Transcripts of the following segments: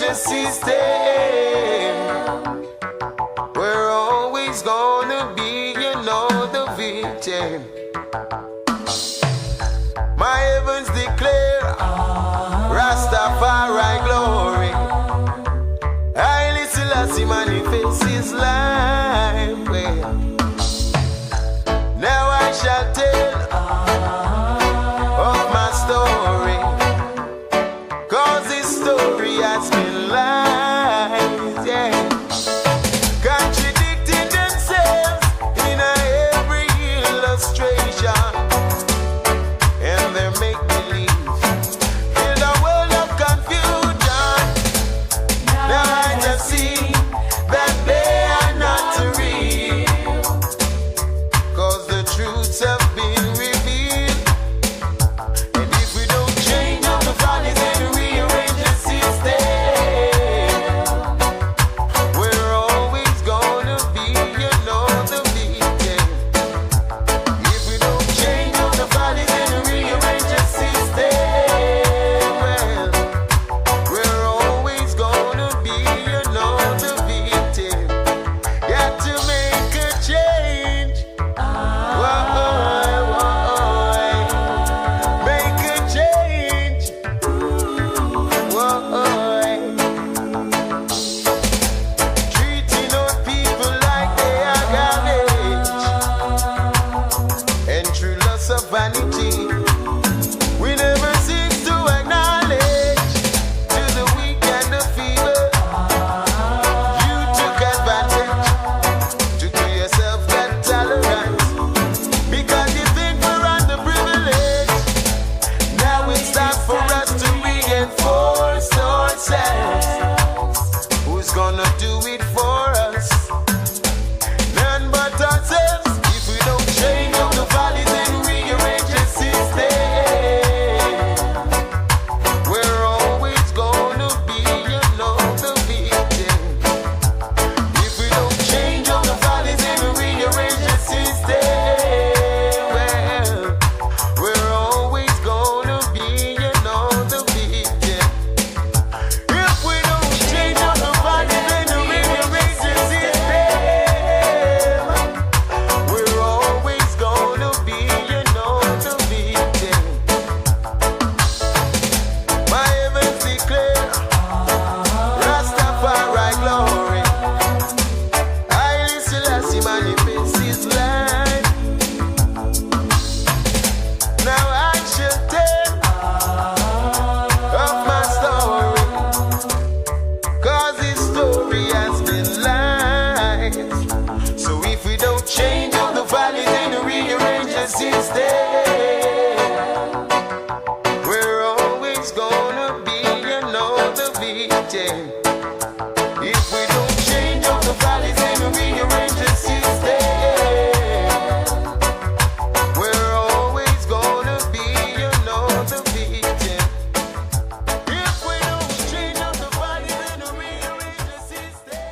the system. We're always gonna be, you know, the victim. My heavens declare Rastafari glory. Haile Selassie manifests his life. Well, now I shall tell of my story, 'cause this story has been lies, yeah, contradicting themselves in every illustration, and they make believe in a world of confusion. Now I just see that they are not real, 'cause the truths have been revealed. And if we don't change up the values and rearrange the system, we're always gonna be, you know, the victim. If we don't change up the values and rearrange the system, well, we're always gonna be, you know, the victim. Got to make a change. Whoa, make a change. Whoa, treating our people like they are garbage, and through loss of vanity, we never seek to acknowledge to the weak and the feeble. You took advantage to do yourself that tolerance, because you think we're underprivileged. Now it's time for us to reinforce ourselves. Who's gonna do it for us? None but ourselves. If we don't change up the values and rearrange the system, we're always gonna be, you know, the victim. If we don't change up the values and rearrange the system, well, we're always gonna be, you know, the victim. If we don't change up the values and rearrange the system, we're always gonna be, you know, the victim. My heavens declare Rastafari glory. Haile Selassie manifests his life. Now I shall tell of my story, 'cause his story has been lies. So if we don't change all the values and rearrange the system, we're always gonna be, you know, the victim. If we don't change all the values and rearrange the system, we're always gonna be, you know, the victim. If we don't change all the values and rearrange the system.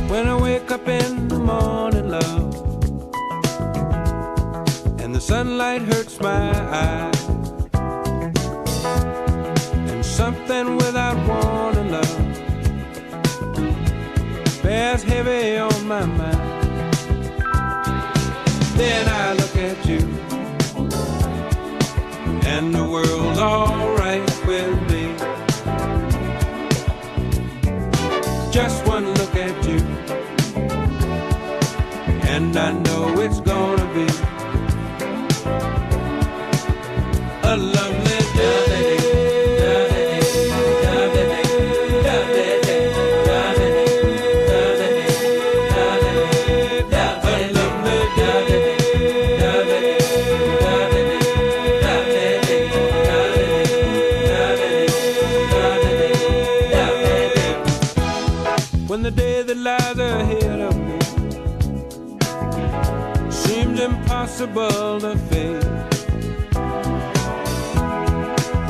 When I wake up in the morning, love, and the sunlight hurts my eyes, and something without warning, love, bears heavy on my mind. Then I look at you, and the world's alright with me. Just one look at you, and I know it's gonna be a lovely day. When the day that lies ahead of me seems impossible to face,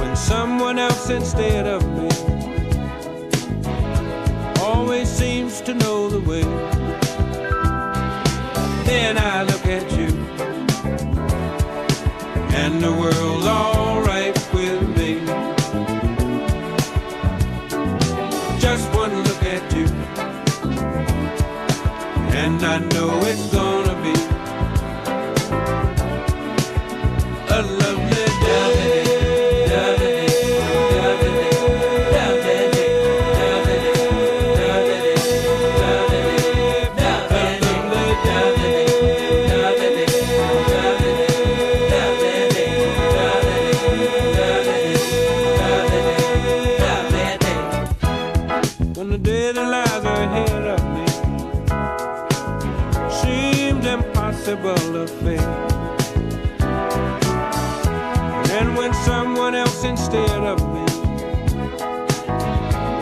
when someone else instead of me always seems to know the way, then I look at you, and the world's alright with me. Just one look at you, and I know it's gonna be a lovely day. When the day that lies ahead of me seems impossible to face, and when someone else instead of me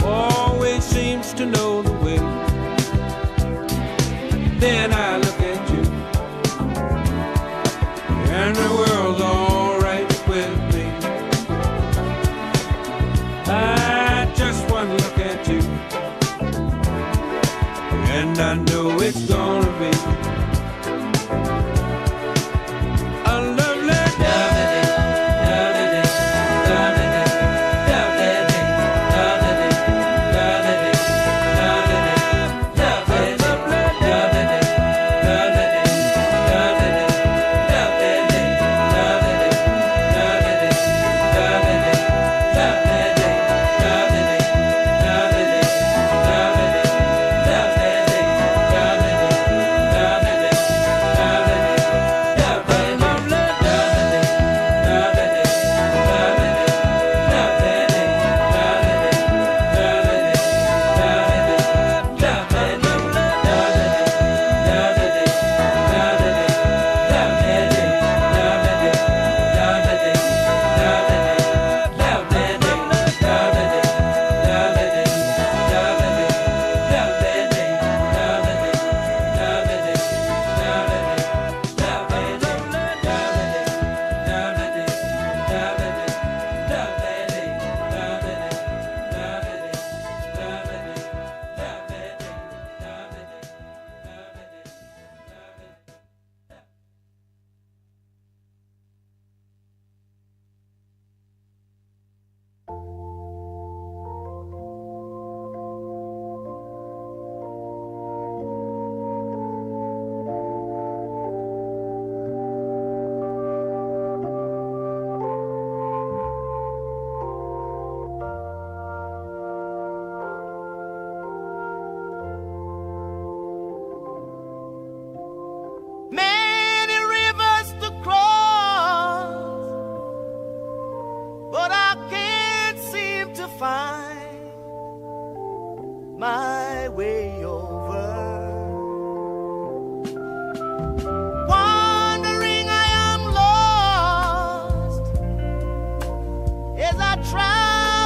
always seems to know the way, then I look at you, and the world's alright with me. I just one look at you, and I know it's gonna be a lovely day. my way over. Wandering, I am lost as I try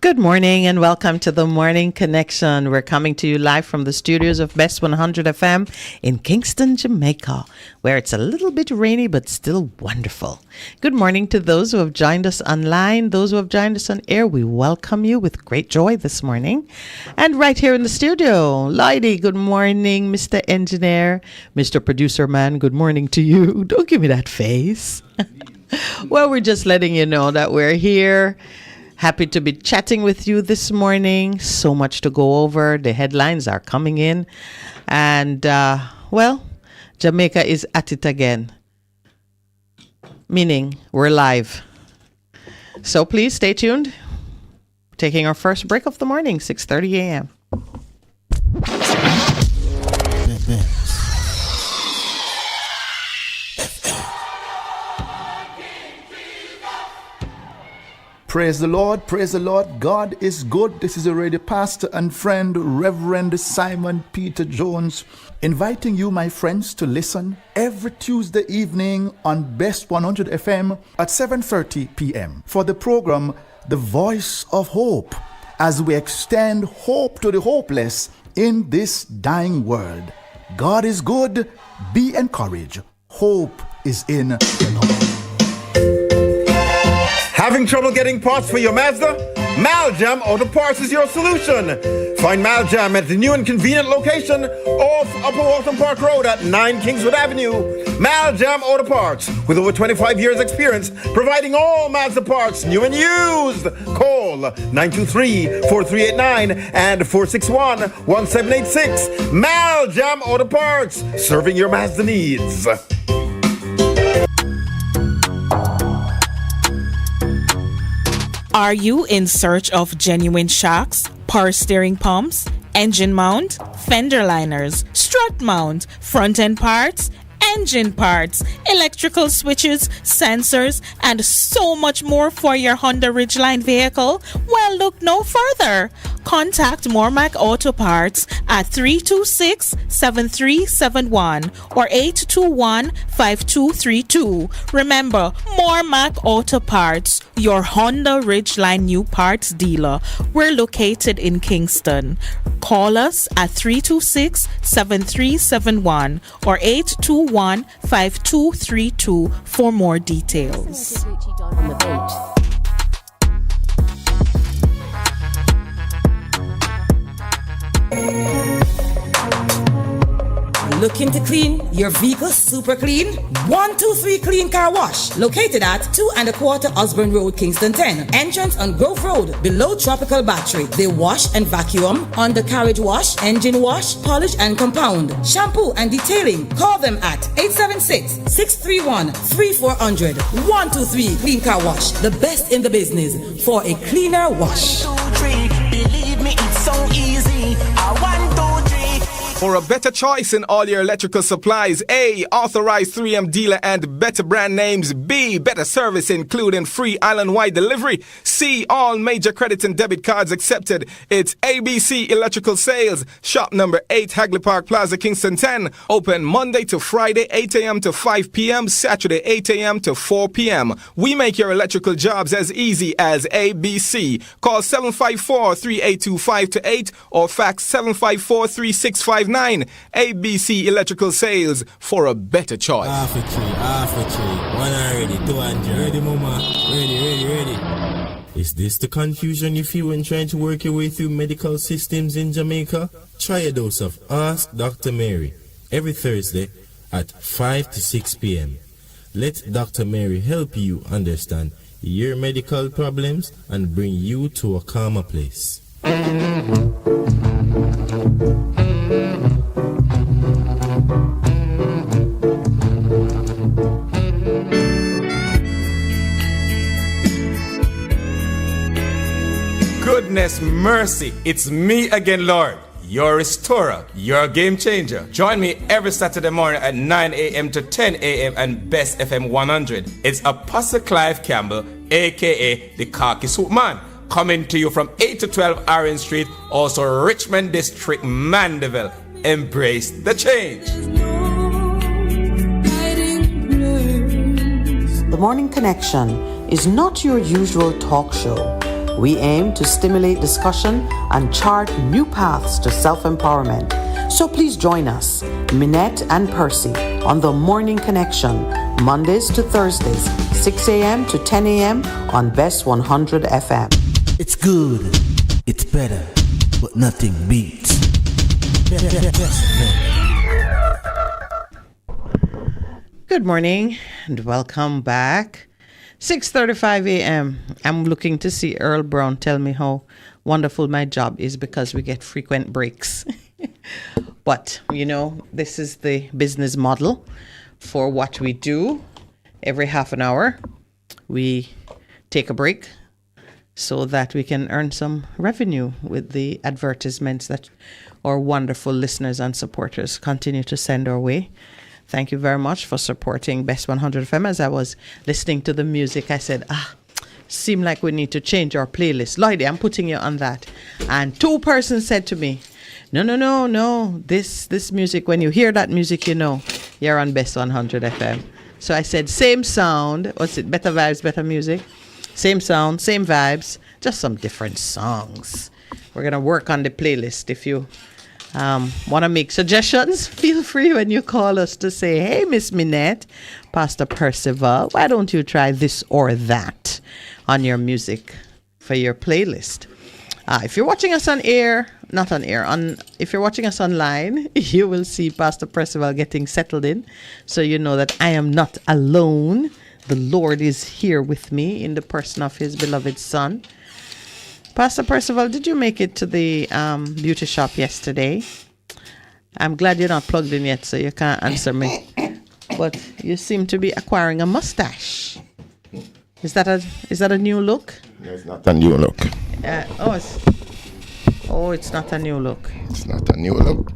Good morning and welcome to the Morning Connection. We're coming to you live from the studios of Bess 100 FM in Kingston, Jamaica, where it's a little bit rainy but still wonderful. Good morning to those who have joined us online. Those who have joined us on air, we welcome you with great joy this morning. And right here in the studio, Lloydie, good morning. Mr. Engineer, Mr. Producer Man, good morning to you. Don't give me that face. Well, we're just letting you know that we're here. Happy to be chatting with you this morning. So much to go over. The headlines are coming in. And, Jamaica is at it again. Meaning we're live. So please stay tuned. Taking our first break of the morning, 6:30 a.m. Praise the Lord, praise the Lord. God is good. This is already Pastor and friend, Reverend Simon Peter Jones, inviting you, my friends, to listen every Tuesday evening on Best 100 FM at 7:30 p.m. for the program, The Voice of Hope, as we extend hope to the hopeless in this dying world. God is good. Be encouraged. Hope is in the Lord. Having trouble getting parts for your Mazda? Maljam Auto Parts is your solution. Find Maljam at the new and convenient location off Upper Walton Park Road at 9 Kingswood Avenue. Maljam Auto Parts, with over 25 years experience, providing all Mazda parts, new and used. Call 923-4389 and 461-1786. Maljam Auto Parts, serving your Mazda needs. Are you in search of genuine shocks, power steering pumps, engine mount, fender liners, strut mount, front end parts, engine parts, electrical switches, sensors, and so much more for your Honda Ridgeline vehicle? Well, look no further. Contact Mormac Auto Parts at 326-7371 or 821-5232. Remember, Mormac Auto Parts, your Honda Ridgeline new parts dealer. We're located in Kingston. Call us at 326-7371 or 821-5232 for more details. Looking to clean your vehicle super clean? 123 Clean Car Wash, located at 2 1/4 Osborne Road, Kingston 10. Entrance on Grove Road, below Tropical Battery. They wash and vacuum, undercarriage wash, engine wash, polish and compound, shampoo and detailing. Call them at 876-631-3400. 123 Clean Car Wash, the best in the business for a cleaner wash. 1, 2, 3, believe me, it's so easy. 1, 2, 3. For a better choice in all your electrical supplies, A, authorized 3M dealer and better brand names. B, better service including free island-wide delivery. C, all major credit and debit cards accepted. It's ABC Electrical Sales. Shop number 8, Hagley Park Plaza, Kingston 10. Open Monday to Friday, 8 a.m. to 5 p.m. Saturday, 8 a.m. to 4 p.m. We make your electrical jobs as easy as ABC. Call 754-3825-8 or fax 754-3659. ABC Electrical Sales, for a better choice. Half a tree. One already, 200. Ready, mama? Ready. Is this the confusion you feel when trying to work your way through medical systems in Jamaica? Try a dose of Ask Dr. Mary every Thursday at 5 to 6 p.m. Let Dr. Mary help you understand your medical problems and bring you to a calmer place. Goodness mercy, it's me again, Lord, your restorer, your game changer. Join me every Saturday morning at 9 a.m. to 10 a.m. and Best FM 100. It's Apostle Clive Campbell, aka the Khaki Suit Man, coming to you from 8 to 12 Orange Street, also Richmond District, Mandeville. Embrace the change. The Morning Connection is not your usual talk show. We aim to stimulate discussion and chart new paths to self-empowerment. So please join us, Minett and Percy, on the Morning Connection, Mondays to Thursdays, 6 a.m. to 10 a.m. on Best 100 FM. It's good, it's better, but nothing beats. Good morning and welcome back. 6:35 a.m. I'm looking to see Earl Brown tell me how wonderful my job is because we get frequent breaks. But, this is the business model for what we do. Every half an hour, we take a break so that we can earn some revenue with the advertisements that our wonderful listeners and supporters continue to send our way. Thank you very much for supporting Best 100 FM. As I was listening to the music, I said, seem like we need to change our playlist. Lloydie, I'm putting you on that. And two persons said to me, no. This music, when you hear that music, you're on Best 100 FM. So I said, same sound. What's it? Better vibes, better music. Same sound, same vibes, just some different songs. We're going to work on the playlist. If you want to make suggestions, feel free when you call us to say, hey, Miss Minett, Pastor Percival, why don't you try this or that on your music for your playlist? If you're watching us if you're watching us online, you will see Pastor Percival getting settled in. So you know that I am not alone. The Lord is here with me in the person of his beloved Son. Pastor Percival, did you make it to the beauty shop yesterday? I'm glad you're not plugged in yet, so you can't answer me. But you seem to be acquiring a mustache. Is that a new look? No, it's not a new look. It's not a new look. It's not a new look.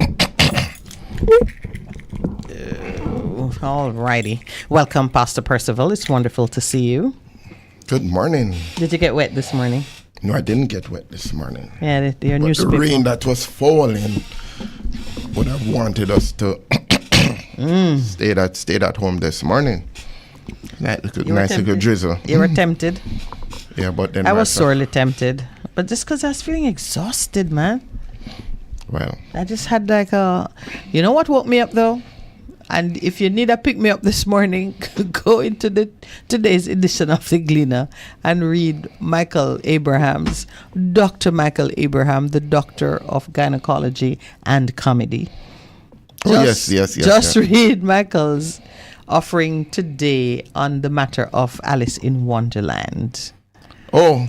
All righty. Welcome, Pastor Percival. It's wonderful to see you. Good morning. Did you get wet this morning? No, I didn't get wet this morning. Yeah, your but newspaper. The rain that was falling would have wanted us to stayed at home this morning. Nice little drizzle. You were tempted? Yeah, but then I was sorely tempted. But just because I was feeling exhausted, man. Well. I just had you know what woke me up though? And if you need a pick-me-up this morning, go into today's edition of The Gleaner and read Dr. Michael Abraham, the doctor of gynecology and comedy. Yes. Just read Michael's offering today on the matter of Alice in Wonderland. Oh,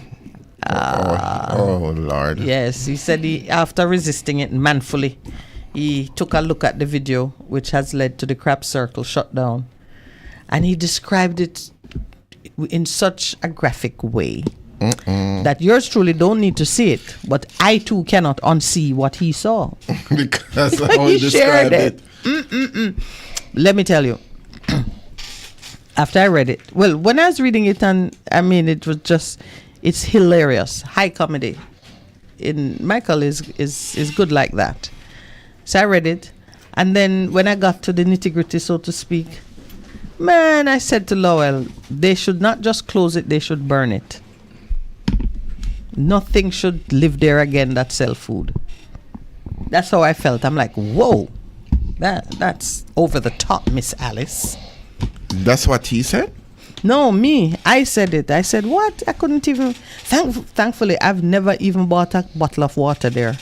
Lord. Yes, he said after resisting it manfully, he took a look at the video, which has led to the crab circle shutdown, and he described it in such a graphic way that yours truly don't need to see it, but I too cannot unsee what he saw. Because how he described it. Let me tell you, after I read it, well, when I was reading it, it was just, it's hilarious, high comedy. Michael is good like that. So I read it, and then when I got to the nitty-gritty, so to speak, man, I said to Lowell, they should not just close it, they should burn it. Nothing should live there again that sell food. That's how I felt. I'm like, whoa, that's over the top, Miss Alice. That's what he said? No, me. I said it. I said, what? I couldn't even... Thankfully, I've never even bought a bottle of water there.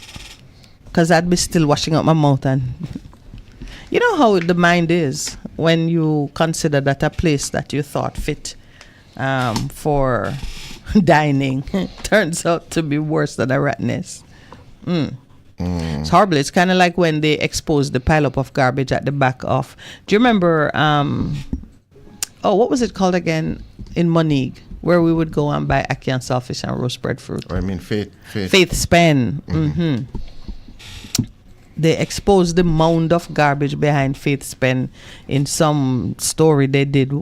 Because I'd be still washing up my mouth. And you know how the mind is when you consider that a place that you thought fit for dining turns out to be worse than a rat nest. It's horrible. It's kind of like when they exposed the pileup of garbage at the back of... Do you remember... what was it called again in Monique, where we would go and buy ackee and saltfish and roast breadfruit? Faith Spen. Mm-hmm. They exposed the mound of garbage behind Faith Spen in some story they did.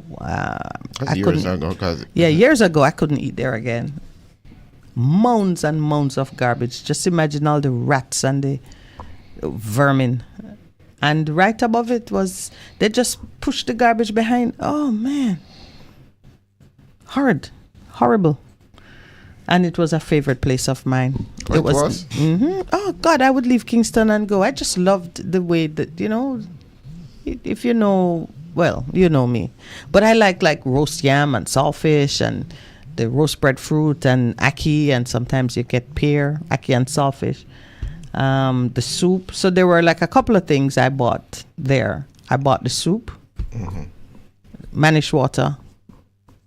Years ago, I couldn't eat there again. Mounds and mounds of garbage. Just imagine all the rats and the vermin. And right above it was, they just pushed the garbage behind. Oh, man. Horrible. And it was a favorite place of mine. Oh, it was? Oh, God, I would leave Kingston and go. I just loved the way that, if you know, well, you know me. But I like roast yam and saltfish and the roast breadfruit and ackee, and sometimes you get pear, ackee and saltfish. The soup. So there were like a couple of things I bought there. I bought the soup, Manish water.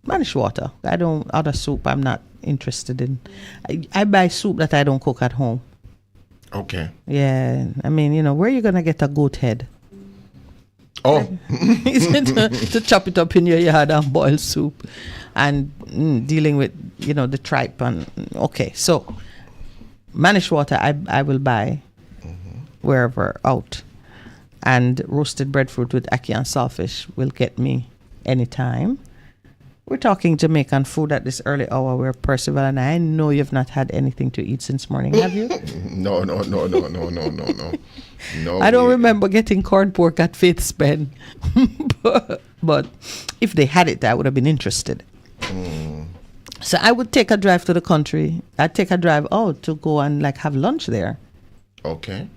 Other soup I'm not interested in. I buy soup that I don't cook at home. Okay. Yeah. I mean, where are you going to get a goat head? Oh. to chop it up in your yard and boil soup and dealing with, the tripe. Okay. So Manish water I will buy wherever out. And roasted breadfruit with ackee and saltfish will get me anytime. We're talking Jamaican food at this early hour where Percival and I know you've not had anything to eat since morning, have you? No. No. I don't remember getting corn pork at Faith's Bend. but if they had it, I would have been interested. So I would take a drive to the country. I'd take a drive out to go and have lunch there. Okay.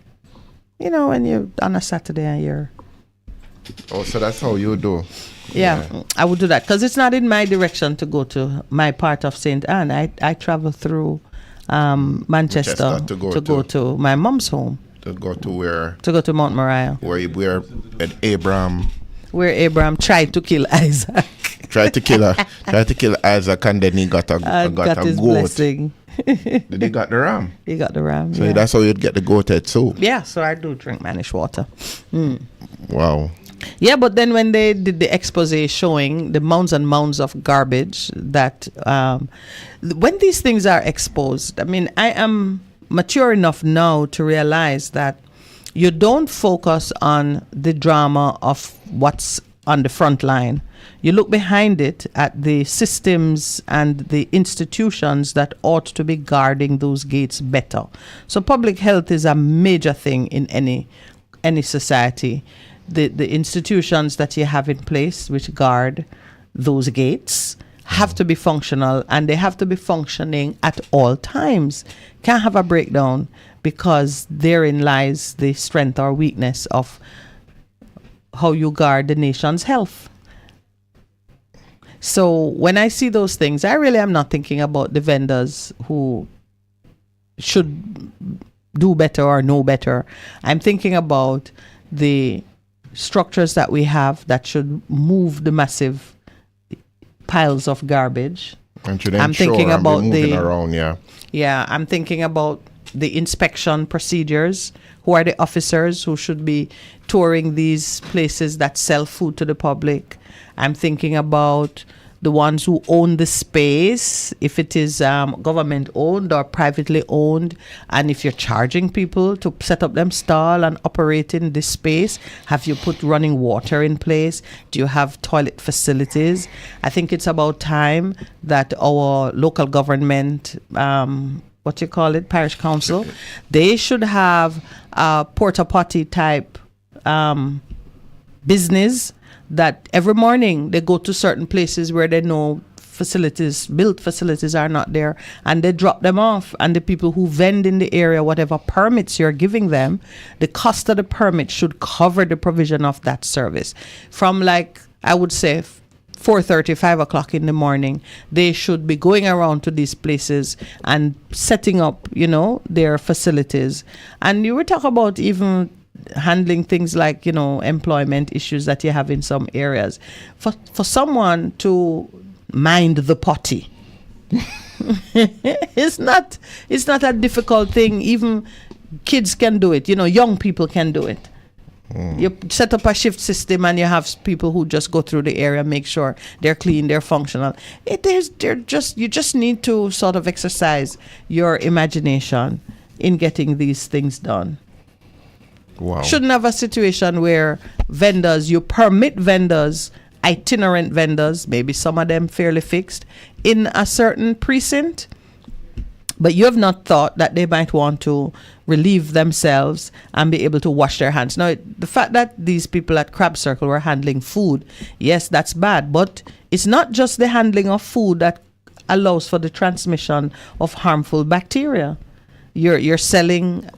When you're on a Saturday and you're... Oh, so that's how you do. Yeah, I would do that because it's not in my direction to go to my part of St. Anne. I travel through Manchester to go to my mom's home. To go to where? To go to Mount Moriah. Where Abraham... Where Abraham tried to kill Isaac. tried to kill Isaac, and then he got a his goat. Blessing. Did he got the ram? He got the ram. So that's how you'd get the goat head too. Yeah, so I do drink Manish water. Wow. Yeah, but then when they did the expose showing the mounds and mounds of garbage that when these things are exposed, I mean, I am mature enough now to realize that you don't focus on the drama of what's on the front line. You look behind it at the systems and the institutions that ought to be guarding those gates better. So public health is a major thing in any society. The institutions that you have in place which guard those gates have to be functional, and they have to be functioning at all times. Can't have a breakdown, because therein lies the strength or weakness of how you guard the nation's health. So when I see those things, I really am not thinking about the vendors who should do better or know better. I'm thinking about the structures that we have that should move the massive piles of garbage. And I'm thinking about I'm thinking about the inspection procedures. Who are the officers who should be touring these places that sell food to the public? I'm thinking about the ones who own the space, if it is government owned or privately owned, and if you're charging people to set up them stall and operate in this space, have you put running water in place? Do you have toilet facilities? I think it's about time that our local government, parish council, they should have a porta potty type business that every morning they go to certain places where they know built facilities are not there, and they drop them off, and the people who vend in the area, whatever permits you're giving them, the cost of the permit should cover the provision of that service. From I would say 4:30, 5 o'clock in the morning, they should be going around to these places and setting up, their facilities. And you were talking about even handling things like, employment issues that you have in some areas. For someone to mind the potty, it's not a difficult thing. Even kids can do it. Young people can do it. You set up a shift system and you have people who just go through the area, make sure they're clean, they're functional. You just need to sort of exercise your imagination in getting these things done. Wow. Shouldn't have a situation where you permit vendors, itinerant vendors, maybe some of them fairly fixed, in a certain precinct, but you have not thought that they might want to relieve themselves and be able to wash their hands. Now, the fact that these people at Crab Circle were handling food, yes, that's bad, but it's not just the handling of food that allows for the transmission of harmful bacteria. You're selling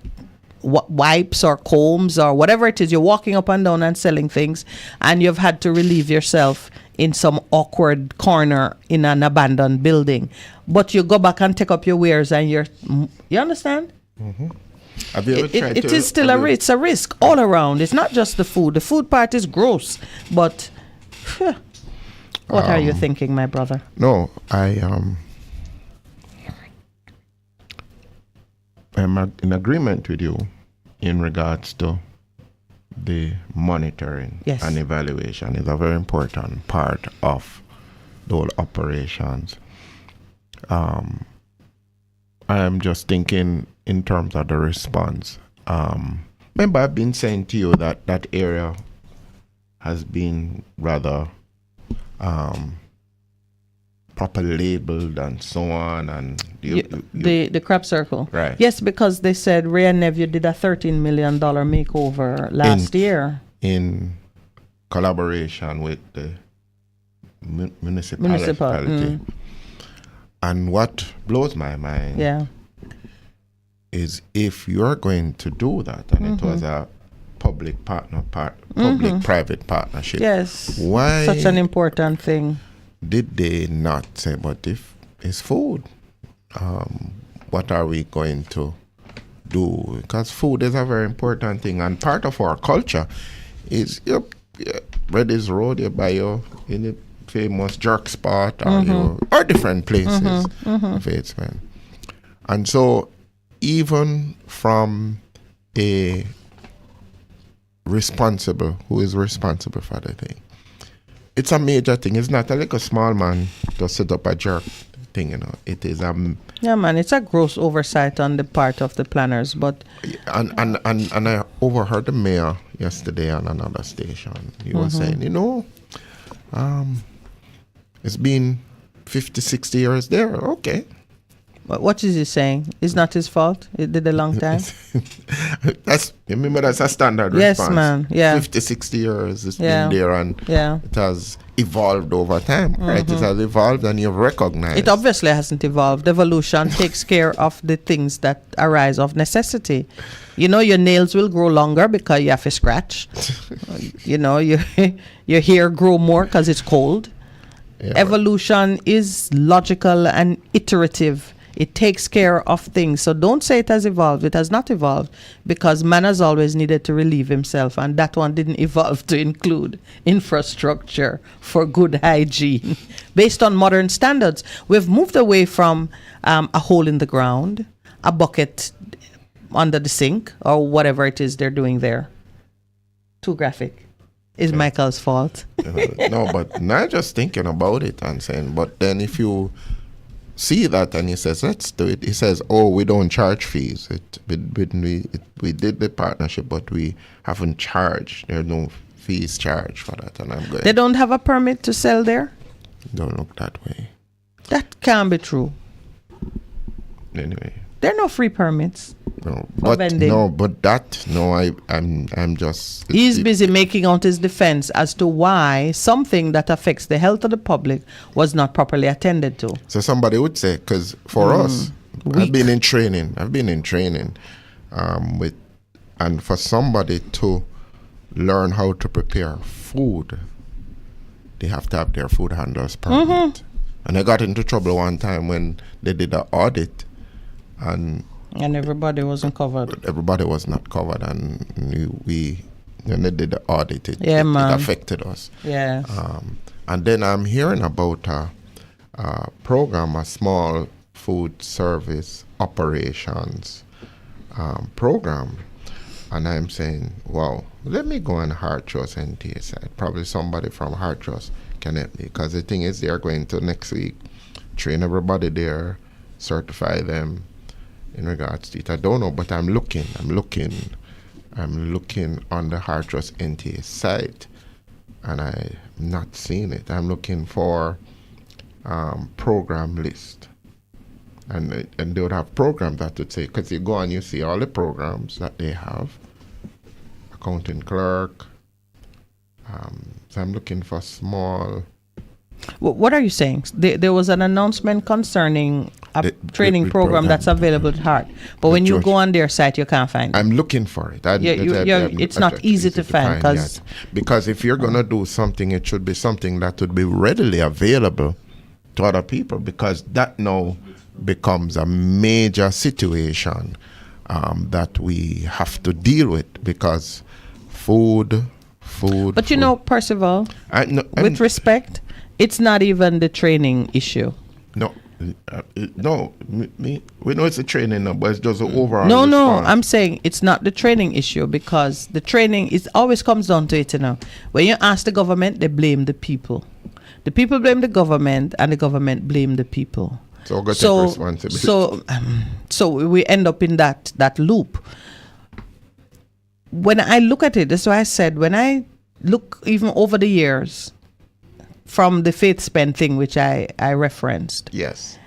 wipes or combs or whatever it is. You're walking up and down and selling things, and you've had to relieve yourself in some awkward corner in an abandoned building. But you go back and take up your wares, and you understand? Mm-hmm. Have you ever tried it is still it's a risk all around. It's not just the food. The food part is gross, but what are you thinking, my brother? No, I'm in agreement with you in regards to the monitoring and evaluation. Is a very important part of those operations. I'm just thinking in terms of the response. Remember, I've been saying to you that that area has been rather properly labeled and so on, and the crop circle, right? Yes, because they said Ray and Nephew did a $13 million makeover last year in collaboration with the municipality. And what blows my mind is if you're going to do that, and it was a public-private partnership. Yes, why such an important thing? Did they not say, but if it's food, what are we going to do? Because food is a very important thing, and part of our culture is Reddy's Road, you buy your in the famous jerk spot, or different places of it, man. And so, even from a responsible, who is responsible for the thing, it's a major thing. It's not like a small man to set up a jerk thing, It is yeah, man. It's a gross oversight on the part of the planners, but and I overheard the mayor yesterday on another station. He was saying, it's been 50, 60 years there. Okay. What is he saying? It's not his fault. It did a long time. That's a standard response. Yes, man. Yeah. 50, 60 years it's been there, and it has evolved over time. Right? It has evolved, and you've recognized. It obviously hasn't evolved. Evolution takes care of the things that arise of necessity. Your nails will grow longer because you have to scratch. Your hair grow more because it's cold. Yeah, evolution is logical and iterative. It takes care of things. So don't say it has evolved. It has not evolved, because man has always needed to relieve himself, and that one didn't evolve to include infrastructure for good hygiene based on modern standards. We've moved away from a hole in the ground, a bucket under the sink, or whatever it is they're doing there. Too graphic. It's Michael's fault. No, but not just thinking about it and saying, but then if you see that and he says, let's do it. He says, we don't charge fees. We did the partnership, but we haven't charged. There are no fees charged for that. And I'm going, they don't have a permit to sell there? Don't look that way. That can't be true. Anyway. There are no free permits. No, I'm just... He's busy making out his defense as to why something that affects the health of the public was not properly attended to. So somebody would say, because for us, I've been in training and for somebody to learn how to prepare food, they have to have their food handler's permit. And I got into trouble one time when they did an audit, and everybody wasn't covered. Everybody was not covered, and when they did the audit, it affected us. Yes. And then I'm hearing about a program, a small food service operations program, and I'm saying, wow, let me go on Heart Trust NTA side. Probably somebody from Heart Trust can help me, because the thing is, they're going to next week train everybody there, certify them in regards to it. I don't know, but I'm looking on the Heart Trust NTA site, and I'm not seeing it. I'm looking for program list, and they would have programs that would say, because you go and you see all the programs that they have, accounting clerk. So I'm looking for small What are you saying? There was an announcement concerning a training program that's available at Heart. But when you go on their site, you can't find it. I'm looking for it. It's not easy to find. Because if you're going to do something, it should be something that would be readily available to other people, because that now becomes a major situation that we have to deal with, because food. But you know, Percival, with respect, it's not even the training issue. No, we know it's a training, but it's just an overall. No, I'm saying it's not the training issue, because the training always comes down to it. You know, when you ask the government, they blame the people. The people blame the government, and the government blame the people. So take responsibility. So we end up in that loop. When I look at it, that's why I said, when I look even over the years from the faith spend thing, which I referenced. Yes.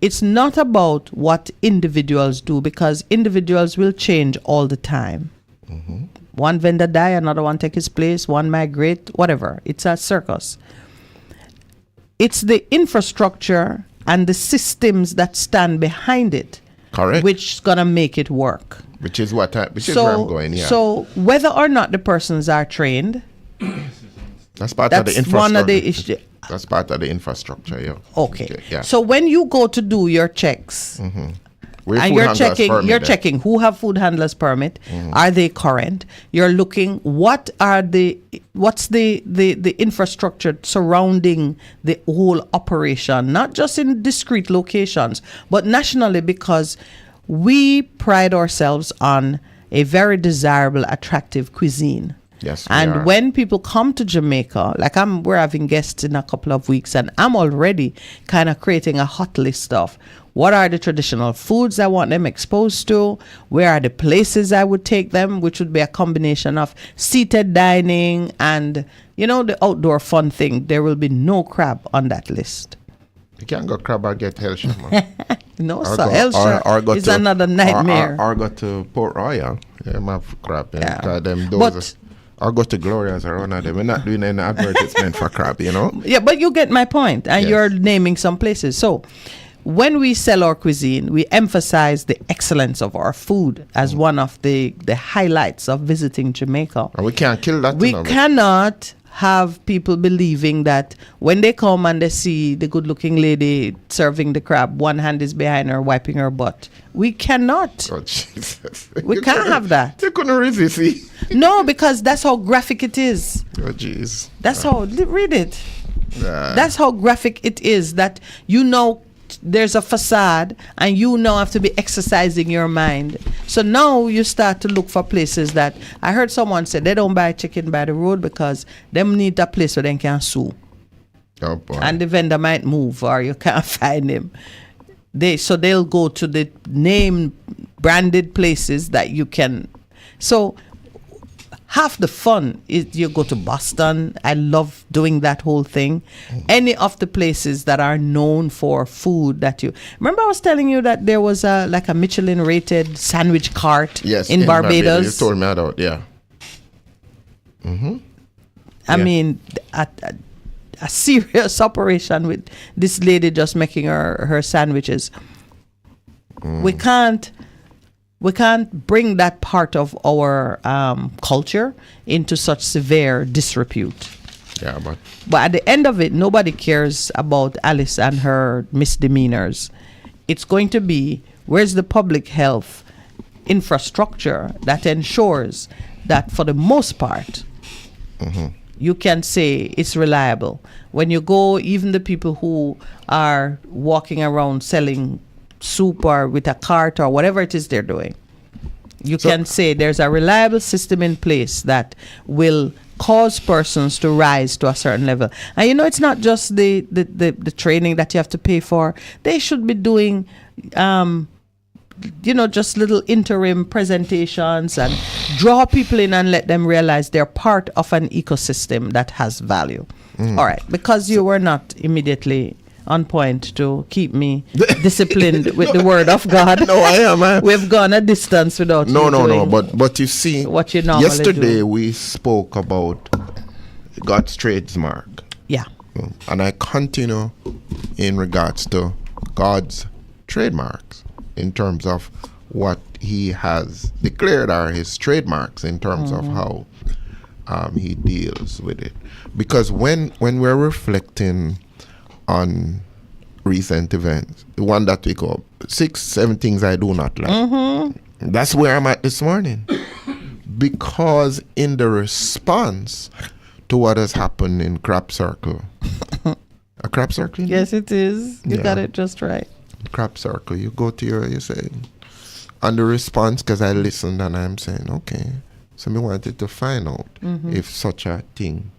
It's not about what individuals do, because individuals will change all the time. Mm-hmm. One vendor die, another one take his place, one migrate, whatever. It's a circus. It's the infrastructure and the systems that stand behind it. Correct. Which is going to make it work. Which is where I'm going, yeah. So whether or not the persons are trained, that's part of the infrastructure. One of the issues. That's part of the infrastructure, yeah. Okay. Yeah. So when you go to do your checks, mm-hmm. And you're checking who have food handlers permit, mm-hmm. Are they current? You're looking what's the infrastructure surrounding the whole operation, not just in discrete locations, but nationally, because we pride ourselves on a very desirable, attractive cuisine. Yes, and when people come to Jamaica, like we're having guests in a couple of weeks, and I'm already kind of creating a hot list of what are the traditional foods I want them exposed to, where are the places I would take them, which would be a combination of seated dining and, the outdoor fun thing. There will be no crab on that list. You can't go crab or get Hellshire, man. No, sir. Hellshire is another nightmare. Or go to Port Royal. Yeah, my crab. Yeah. Those I'll go to Gloria's or one of them. We're not doing any advertisement for crab, Yeah, but you get my point, and you're naming some places. So when we sell our cuisine, we emphasize the excellence of our food as one of the highlights of visiting Jamaica. And we can't kill that. We cannot have people believing that when they come and they see the good-looking lady serving the crab, one hand is behind her wiping her butt. We cannot. Oh, Jesus. We can't have that. You couldn't resist. No, because that's how graphic it is. Oh, jeez. That's how, read it. Nah. That's how graphic it is, that there's a facade, and you now have to be exercising your mind. So now you start to look for places that I heard someone say they don't buy chicken by the road because them need a place where they can sue. Oh, boy. And the vendor might move or you can't find him. They'll go to the name branded places that you can. So half the fun is you go to Boston. I love doing that whole thing. Any of the places that are known for food that you... Remember I was telling you that there was a Michelin-rated sandwich cart in Barbados? You told me about, yeah. Mm-hmm. I mean, a serious operation with this lady just making her sandwiches. We can't bring that part of our culture into such severe disrepute. Yeah, but at the end of it, nobody cares about Alice and her misdemeanors. It's going to be, where's the public health infrastructure that ensures that for the most part, you can say it's reliable. When you go, even the people who are walking around selling soup or with a cart or whatever it is they're doing, you can say there's a reliable system in place that will cause persons to rise to a certain level. And it's not just the training that you have to pay for. They should be doing just little interim presentations and draw people in and let them realize they're part of an ecosystem that has value. All right, because you were not immediately on point to keep me disciplined with the word of God. No, I am. We've gone a distance without No. But you see, what you normally yesterday do. we spoke about God's trademark. Yeah. and I continue in regards to God's trademarks in terms of what he has declared are his trademarks in terms of how he deals with it. Because when we're reflecting on recent events, the one that we call 6-7 things I do not like, that's where I'm at this morning. Because in the response to what has happened in Crop Circle, a Crop Circle? Yes, it is. You got it just right. Crop Circle, you go to you say, and the response, because I listened and I'm saying, okay, so we wanted to find out if such a thing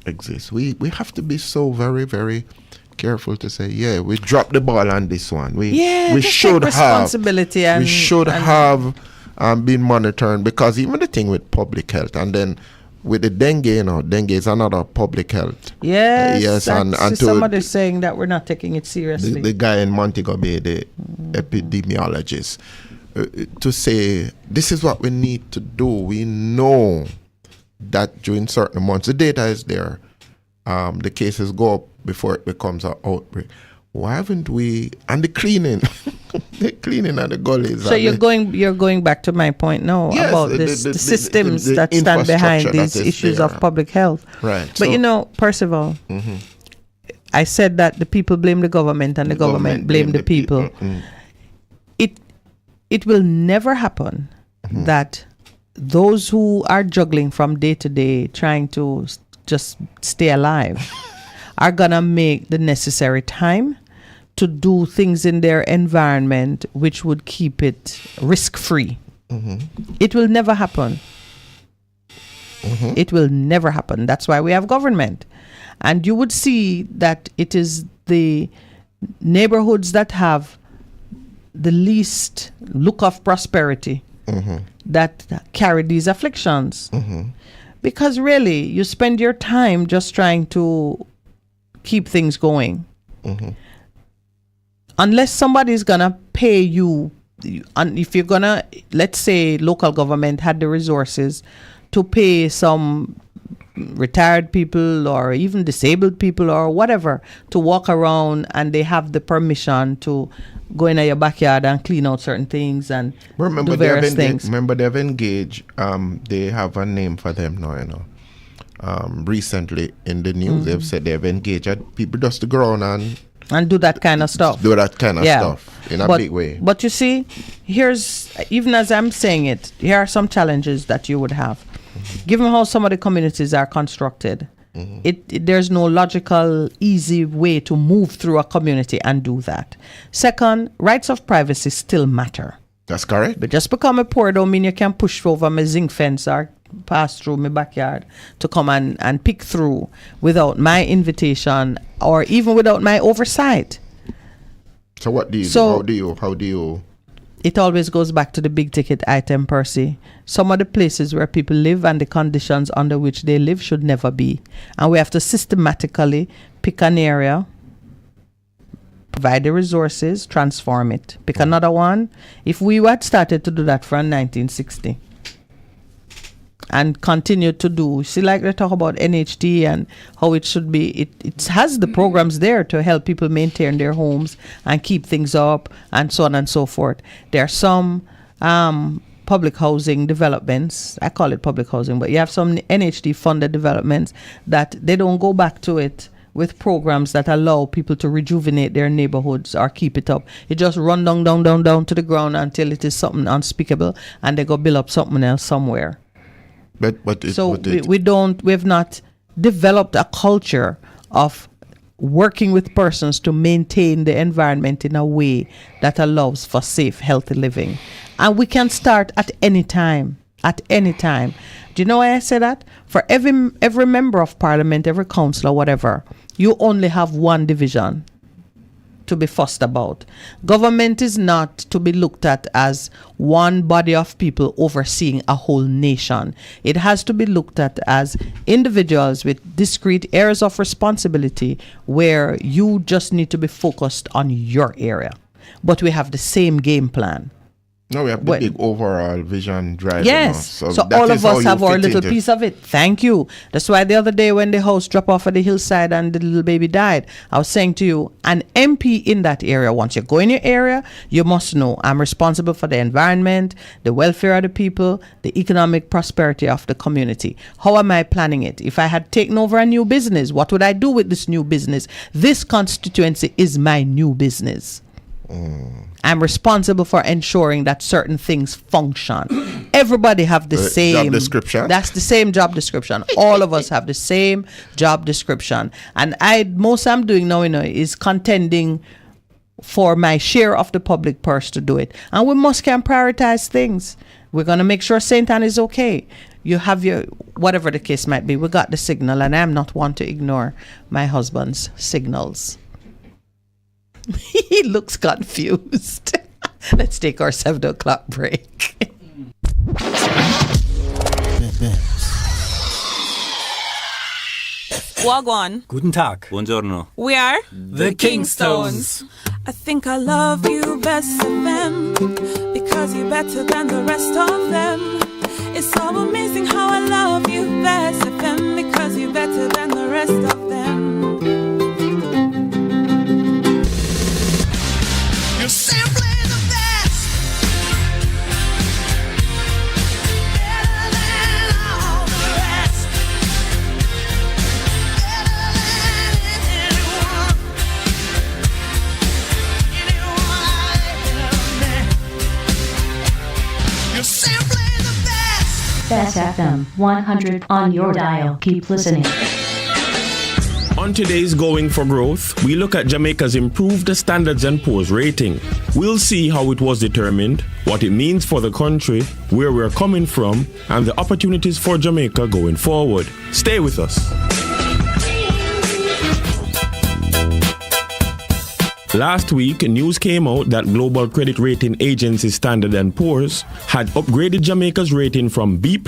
exists. We have to be so very, very careful to say, yeah, we dropped the ball on this one. We should take responsibility have. And, we should have been monitoring, because even the thing with public health, and then with the dengue, dengue is another public health. Yes, and somebody saying that we're not taking it seriously. The guy in Montego Bay, the epidemiologist, to say this is what we need to do. We know that during certain months, the data is there. The cases go up before it becomes an outbreak. Why haven't we? And the cleaning, the cleaning of the gullies. So you're going back to my point now about the systems that stand behind these issues of public health. Right. But Percival, I said that the people blame the government and the government blame the people. It will never happen that those who are juggling from day to day, trying to just stay alive, are gonna make the necessary time to do things in their environment which would keep it risk-free. It will never happen. It will never happen. That's why we have government. And you would see that it is the neighborhoods that have the least look of prosperity that carry these afflictions. Because really, you spend your time just trying to keep things going. Unless somebody's gonna pay you, and if you're gonna, let's say local government had the resources to pay some retired people or even disabled people or whatever to walk around, and they have the permission to go in your backyard and clean out certain things and do various things. Remember, they've engaged, they have a name for them now, recently in the news, they've said they've engaged people just to go around and do that kind of stuff. Do that kind of stuff in a big way. But you see, even as I'm saying it, here are some challenges that you would have. Given how some of the communities are constructed, there's no logical, easy way to move through a community and do that. Second, rights of privacy still matter. That's correct. But just because I'm poor don't mean you can push over my zinc fence or pass through my backyard to come and pick through without my invitation or even without my oversight. So what do you do? How do you? It always goes back to the big ticket item, Percy. Some of the places where people live and the conditions under which they live should never be. And we have to systematically pick an area, provide the resources, transform it. Pick another one. If we had started to do that from 1960 and continue to do, see, like they talk about NHT and how it should be, it has the programs there to help people maintain their homes and keep things up and so on and so forth. There are some public housing developments, I call it public housing, but you have some NHT funded developments that they don't go back to it with programs that allow people to rejuvenate their neighborhoods or keep it up. It just run down to the ground until it is something unspeakable and they go build up something else somewhere. We've not developed a culture of working with persons to maintain the environment in a way that allows for safe, healthy living. And we can start at any time. At any time. Do you know why I say that? For every member of parliament, every councillor, whatever, you only have one division to be fussed about. Government is not to be looked at as one body of people overseeing a whole nation. It has to be looked at as individuals with discrete areas of responsibility where you just need to be focused on your area. But we have the same game plan. No, we have the big overall vision drive. Yes. So all of us have our little piece of it. Thank you. That's why the other day when the house dropped off at the hillside and the little baby died, I was saying to you, an MP in that area, once you go in your area, you must know I'm responsible for the environment, the welfare of the people, the economic prosperity of the community. How am I planning it? If I had taken over a new business, what would I do with this new business? This constituency is my new business. I'm responsible for ensuring that certain things function. Everybody have the same job description. That's the same job description. All of us have the same job description. And most I'm doing now, is contending for my share of the public purse to do it. And we can prioritize things. We're going to make sure St. Anne is okay. You have your, whatever the case might be, we got the signal, and I'm not one to ignore my husband's signals. He looks confused. Let's take our 7 o'clock break. Wagwan. Guten Tag. Buongiorno. We are the Kingstones. I think I love you best of them because you're better than the rest of them. It's so amazing how I love you best of them because you're better than the rest of them. You're simply the best, better than all the rest, better than anyone I've met. You're simply the best. Bess FM 100 on your dial. Keep listening. On today's Going for Growth, we look at Jamaica's improved Standards & Poor's rating. We'll see how it was determined, what it means for the country, where we're coming from, and the opportunities for Jamaica going forward. Stay with us. Last week, news came out that global credit rating agency Standard & Poor's had upgraded Jamaica's rating from B+ to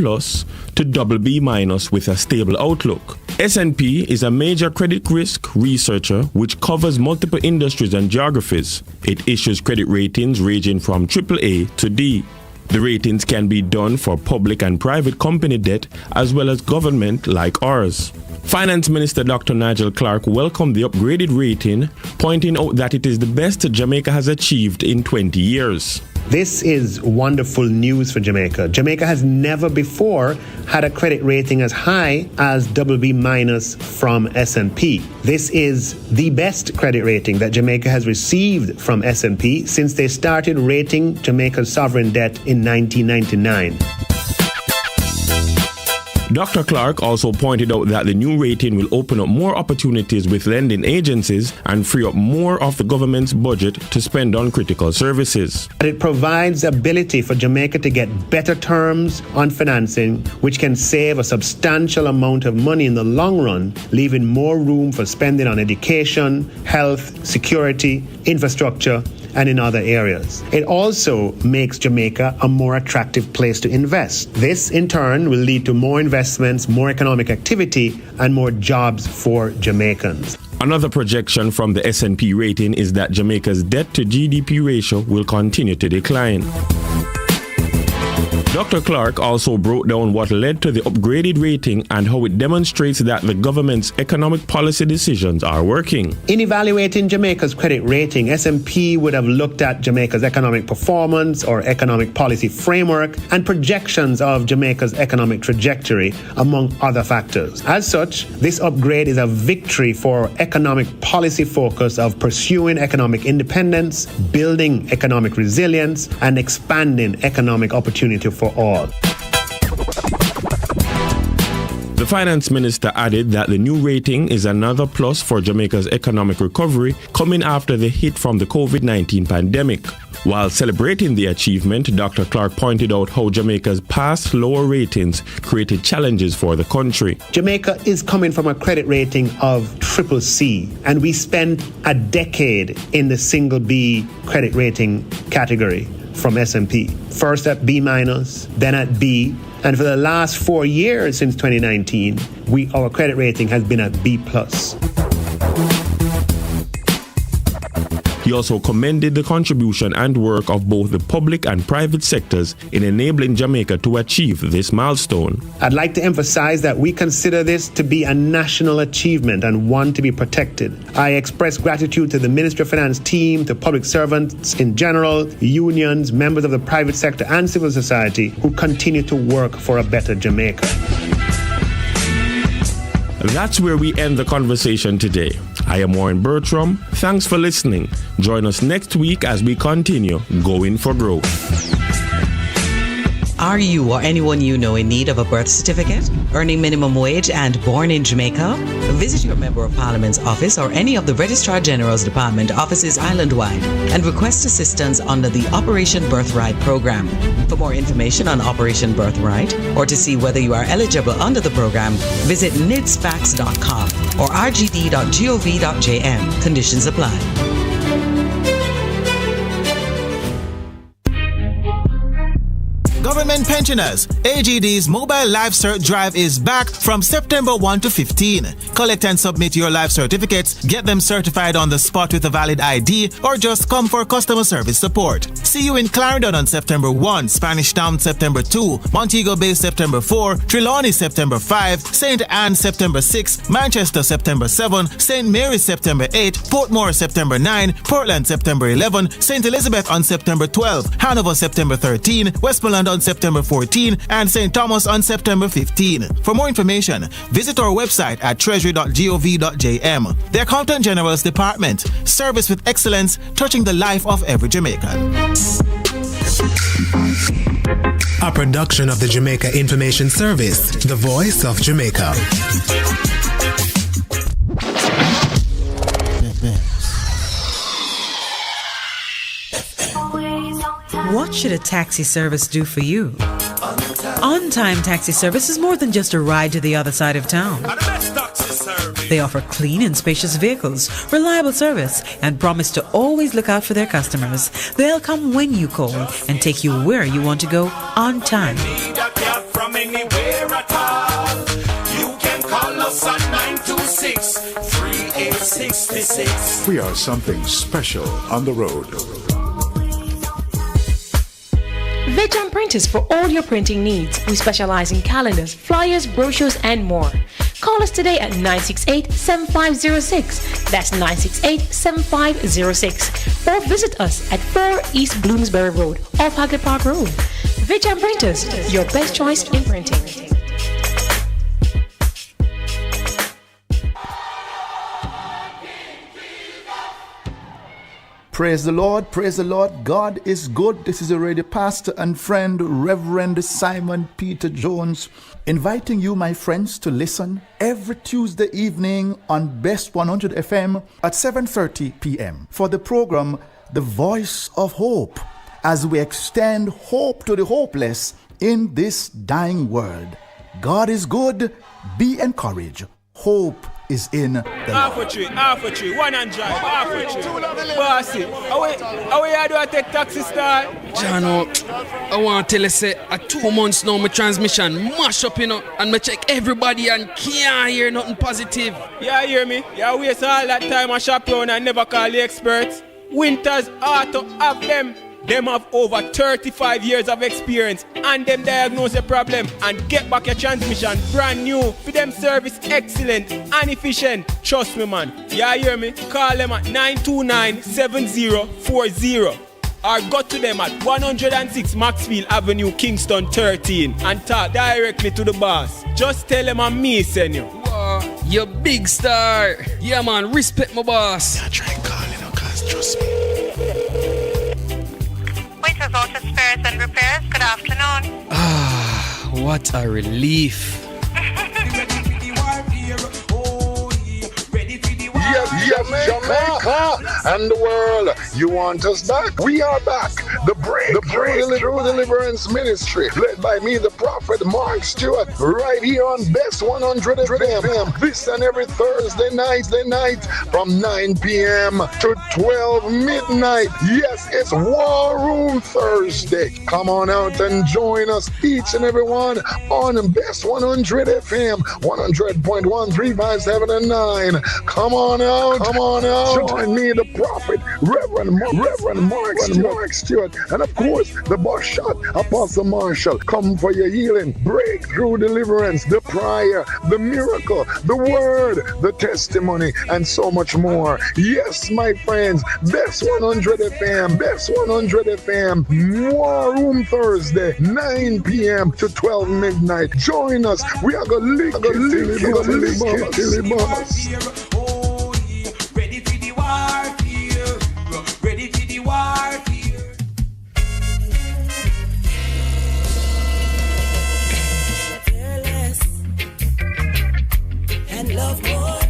BB- with a stable outlook. S&P is a major credit risk researcher which covers multiple industries and geographies. It issues credit ratings ranging from AAA to D. The ratings can be done for public and private company debt as well as government like ours. Finance Minister Dr. Nigel Clark welcomed the upgraded rating, pointing out that it is the best Jamaica has achieved in 20 years. This is wonderful news for Jamaica. Jamaica has never before had a credit rating as high as BB- from S&P. This is the best credit rating that Jamaica has received from S&P since they started rating Jamaica's sovereign debt in 1999. Dr. Clark also pointed out that the new rating will open up more opportunities with lending agencies and free up more of the government's budget to spend on critical services. It provides ability for Jamaica to get better terms on financing, which can save a substantial amount of money in the long run, leaving more room for spending on education, health, security, infrastructure, and in other areas. It also makes Jamaica a more attractive place to invest. This, in turn, will lead to more investments, more economic activity, and more jobs for Jamaicans. Another projection from the S&P rating is that Jamaica's debt to GDP ratio will continue to decline. Dr. Clark also broke down what led to the upgraded rating and how it demonstrates that the government's economic policy decisions are working. In evaluating Jamaica's credit rating, S&P would have looked at Jamaica's economic performance or economic policy framework and projections of Jamaica's economic trajectory, among other factors. As such, this upgrade is a victory for economic policy focus of pursuing economic independence, building economic resilience, and expanding economic opportunity for all. The finance minister added that the new rating is another plus for Jamaica's economic recovery coming after the hit from the COVID-19 pandemic. While celebrating the achievement, Dr. Clark pointed out how Jamaica's past lower ratings created challenges for the country. Jamaica is coming from a credit rating of CCC, and we spent a decade in the single B credit rating category from S&P. First at B-, then at B, and for the last 4 years since 2019, our credit rating has been at B+. He also commended the contribution and work of both the public and private sectors in enabling Jamaica to achieve this milestone. I'd like to emphasize that we consider this to be a national achievement and one to be protected. I express gratitude to the Ministry of Finance team, to public servants in general, unions, members of the private sector and civil society who continue to work for a better Jamaica. That's where we end the conversation today. I am Warren Bertram. Thanks for listening. Join us next week as we continue going for growth. Are you or anyone you know in need of a birth certificate, earning minimum wage and born in Jamaica? Visit your Member of Parliament's office or any of the Registrar General's Department offices island-wide and request assistance under the Operation Birthright program. For more information on Operation Birthright or to see whether you are eligible under the program, visit nidsfax.com or rgd.gov.jm. Conditions apply. Government pensioners, AGD's mobile life cert drive is back from September 1 to 15. Collect and submit your life certificates, get them certified on the spot with a valid ID, or just come for customer service support. See you in Clarendon on September 1, Spanish Town September 2, Montego Bay September 4, Trelawney September 5, St. Anne September 6, Manchester September 7, St. Mary's September 8, Portmore September 9, Portland September 11, St. Elizabeth on September 12, Hanover September 13, Westmoreland on September 14, and St. Thomas on September 15. For more information, visit our website at treasury.gov.jm. The Accountant General's Department, service with excellence, touching the life of every Jamaican. A production of the Jamaica Information Service, the voice of Jamaica. What should a taxi service do for you? On-Time Taxi Service is more than just a ride to the other side of town. They offer clean and spacious vehicles, reliable service, and promise to always look out for their customers. They'll come when you call and take you where you want to go on time. From anywhere at all, you can call us on 926-3866. We are something special on the road. Vegam Printers for all your printing needs. We specialize in calendars, flyers, brochures, and more. Call us today at 968-7506. That's 968-7506. Or visit us at 4 East Bloomsbury Road, off Hagley Park Road. Vegam Printers, your best choice in printing. Praise the Lord, praise the Lord. God is good. This is a radio pastor and friend, Reverend Simon Peter Jones, inviting you, my friends, to listen every Tuesday evening on Best 100 FM at 7:30 p.m. for the program, The Voice of Hope, as we extend hope to the hopeless in this dying world. God is good. Be encouraged. Hope is in the half a tree, one and drive, half a tree. Bossy, how you do I take taxi star? Jano, I want to tell you, say, at 2 months now, my transmission mash up, and I check everybody and can't hear nothing positive. Yeah, hear me? You waste all that time I shop around and never call the experts. Winters Auto have them. Them have over 35 years of experience and them diagnose the problem and get back your transmission brand new. For them service excellent and efficient. Trust me, man. You hear me? Call them at 929-7040 or go to them at 106 Maxfield Avenue, Kingston 13 and talk directly to the boss. Just tell them I'm me, send you. Wow, you big star. Yeah, man, respect my boss. Yeah, try and call cause trust me. Waiters Auto Spares and Repairs, good afternoon. Ah, what a relief. Yes, Jamaica and the world. You want us back? We are back. The True Deliverance Ministry, led by me, the prophet Mark Stewart, right here on Best 100 FM. This and every Thursday night from 9 p.m. to 12 midnight. Yes, it's War Room Thursday. Come on out and join us, each and every one, on Best 100 FM, 100.1, 3, 5, 7, and 9. Come on out. Come on out. Join me, the prophet, Reverend Mark Stewart, and of course, the boss shot, Apostle Marshall. Come for your healing, breakthrough, deliverance, the prayer, the miracle, the word, the testimony, and so much more. Yes, my friends, Best 100 FM, Best 100 FM, War Room Thursday, 9 p.m. to 12 midnight. Join us. We are going to lick it till it bursts. Ready for the warfare. Ready for the warfare. Fearless and love more.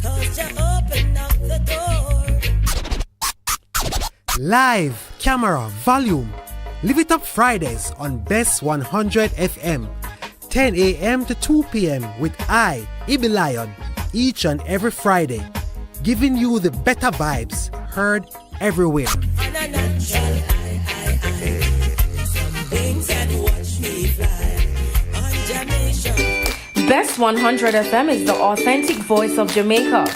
'Cause you open up the door. Live, camera, volume. Live it up Fridays on Best 100 FM. 10 a.m. to 2 p.m. with I, Ibi Lion, each and every Friday, giving you the better vibes heard everywhere. Some things that watch me fly on Jamaica. Best 100 FM is the authentic voice of Jamaica,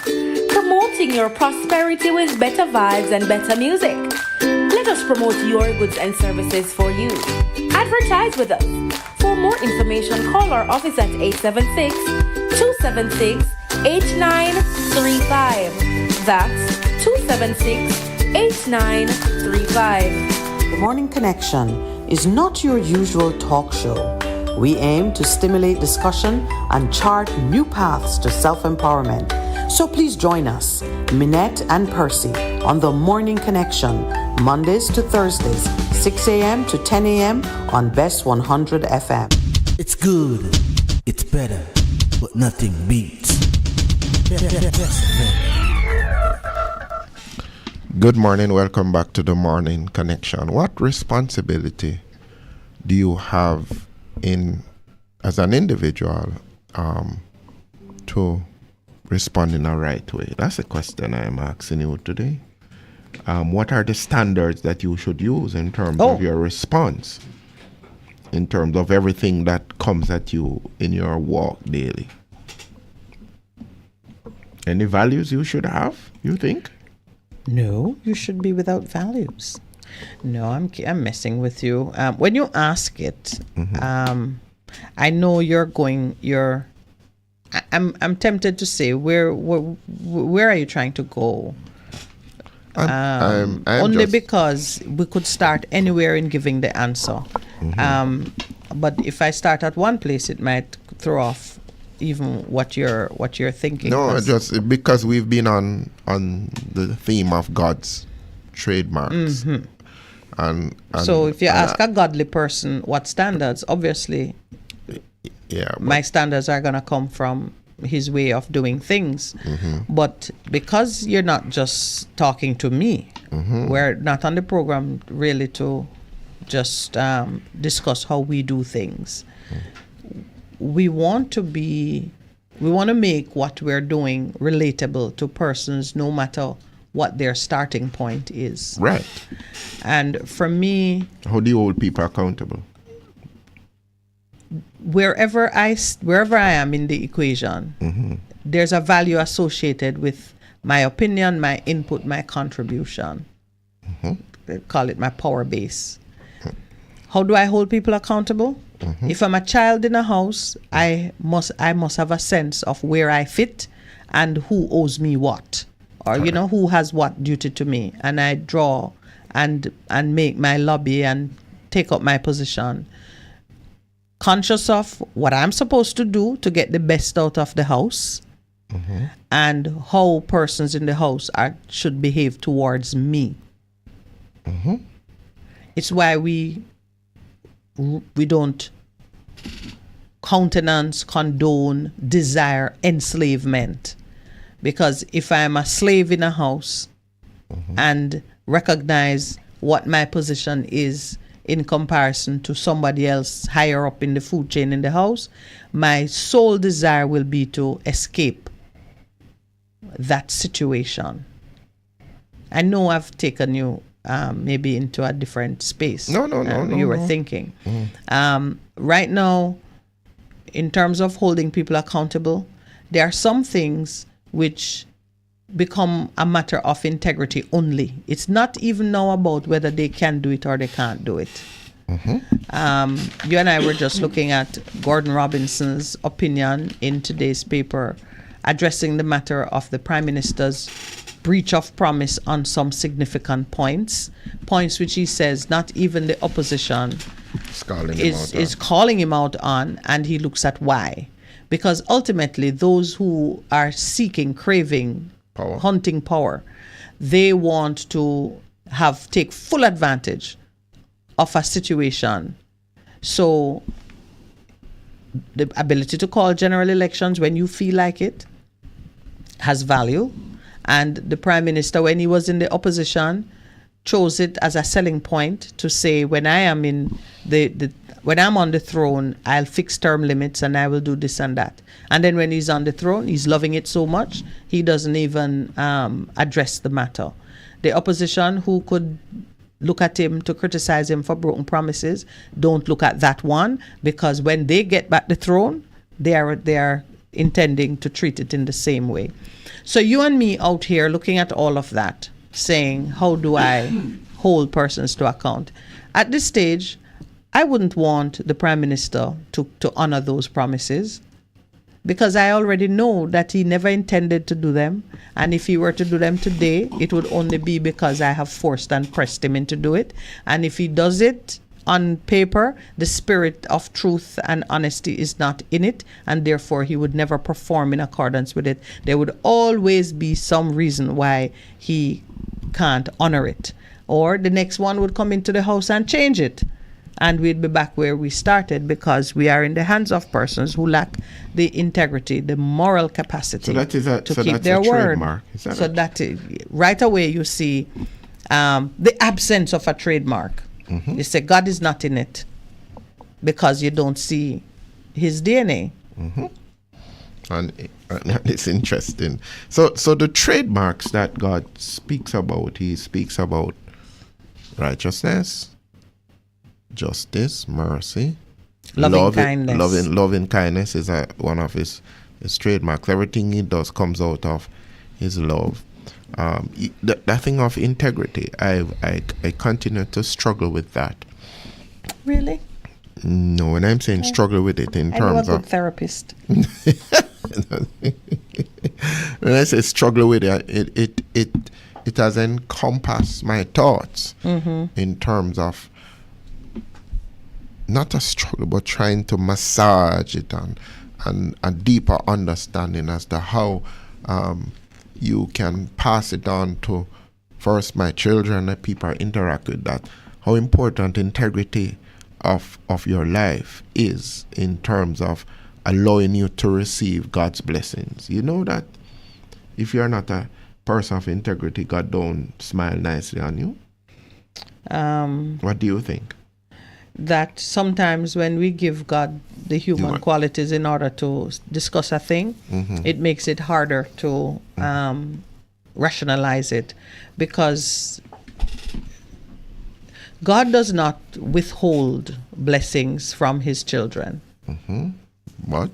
promoting your prosperity with better vibes and better music. Let us promote your goods and services for you. Advertise with us. For more information, call our office at 876-276-8935. That's 276-8935. The Morning Connection is not your usual talk show. We aim to stimulate discussion and chart new paths to self-empowerment. So please join us, Minett and Percy, on The Morning Connection, Mondays to Thursdays, 6 a.m. to 10 a.m. on Best 100 FM. It's good, it's better, but nothing beats. Good morning, welcome back to The Morning Connection. What responsibility do you have as an individual to respond in a right way? That's a question I am asking you today. What are the standards that you should use in terms of your response, in terms of everything that comes at you in your walk daily? Any values you should have, you think? No, you should be without values. No, I'm messing with you. When you ask it, I know I'm tempted to say, where are you trying to go? Only because we could start anywhere in giving the answer. But if I start at one place, it might throw off even what you're thinking. No, just because we've been on the theme of God's trademarks. And so if you ask a godly person what standards, obviously, my standards are going to come from his way of doing things. But because you're not just talking to me, we're not on the program really to just discuss how we do things. We want to make what we're doing relatable to persons, no matter what their starting point is. Right. And for me, how do you hold people accountable? Wherever I am in the equation, there's a value associated with my opinion, my input, my contribution. They call it my power base. How do I hold people accountable? If I'm a child in a house, I must have a sense of where I fit and who owes me what, or who has what duty to me, and I draw and make my lobby and take up my position, conscious of what I'm supposed to do to get the best out of the house, and how persons in the house should behave towards me. It's why we don't countenance, condone, desire enslavement. Because if I'm a slave in a house and recognize what my position is in comparison to somebody else higher up in the food chain in the house, my sole desire will be to escape that situation. I know I've taken you maybe into a different space. No. You were thinking. Right now, in terms of holding people accountable, there are some things which become a matter of integrity only. It's not even now about whether they can do it or they can't do it. You and I were just looking at Gordon Robinson's opinion in today's paper, addressing the matter of the Prime Minister's breach of promise on some significant points which he says not even the opposition is calling him out on, and he looks at why. Because ultimately those who are seeking, craving, hunting power, they want to take full advantage of a situation. So the ability to call general elections when you feel like it has value. And the Prime Minister, when he was in the opposition, chose it as a selling point to say, when I am when I'm on the throne, I'll fix term limits and I will do this and that. And then when he's on the throne, he's loving it so much, he doesn't even address the matter. The opposition, who could look at him to criticize him for broken promises, don't look at that one, because when they get back the throne, they are intending to treat it in the same way. So you and me out here looking at all of that, saying, how do I hold persons to account? At this stage, I wouldn't want the Prime Minister to honor those promises, because I already know that he never intended to do them. And if he were to do them today, it would only be because I have forced and pressed him into do it. And if he does it on paper, the spirit of truth and honesty is not in it, and therefore he would never perform in accordance with it. There would always be some reason why he can't honor it. Or the next one would come into the house and change it, and we'd be back where we started, because we are in the hands of persons who lack the integrity, the moral capacity to keep their word. So that right away you see the absence of a trademark. You say God is not in it because you don't see his DNA. And it's interesting. So the trademarks that God speaks about, he speaks about righteousness, justice, mercy, kindness. Loving kindness is one of his trademarks. Everything he does comes out of his love. That thing of integrity, I continue to struggle with that. Really? No, when I'm saying struggle with it in terms of therapist. When I say struggle with it, it has encompassed my thoughts in terms of not a struggle, but trying to massage it and a deeper understanding as to how you can pass it on to first my children and people I interact with, that how important integrity of your life is in terms of allowing you to receive God's blessings. You know that if you're not a person of integrity, God don't smile nicely on you. What do you think? That sometimes when we give God the human qualities in order to discuss a thing, it makes it harder to rationalize it, because God does not withhold blessings from his children. What?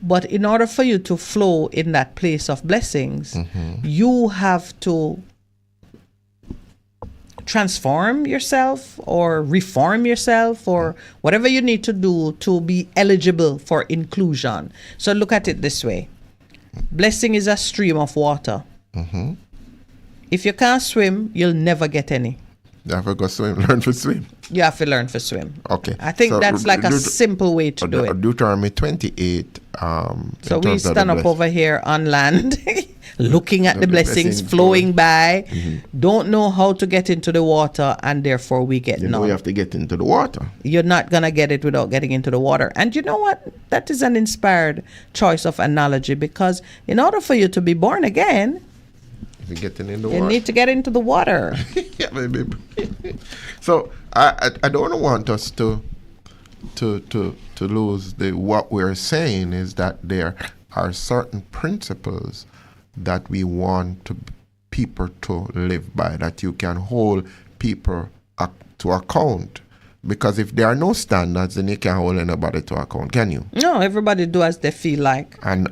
But in order for you to flow in that place of blessings, you have to transform yourself or reform yourself or whatever you need to do to be eligible for inclusion. So look at it this way. Blessing is a stream of water. If you can't swim, you'll never get any. You have to go learn to swim. You have to learn to swim. Okay. I think so that's like a simple way to do it. Deuteronomy 28. So we stand up over here on land, looking at the blessings flowing by, don't know how to get into the water, and therefore we get none. You have to get into the water. You're not going to get it without getting into the water. And you know what? That is an inspired choice of analogy, because in order for you to be born again, you need to get into the water. Yeah, baby. So I don't want us to lose what we're saying is that there are certain principles that we want people to live by, that you can hold people to account, Because if there are no standards, then you can't hold anybody to account, can you? No, everybody do as they feel like. And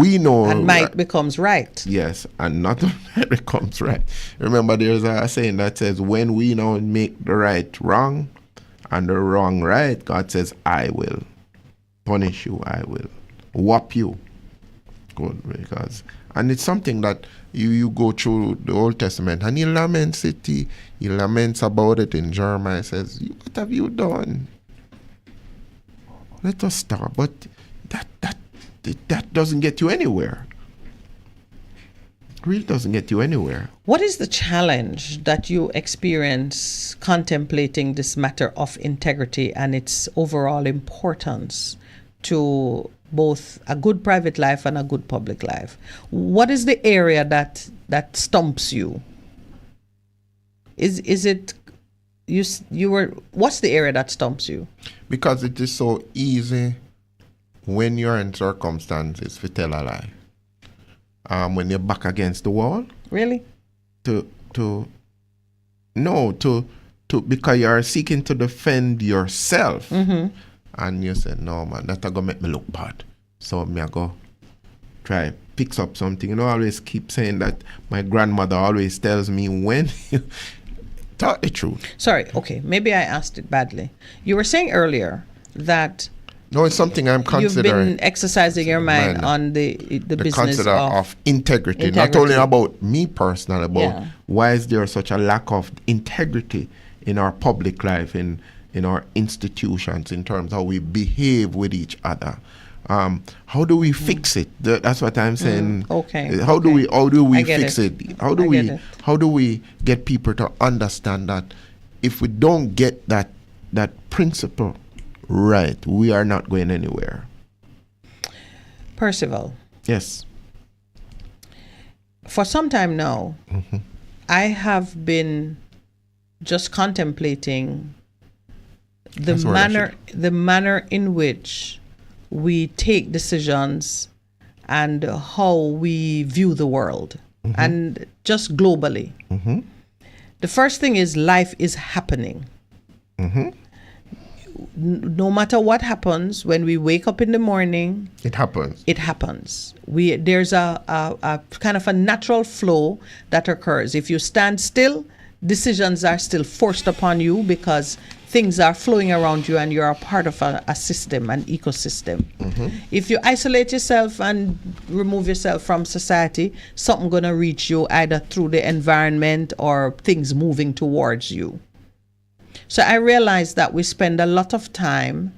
we know. And might becomes right. Yes, and not might becomes right. Remember, there's a saying that says, when we now make the right wrong and the wrong right, God says, I will punish you, I will whop you. Good, because, and it's something that you go through the Old Testament and he laments it. He laments about it in Jeremiah. He says, what have you done? Let us stop. But that doesn't get you anywhere. It really doesn't get you anywhere. What is the challenge that you experience contemplating this matter of integrity and its overall importance to both a good private life and a good public life? What is the area that stumps you? Is it what's the area that stumps you? Because it is so easy when you're in circumstances to tell a lie. When you're back against the wall. Really? Because you're seeking to defend yourself. Mm-hmm. And you say, no man, that's gonna make me look bad. So me I go try picks up something. You know, I always keep saying that my grandmother always tells me when you talk the truth. Sorry, okay, maybe I asked it badly. You were saying earlier that no, it's something I'm considering. You've been exercising your mind on the business of integrity. Not only about me personally, but why is there such a lack of integrity in our public life, in our institutions, in terms of how we behave with each other. How do we fix it? That's what I'm saying. Okay. How do we fix it? How do we get people to understand that if we don't get that principle right, we are not going anywhere? Percival. Yes. For some time now, I have been just contemplating the manner in which we take decisions and how we view the world, and just globally. The first thing is life is happening. No matter what happens, when we wake up in the morning, it happens. There's a kind of a natural flow that occurs. If you stand still, decisions are still forced upon you because things are flowing around you and you're a part of a system, an ecosystem. If you isolate yourself and remove yourself from society, something gonna reach you either through the environment or things moving towards you. So I realized that we spend a lot of time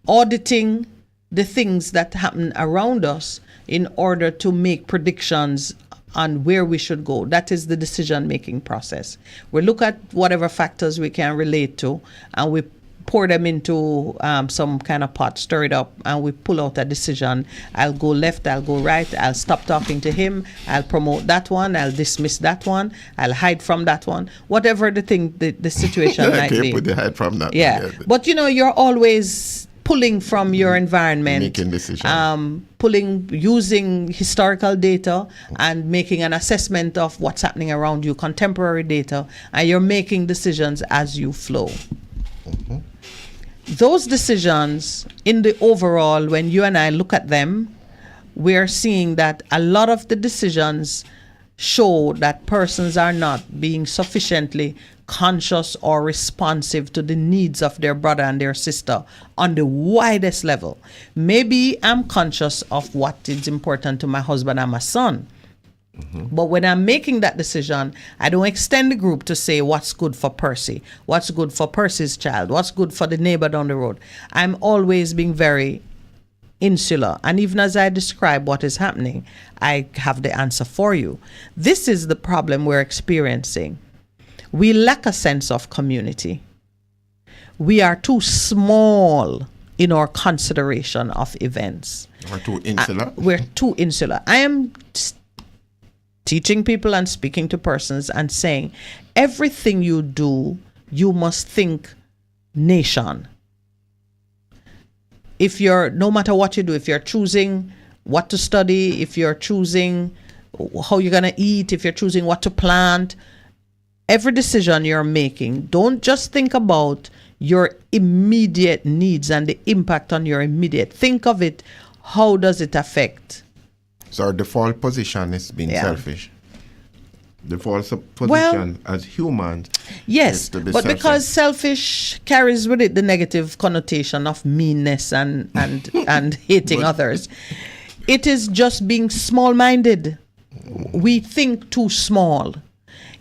auditing the things that happen around us in order to make predictions on where we should go. That is the decision-making process. We look at whatever factors we can relate to, and we pour them into some kind of pot, stir it up, and we pull out a decision. I'll go left, I'll go right, I'll stop talking to him, I'll promote that one, I'll dismiss that one, I'll hide from that one, whatever the situation might be. Put the hide from that. Yeah, but you're always pulling from your environment, making decisions, using historical data and making an assessment of what's happening around you, contemporary data, and you're making decisions as you flow. Those decisions, in the overall, when you and I look at them, we're seeing that a lot of the decisions show that persons are not being sufficiently conscious or responsive to the needs of their brother and their sister on the widest level. Maybe I'm conscious of what is important to my husband and my son. But when I'm making that decision, I don't extend the group to say what's good for Percy, what's good for Percy's child, what's good for the neighbor down the road. I'm always being very insular. And even as I describe what is happening, I have the answer for you. This is the problem we're experiencing. We lack a sense of community. We are too small in our consideration of events. We're too insular? We're too insular. I am teaching people and speaking to persons and saying, everything you do, you must think nation. No matter what you do, if you're choosing what to study, if you're choosing how you're going to eat, if you're choosing what to plant, every decision you're making, don't just think about your immediate needs and the impact on your immediate. Think of it, how does it affect? So our default position is being selfish. Default position as humans. Yes, is to be but selfish. because selfish carries with it the negative connotation of meanness and hating others, it is just being small-minded. We think too small.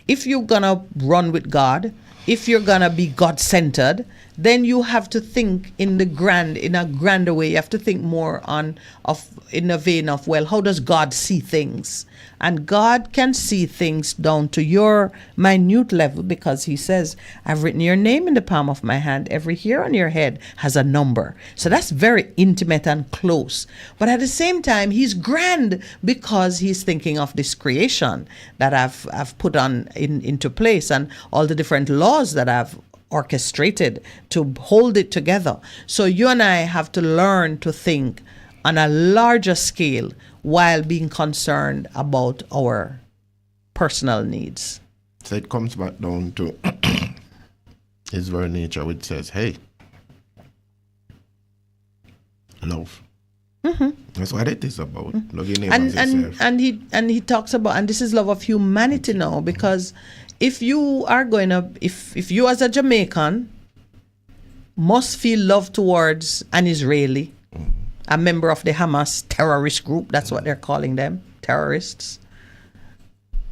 If you're gonna run with God, if you're gonna be God-centered, then you have to think in a grander way. You have to think more in a vein of, well, how does God see things? And God can see things down to your minute level, because he says, I've written your name in the palm of my hand. Every hair on your head has a number. So that's very intimate and close. But at the same time, he's grand because he's thinking of this creation that I've put into place, and all the different laws that I've orchestrated to hold it together. So you and I have to learn to think on a larger scale while being concerned about our personal needs. So it comes back down to his very nature, which says, hey, love. Mm-hmm. That's what it is about. Love your neighbor as yourself. And he talks about, and this is love of humanity now, because if you are going to, if you as a Jamaican must feel love towards an Israeli, a member of the Hamas terrorist group, that's what they're calling them, terrorists,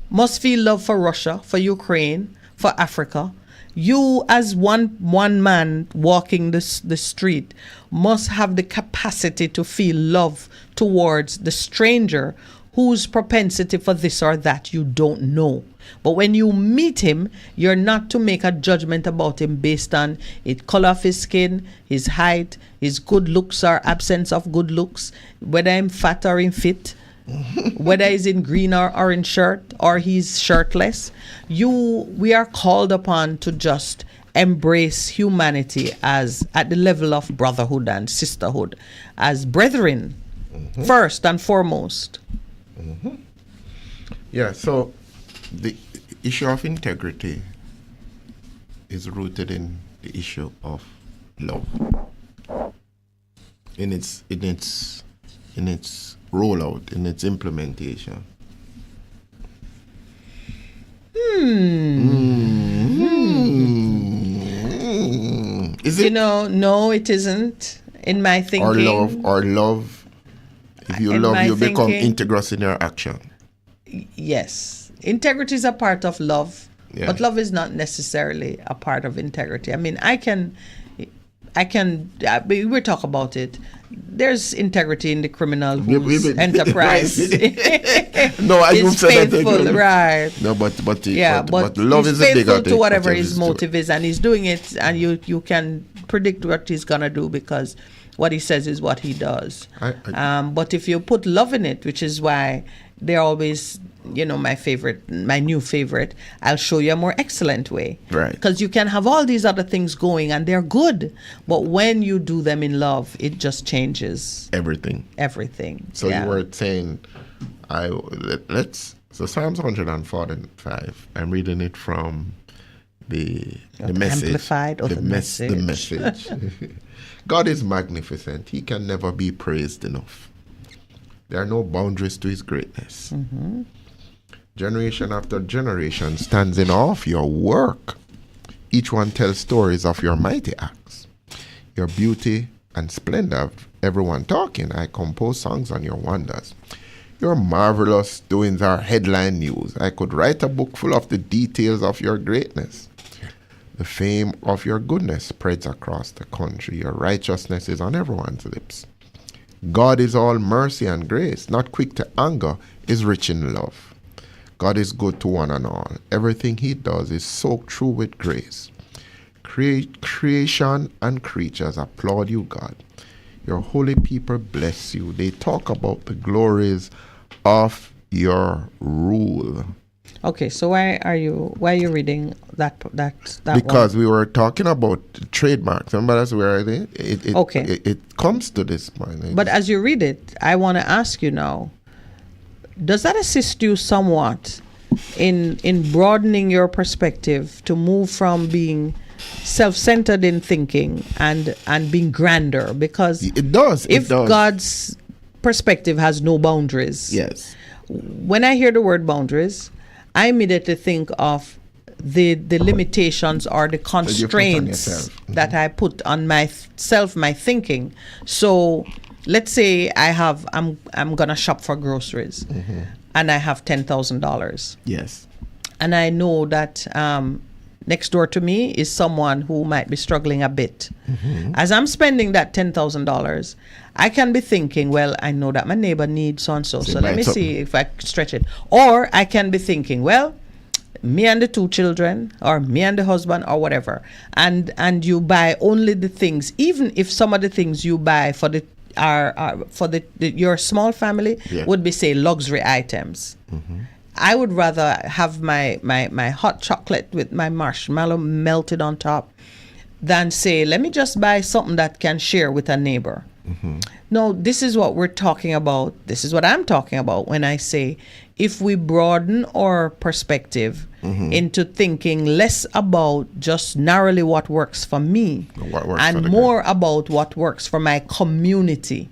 must feel love for Russia, for Ukraine, for Africa, you as one man walking the street must have the capacity to feel love towards the stranger whose propensity for this or that you don't know. But when you meet him, you're not to make a judgment about him based on the color of his skin, his height, his good looks or absence of good looks, whether I'm fat or in fit, whether he's in green or orange shirt or he's shirtless. We are called upon to just embrace humanity as at the level of brotherhood and sisterhood, as brethren, first and foremost. Mm-hmm. Yeah, so the issue of integrity is rooted in the issue of love. In its rollout, in its implementation. Is it? No, it isn't. In my thinking, or love. If you love, you become integrous in your action. Yes, integrity is a part of love, yeah. But love is not necessarily a part of integrity. I mean, we'll talk about it. There's integrity in the criminal whose enterprise no, I is faithful, right? No, but he's love is a bigger faithful to whatever his motive is, and he's doing it, and you can predict what he's gonna do because what he says is what he does. But if you put love in it, which is why they're always, my new favorite, I'll show you a more excellent way. Right. Because you can have all these other things going and they're good, but when you do them in love, it just changes everything. So yeah. You were saying, so Psalms 145, I'm reading it from the message. Amplified or the message? The message. God is magnificent. He can never be praised enough. There are no boundaries to his greatness. Mm-hmm. Generation after generation stands in awe of your work. Each one tells stories of your mighty acts, your beauty and splendor. Everyone talking. I compose songs on your wonders. Your marvelous doings are headline news. I could write a book full of the details of your greatness. The fame of your goodness spreads across the country. Your righteousness is on everyone's lips. God is all mercy and grace, not quick to anger, is rich in love. God is good to one and all. Everything he does is soaked through with grace. Creation and creatures applaud you, God. Your holy people bless you. They talk about the glories of your rule. Okay, so why are you reading that because one? We were talking about trademarks. Remember, that's where it comes to this point. But as you read it, I want to ask you now, does that assist you somewhat in broadening your perspective to move from being self-centered in thinking and being grander, because it does. God's perspective has no boundaries. Yes. When I hear the word boundaries, I immediately think of the limitations or the constraints that I put on myself, my thinking. So let's say I'm gonna shop for groceries, and I have $10,000. Yes. And I know that next door to me is someone who might be struggling a bit. As I'm spending that $10,000, I can be thinking, well, I know that my neighbor needs so and so, so let me see if I stretch it. Or I can be thinking, well, me and the 2 children, or me and the husband, or whatever, and you buy only the things, even if some of the things you buy for your small family would be, say, luxury items. I would rather have my hot chocolate with my marshmallow melted on top than say, let me just buy something that can share with a neighbor. No, this is what we're talking about. This is what I'm talking about when I say, if we broaden our perspective into thinking less about just narrowly what works for me and more about what works for my community,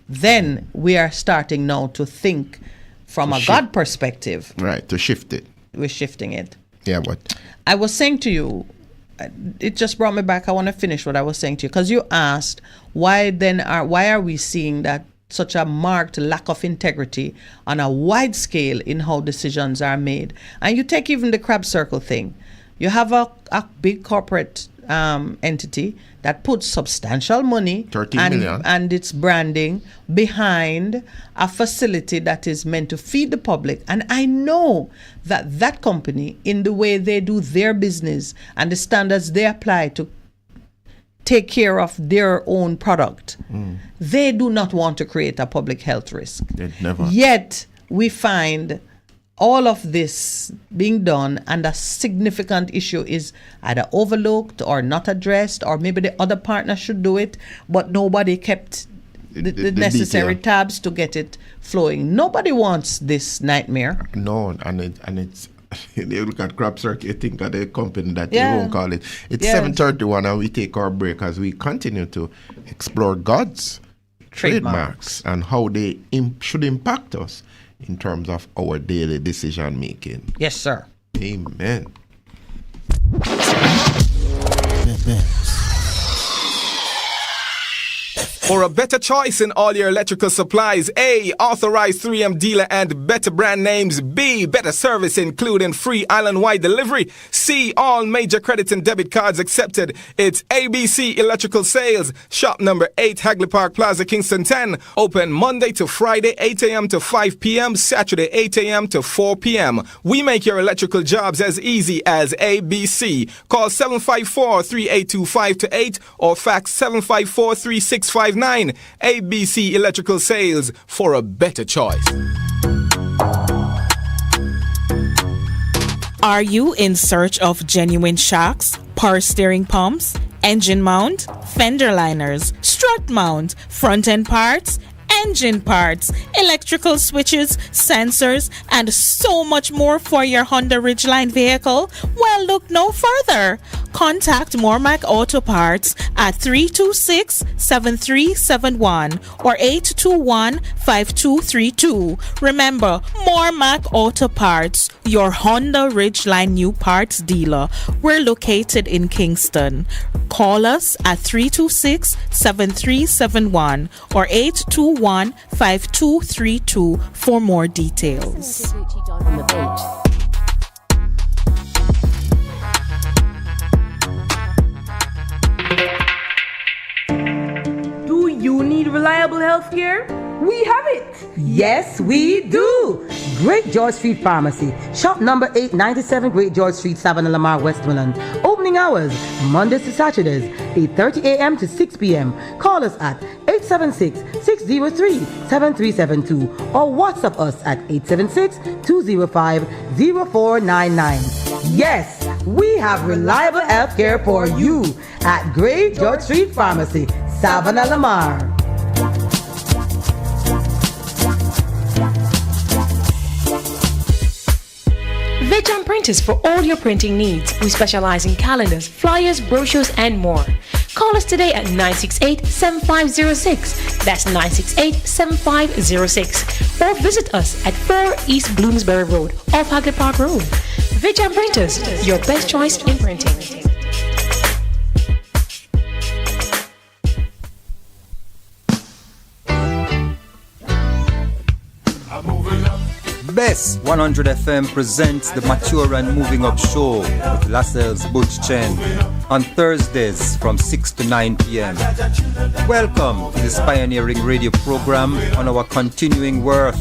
then we are starting now to think from a God perspective. Right, to shift it. We're shifting it. Yeah, what? I was saying to you, it just brought me back. I want to finish what I was saying to you, because you asked why are we seeing that such a marked lack of integrity on a wide scale in how decisions are made. And you take even the crab circle thing. You have a big corporate entity that puts substantial money, 13 million, and its branding behind a facility that is meant to feed the public. And I know that company, in the way they do their business and the standards they apply to take care of their own product, they do not want to create a public health risk. Never. Yet we find all of this being done, and a significant issue is either overlooked or not addressed, or maybe the other partner should do it, but nobody kept the necessary tabs to get it flowing. Nobody wants this nightmare. No, and it's you look at crab circle, you think of the company that you won't call it. It's 7:31, and we take our break as we continue to explore God's trademarks and how they should impact us in terms of our daily decision making. Yes, sir. Amen. For a better choice in all your electrical supplies, A, authorized 3M dealer and better brand names. B, better service including free island-wide delivery. C, all major credit and debit cards accepted. It's ABC Electrical Sales. Shop number 8, Hagley Park Plaza, Kingston 10. Open Monday to Friday, 8 a.m. to 5 p.m. Saturday, 8 a.m. to 4 p.m. We make your electrical jobs as easy as ABC. Call 754-3825-8 or fax 754-3659. ABC Electrical Sales, for a better choice. Are you in search of genuine shocks, power steering pumps, engine mount, fender liners, strut mount, front end parts, engine parts, electrical switches, sensors, and so much more for your Honda Ridgeline vehicle? Well, look no further. Contact Mormac Auto Parts at 326-7371 or 821-5232. Remember, Mormac Auto Parts, your Honda Ridgeline new parts dealer. We're located in Kingston. Call us at 326-7371 or 821-5232 for more details. Do you need reliable health care? We have it! Yes, we do! Great George Street Pharmacy. Shop number 897 Great George Street, Savannah, Lamar, Westmoreland. Opening hours, Mondays to Saturdays, 8:30 a.m. to 6 p.m. Call us at 876-603-7372 or WhatsApp us at 876-205-0499. Yes, we have reliable health care for you at Great George Street Pharmacy, Savannah, Lamar. Printers for all your printing needs. We specialize in calendars, flyers, brochures, and more. Call us today at 968-7506. That's 968-7506. Or visit us at 4 East Bloomsbury Road off Hagley Park Road. Vijay Printers, your best choice in printing. Bess 100 FM presents the Mature and Moving Up Show with Lascelles Butch Chen on Thursdays from 6 to 9 p.m. Welcome to this pioneering radio program on our continuing worth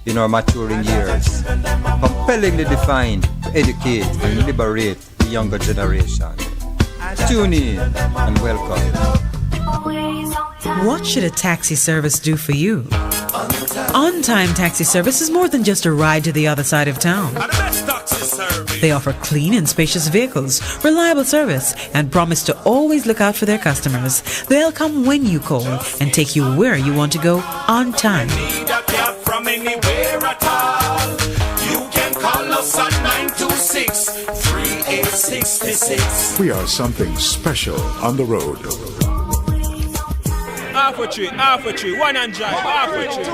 in our maturing years. Compellingly defined to educate and liberate the younger generation. Tune in and welcome. What should a taxi service do for you? On-time taxi service is more than just a ride to the other side of town. They offer clean and spacious vehicles, reliable service, and promise to always look out for their customers. They'll come when you call and take you where you want to go on time. From anywhere at all. You can call us at 926-3866. We are something special on the road. Half a tree, one and drive, half a tree.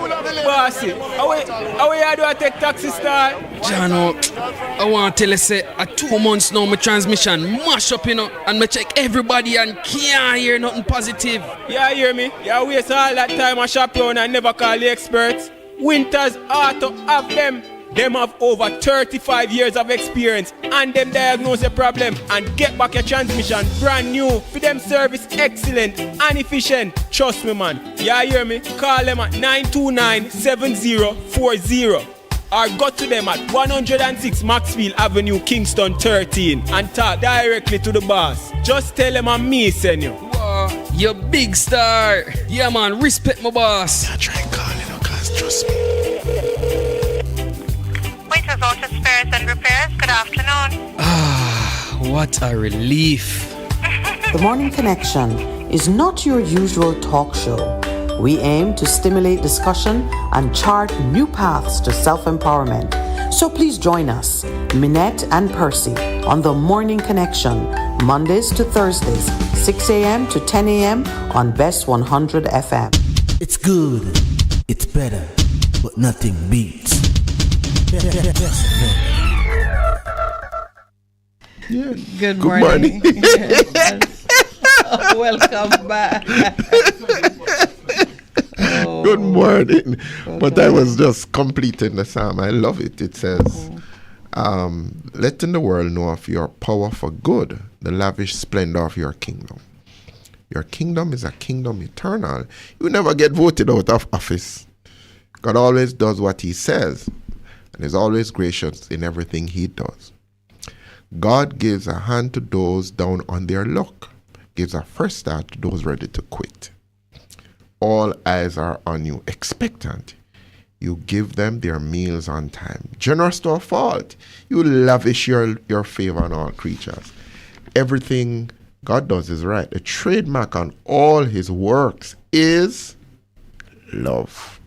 Bossy, how do I take taxi style? Jano, I want to tell you, say, at 2 months now, my transmission mash up, and I check everybody and can't hear nothing positive. Yeah, hear me? Yeah, waste all that time I shop around and never call the experts. Winters Auto have them. Them have over 35 years of experience and them diagnose the problem and get back your transmission brand new. For them service excellent and efficient. Trust me, man. Yeah, hear me? Call them at 929-7040 or go to them at 106 Maxfield Avenue, Kingston 13 and talk directly to the boss. Just tell them I'm me, send you. Wow, you big star. Yeah, man, respect my boss. I try and call you, cause trust me. Waiters Auto Spares and Repairs, good afternoon. Ah, what a relief. The Morning Connection is not your usual talk show. We aim to stimulate discussion and chart new paths to self-empowerment. So please join us, Minett and Percy, on The Morning Connection, Mondays to Thursdays, 6 a.m. to 10 a.m. on Bess 100 FM. It's good, it's better, but nothing beats. Yeah. Good morning. Welcome back. Good morning. But I was just completing the psalm. I love it. It says, letting the world know of your power for good, the lavish splendor of your kingdom. Your kingdom is a kingdom eternal. You never get voted out of office. God always does what he says and is always gracious in everything he does. God gives a hand to those down on their luck, gives a fresh start to those ready to quit. All eyes are on you, expectant. You give them their meals on time. Generous to a fault. You lavish your favor on all creatures. Everything God does is right. The trademark on all his works is love.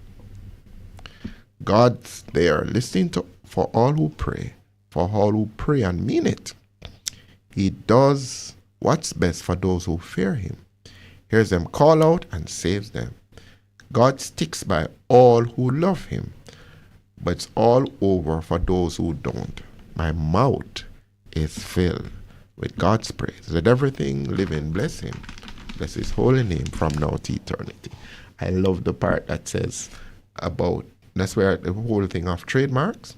God's there listening for all who pray, and mean it. He does what's best for those who fear him. Hears them call out and saves them. God sticks by all who love him, but it's all over for those who don't. My mouth is filled with God's praise. Let everything living bless him. Bless his holy name from now to eternity. I love the part that says about, that's where the whole thing of trademarks,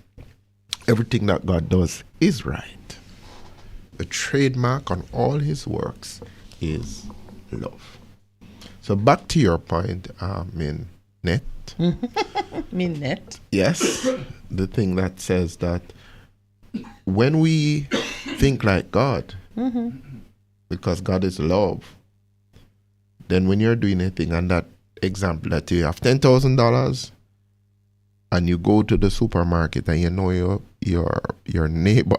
everything that God does is right. The trademark on all his works is love. So back to your point, Minett. Minett. Yes, the thing that says that when we think like God, because God is love, then when you're doing anything, and that example that you have $10,000 and you go to the supermarket and you know your neighbor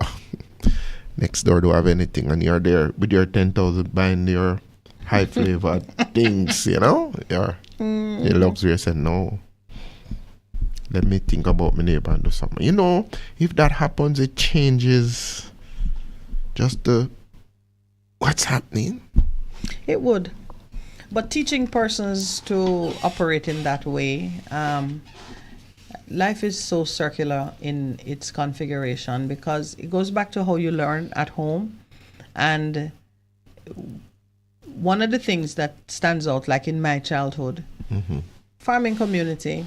next door don't have anything, and you're there with your 10,000 buying your high flavored things, your luxurious, and no. let me think about my neighbor and do something. You know, if that happens, it changes just what's happening. It would. But teaching persons to operate in that way, life is so circular in its configuration because it goes back to how you learn at home. And one of the things that stands out, like in my childhood, farming community.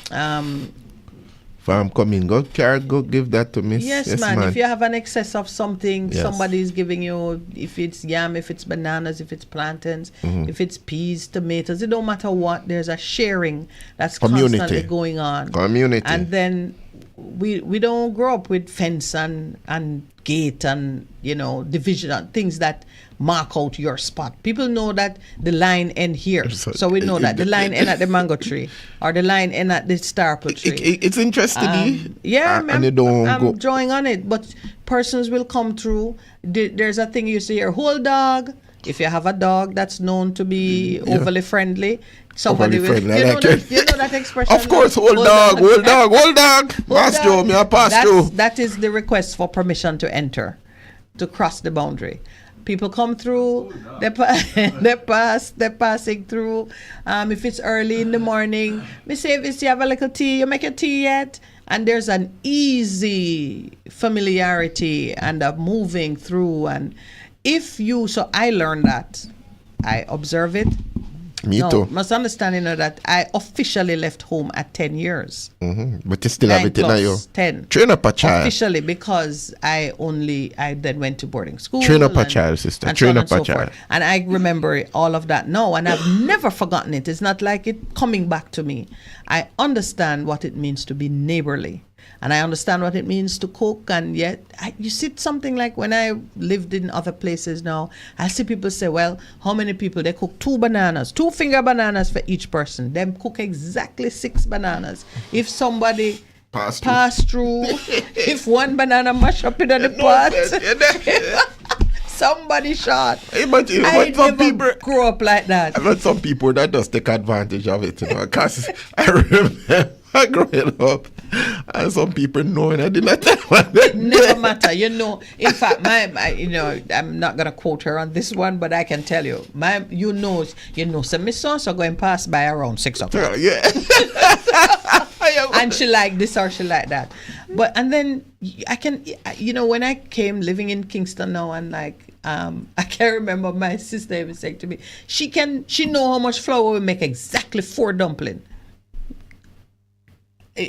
Farm coming, go give that to me. Yes, man. If you have an excess of something, somebody's giving you, if it's yam, if it's bananas, if it's plantains, if it's peas, tomatoes, it don't matter what, there's a sharing that's constantly going on. Community. And then we don't grow up with fence and gate and, you know, division and things that mark out your spot. People know that the line end here. So we know that the line end at the mango tree or the line end at the star apple tree. It's interesting. I'm drawing on it. But persons will come through. There's a thing you see here, whole dog. If you have a dog that's known to be overly friendly, somebody will. You know that expression? Of course, whole dog. Pass through, me a pass through. That is the request for permission to enter, to cross the boundary. People come through, they're passing through. If it's early in the morning, me say, if you have a little tea, you make your tea yet? And there's an easy familiarity and a moving through. And so I learned that. I observe it. Me too. Must understand, that I officially left home at 10 years. But you still have it in you. 10. Train up a child. Officially, because I then went to boarding school. Train up a child, sister. Train up a child. And I remember all of that now, and I've never forgotten it. It's not like it coming back to me. I understand what it means to be neighborly. And I understand what it means to cook. And yet, you see something like when I lived in other places now, I see people say, well, how many people? They cook 2 finger bananas for each person. Them cook exactly 6 bananas. If somebody pass through, if one banana mash up in the pot, somebody shot. But some people grew up like that. But some people that just take advantage of it, because I remember growing up, and some people knowing I did not tell it never matter. In fact, I'm not gonna quote her on this one, but I can tell you, so Miss So going pass by around 6 o'clock. Yeah. And she like this or she like that. And then I can, when I came living in Kingston now, and I can remember my sister even saying to me, she know how much flour we make exactly 4 dumplings.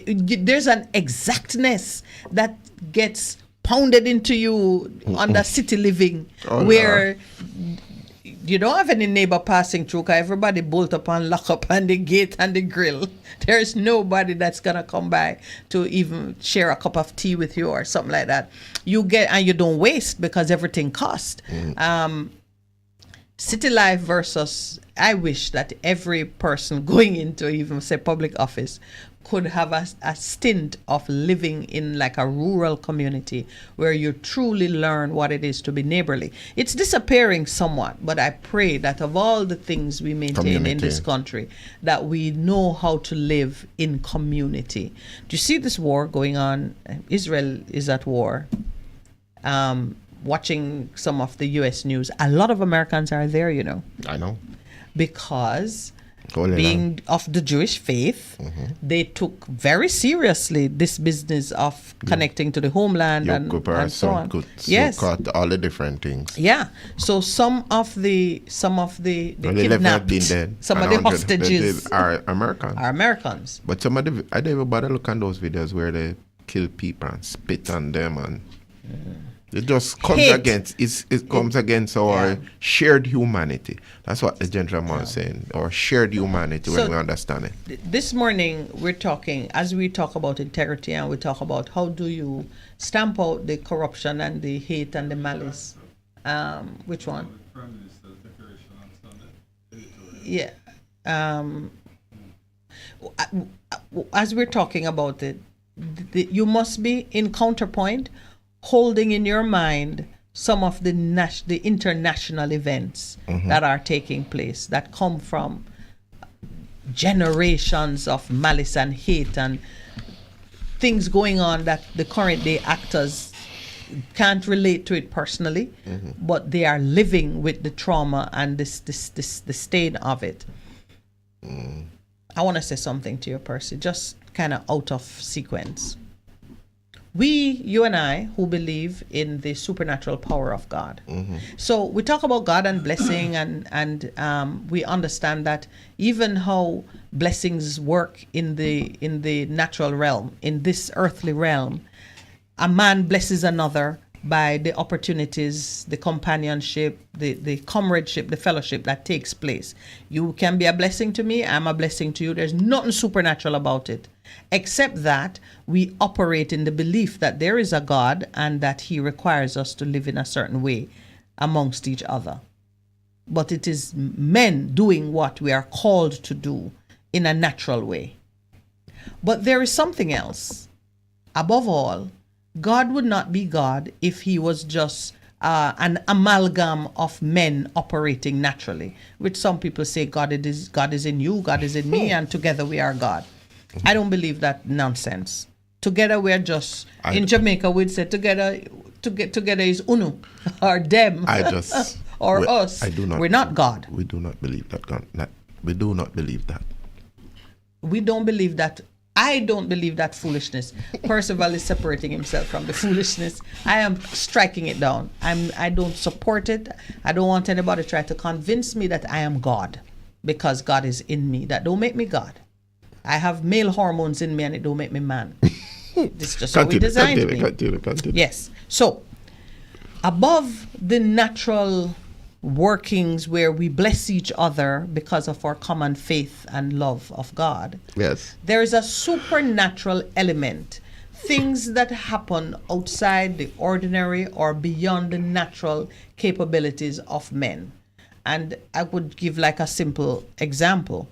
There's an exactness that gets pounded into you under city living, where you don't have any neighbor passing through, because everybody bolt up and lock up on the gate and the grill. There's nobody that's gonna come by to even share a cup of tea with you or something like that. You don't waste because everything costs. City life versus, I wish that every person going into even say public office could have a stint of living in like a rural community where you truly learn what it is to be neighborly. It's disappearing somewhat, but I pray that of all the things we maintain in this country, that we know how to live in community. Do you see this war going on? Israel is at war. Watching some of the U.S. news, a lot of Americans are there, I know. Because being of the Jewish faith, they took very seriously this business of connecting to the homeland and so on. Yes, all the different things. Yeah. So some of the kidnapped, some of the hostages are Americans. Are Americans. But some of the, I never bother look at those videos where they kill people and spit on them and. It just comes against against our shared humanity. That's what the gentleman was saying, our shared humanity when we understand it. This morning we're talking, as we talk about integrity, and we talk about how do you stamp out the corruption and the hate and the malice. Which one? Prime Minister's declaration on Sunday. Yeah. As we're talking about it, you must be in counterpoint, holding in your mind some of the international events that are taking place, that come from generations of malice and hate and things going on that the current day actors can't relate to it personally, but they are living with the trauma and the stain of it. I want to say something to you, Percy, just kind of out of sequence. You and I, who believe in the supernatural power of God. So we talk about God and blessing, and we understand that even how blessings work in the natural realm, in this earthly realm, a man blesses another by the opportunities, the companionship, the comradeship, the fellowship that takes place. You can be a blessing to me, I'm a blessing to you. There's nothing supernatural about it, except that we operate in the belief that there is a God and that he requires us to live in a certain way amongst each other. But it is men doing what we are called to do in a natural way. But there is something else. Above all, God would not be God if he was just an amalgam of men operating naturally, which some people say God is in you, God is in me, and together we are God. I don't believe that nonsense. Together we're just, in Jamaica we'd say together is unu, or them, or us. We're not God. We do not believe that God. We do not believe that. We don't believe that. I don't believe that foolishness. Percival is separating himself from the foolishness. I am striking it down. I don't support it. I don't want anybody to try to convince me that I am God, because God is in me. That don't make me God. I have male hormones in me, and it don't make me man. This is just how we designed me. Continue. Yes. So, above the natural workings where we bless each other because of our common faith and love of God, yes, there is a supernatural element, things that happen outside the ordinary or beyond the natural capabilities of men. And I would give like a simple example.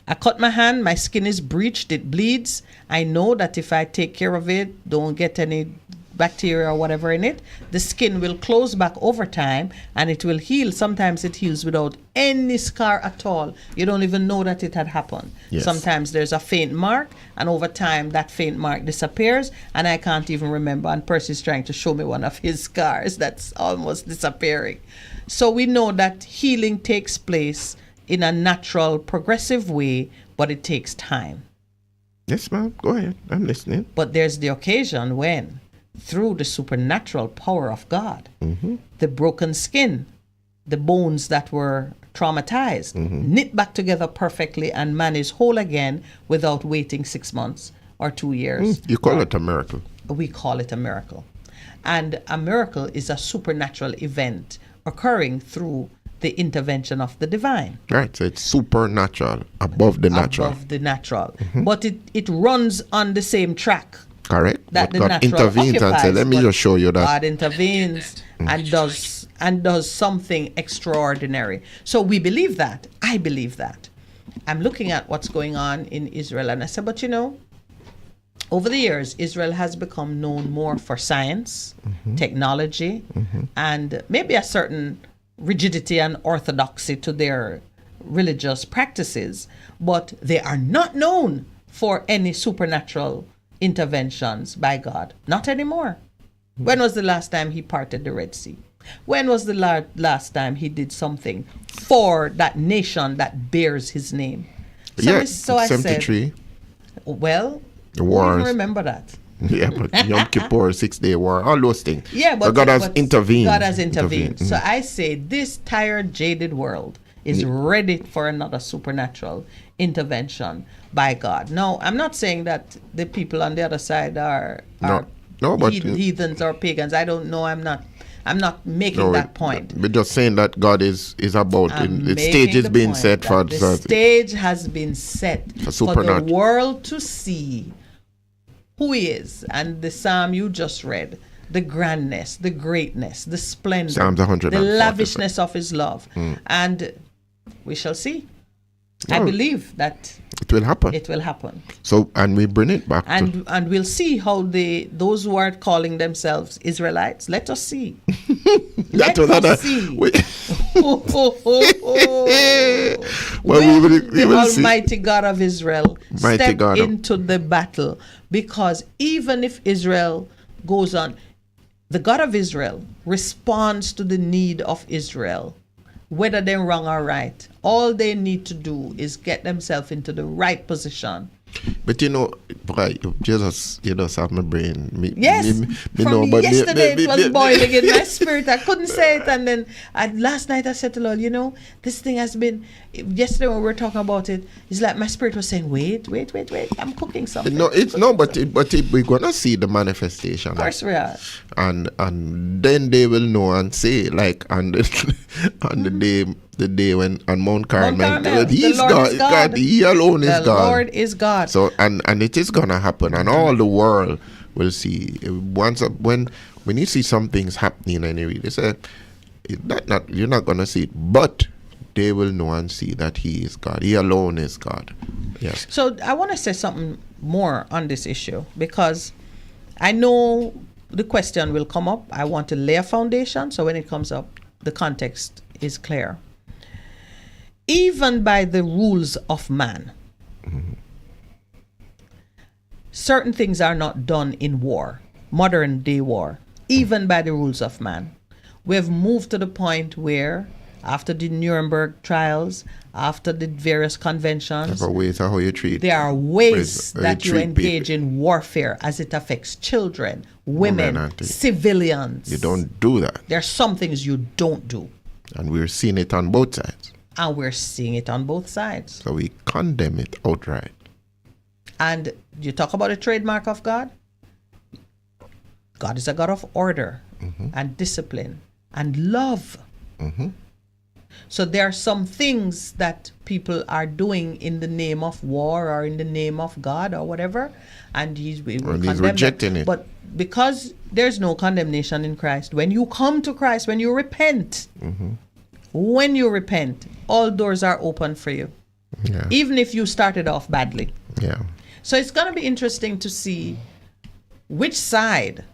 I cut my hand, my skin is breached, it bleeds. I know that if I take care of it, don't get any bacteria or whatever in it, the skin will close back over time and it will heal. Sometimes it heals without any scar at all. You don't even know that it had happened. Yes. Sometimes there's a faint mark, and over time that faint mark disappears and I can't even remember. And Percy's trying to show me one of his scars that's almost disappearing. So we know that healing takes place in a natural, progressive way, but it takes time. Yes, ma'am. Go ahead. I'm listening. But there's the occasion when, through the supernatural power of God, the broken skin, the bones that were traumatized, knit back together perfectly, and man is whole again without waiting 6 months or 2 years. You call it a miracle. We call it a miracle. And a miracle is a supernatural event occurring through the intervention of the divine. Right, so it's supernatural, above the natural. Above the natural. But it runs on the same track. Correct. That but the God natural intervenes occupies, and says, let me just show you that. God intervenes and does something extraordinary. So we believe that. I believe that. I'm looking at what's going on in Israel, and I said, but over the years, Israel has become known more for science, technology, and maybe a certain rigidity and orthodoxy to their religious practices, but they are not known for any supernatural interventions by God. Not anymore. When was the last time he parted the Red Sea? When was the last time he did something for that nation that bears his name? So I 73. said, well, the who wars. even remember that? Yeah, but Yom Kippur, 6-day war, all those things. Yeah, but God has intervened. God has intervened. So I say this tired, jaded world is ready for another supernatural intervention by God. No, I'm not saying that the people on the other side are heathens or pagans. I don't know. I'm not making that point. We're just saying that God is about the stage is being set for the stage has been set for the world to see who he is. And the psalm you just read, the grandness, the greatness, the splendor, the lavishness of his love. And we shall see. I believe that it will happen. It will happen. So, and we bring it back. And we'll see how those who are calling themselves Israelites, let us see That was another. Well, we will Almighty see. God of Israel step God into the battle, because even if Israel goes on, the God of Israel responds to the need of Israel, whether they're wrong or right. All they need to do is get themselves into the right position. But you know, Jesus, you just have my brain. Yesterday it was boiling in my spirit. I couldn't say it, and then last night I said to the Lord, you know, this thing has been. Yesterday when we were talking about it, it's like my spirit was saying, wait, I'm cooking something. But we're gonna see the manifestation. Of course we are. And then they will know and say, like, on the day when on Mount Carmel, he's God. He alone is God. The Lord is God. So and it is gonna happen, and all the world will see. When you see some things happening, anyway, they say you're not gonna see it, but they will know and see that He is God. He alone is God. Yes. So I want to say something more on this issue, because I know the question will come up. I want to lay a foundation, so when it comes up, the context is clear. Even by the rules of man, certain things are not done in war, modern day war, even by the rules of man. We have moved to the point where, after the Nuremberg trials, after the various conventions, there are ways that you engage in warfare as it affects children, women, civilians. You don't do that. There are some things you don't do. And we're seeing it on both sides. And we're seeing it on both sides. So we condemn it outright. And you talk about a trademark of God. God is a God of order and discipline and love. So there are some things that people are doing in the name of war or in the name of God or whatever, and he's rejecting it. But because there's no condemnation in Christ, when you come to Christ, when you repent, all doors are open for you. Yeah. Even if you started off badly. Yeah. So it's going to be interesting to see which side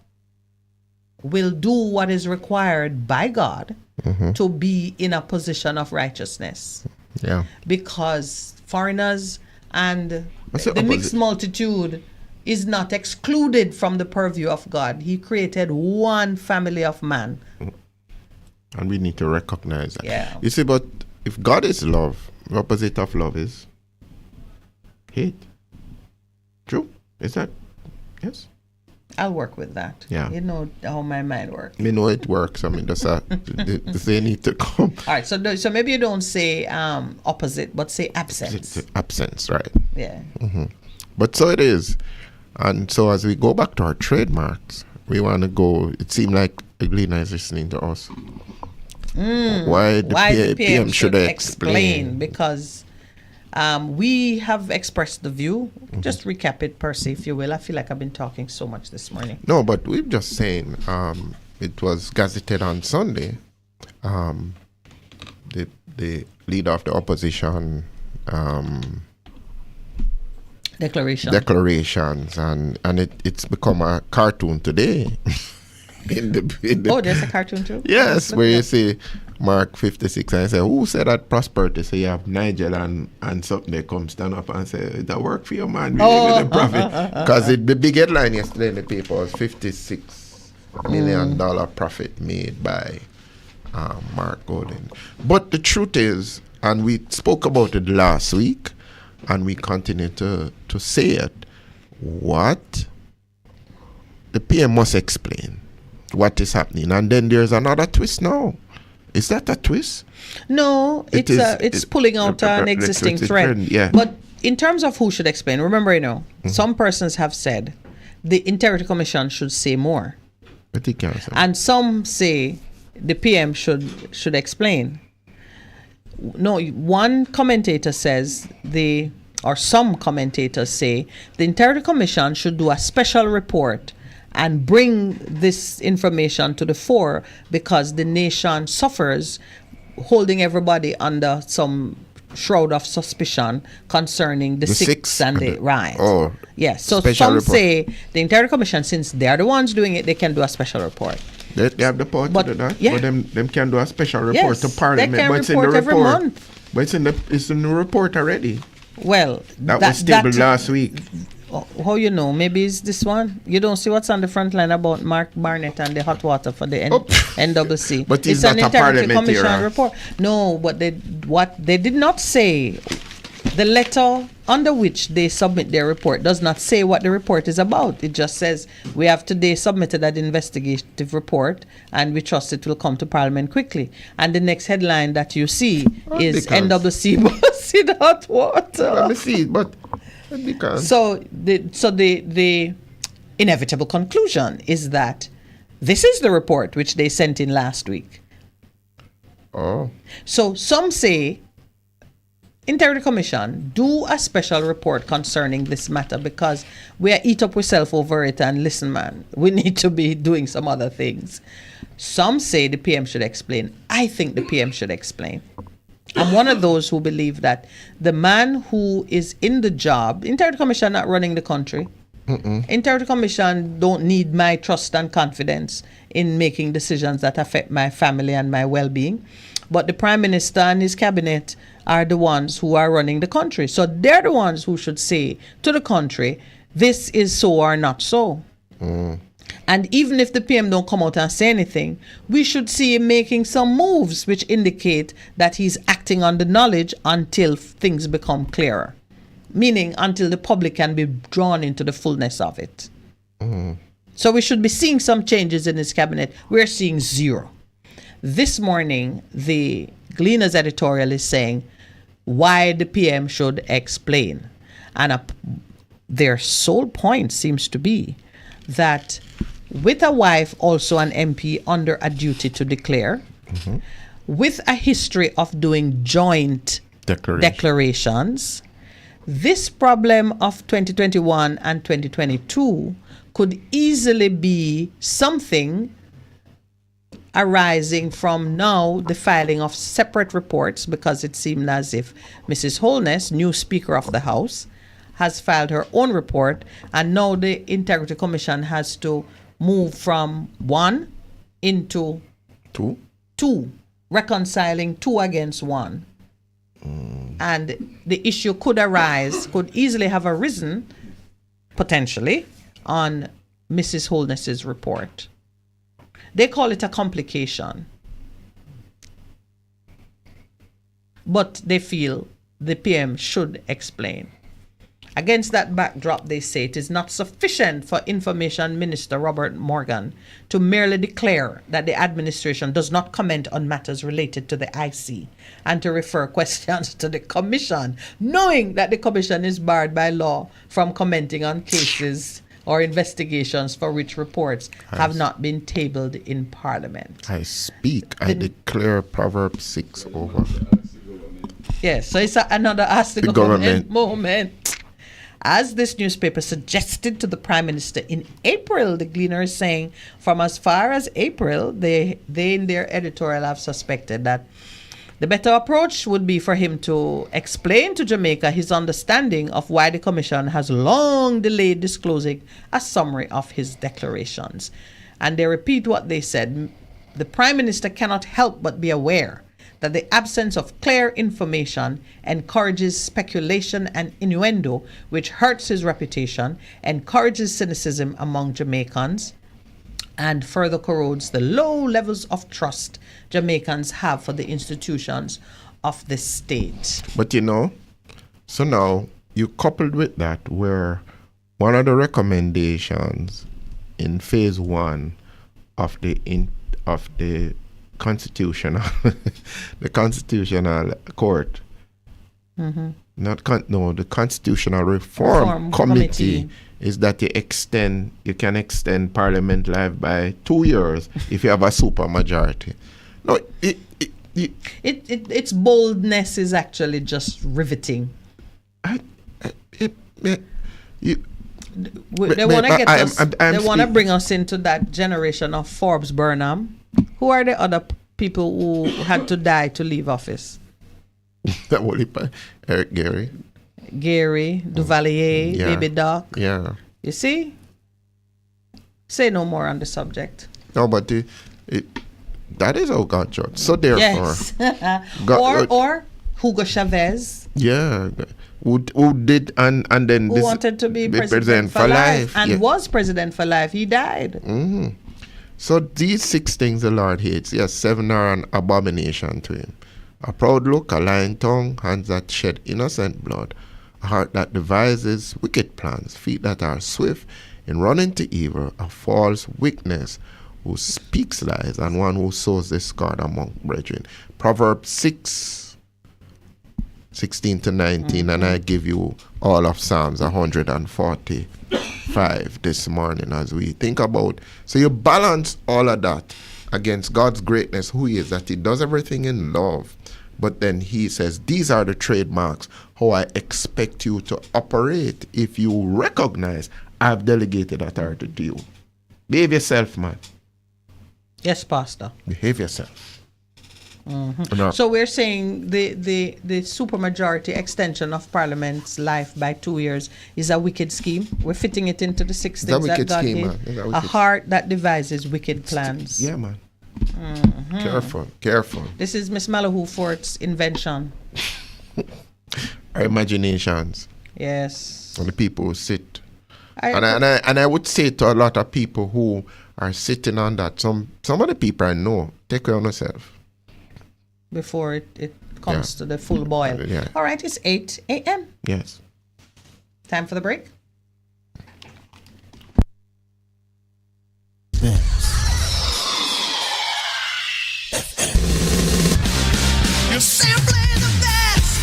will do what is required by God to be in a position of righteousness. Yeah. Because foreigners and the mixed multitude is not excluded from the purview of God. He created one family of man. And we need to recognize that. Yeah. You see, but if God is love, the opposite of love is hate. True? Is that? Yes? I'll work with that. Yeah. You know how my mind works. Me know it works. I mean, they need to come. All right. So maybe you don't say opposite, but say absence. Absence, right. Yeah. But so it is. And so as we go back to our trademarks, we want to go, it seemed like Glena is listening to us. Why the PM should explain? Because we have expressed the view. Just recap it, Percy, if you will. I feel like I've been talking so much this morning. No, but we're just saying it was gazetted on Sunday. The leader of the opposition declarations, and it's become a cartoon today. There's a cartoon too? Yes, where you see Mark 56 and say, who said that prosperity? So you have Nigel and something, they come stand up and say, that work for you, man. Really the profit. Because the big headline yesterday in the paper was $56 million profit made by Mark Golden. But the truth is, and we spoke about it last week, and we continue to say it, what the PM must explain what is happening. And then there's another twist now. Is that a twist? No, it's pulling out an existing thread. Yeah. But in terms of who should explain, remember, some persons have said the Integrity Commission should say more. And some say the PM should explain. No, one commentator says some commentators say the Integrity Commission should do a special report and bring this information to the fore, because the nation suffers, holding everybody under some shroud of suspicion concerning the six and the right. Oh, yes. So some say the Integrity Commission, since they're the ones doing it, they can do a special report. They have the power to do that. Yeah. But them can do a special report to Parliament. They can but it's in the report every report. month. But it's in the report already. Well, that was tabled last week. How you know? Maybe it's this one. You don't see what's on the front line about Mark Barnett and the hot water for the NWC. But it's not an a Integrity Commission parliamentarian. report. No, but what they did not say. The letter under which they submit their report does not say what the report is about. It just says, we have today submitted an investigative report and we trust it will come to Parliament quickly. And the next headline that you see is NWC busted hot water. Let me see, but because... So the inevitable conclusion is that this is the report which they sent in last week. Oh. So some say, Integrity Commission, do a special report concerning this matter because we are eat up ourselves over it and listen, man, we need to be doing some other things. Some say the PM should explain. I think the PM should explain. I'm one of those who believe that the man who is in the job, Integrity Commission not running the country. Integrity Commission don't need my trust and confidence in making decisions that affect my family and my well-being. But the Prime Minister and his cabinet are the ones who are running the country. So they're the ones who should say to the country, this is so or not so. And even if the PM don't come out and say anything, we should see him making some moves which indicate that he's acting on the knowledge until things become clearer. Meaning until the public can be drawn into the fullness of it. So we should be seeing some changes in his cabinet. We're seeing zero. This morning, the Gleaner's editorial is saying why the PM should explain. And their sole point seems to be that with a wife, also an MP under a duty to declare, with a history of doing joint declarations, this problem of 2021 and 2022 could easily be something arising from now the filing of separate reports, because it seemed as if Mrs. Holness, new Speaker of the House, has filed her own report, and now the Integrity Commission has to move from one into two, reconciling two against one. And the issue could easily have arisen, potentially, on Mrs. Holness's report. They call it a complication. But they feel the PM should explain. Against that backdrop, they say it is not sufficient for Information Minister Robert Morgan to merely declare that the administration does not comment on matters related to the IC and to refer questions to the Commission, knowing that the Commission is barred by law from commenting on cases or investigations for which reports have not been tabled in Parliament. I declare Proverbs 6 over. Yes, so it's another ask the government moment. As this newspaper suggested to the Prime Minister in April, the Gleaner is saying from as far as April, they in their editorial have suspected that the better approach would be for him to explain to Jamaica his understanding of why the Commission has long delayed disclosing a summary of his declarations. And they repeat what they said. The Prime Minister cannot help but be aware that the absence of clear information encourages speculation and innuendo, which hurts his reputation, encourages cynicism among Jamaicans, and further corrodes the low levels of trust Jamaicans have for the institutions of the state. But so now you coupled with that where one of the recommendations in phase one of the constitutional the constitutional court, the constitutional reform committee is that you can extend Parliament life by 2 years if you have a super majority. No, its boldness is actually just riveting. They want to get us. They want to bring us into that generation of Forbes Burnham. Who are the other people who had to die to leave office? Eric Gary, Duvalier, Baby Doc. Yeah. You see? Say no more on the subject. No, but that is how God judged. So therefore, yes. God, or Hugo Chavez. Yeah, who did and then who wanted to be president for life and was president for life. He died. Mm-hmm. So these 6 things the Lord hates. Yes, 7 are an abomination to him: a proud look, a lying tongue, hands that shed innocent blood, a heart that devises wicked plans, feet that are swift in running to evil, a false witness who speaks lies, and one who sows discord among brethren. Proverbs 6:16 to 19, and I give you all of Psalms 145 this morning as we think about. So you balance all of that against God's greatness, who he is, that he does everything in love. But then he says, these are the trademarks, how I expect you to operate if you recognize I've delegated authority to you. Behave yourself, man. Yes, Pastor. Behave yourself. Mm-hmm. No. So we're saying the supermajority extension of Parliament's life by 2 years is a wicked scheme. We're fitting it into the 6 things that God gave. A heart that devises wicked plans. Yeah, man. Mm-hmm. Careful. This is Miss Malahoo Fort's invention. Our imaginations. Yes. And the people who sit. And I would say to a lot of people who are sitting on that, some of the people I know, take care of yourself. Before it comes to the full boil. Yeah. All right, it's 8 a.m. Yes. Time for the break. You're simply the best.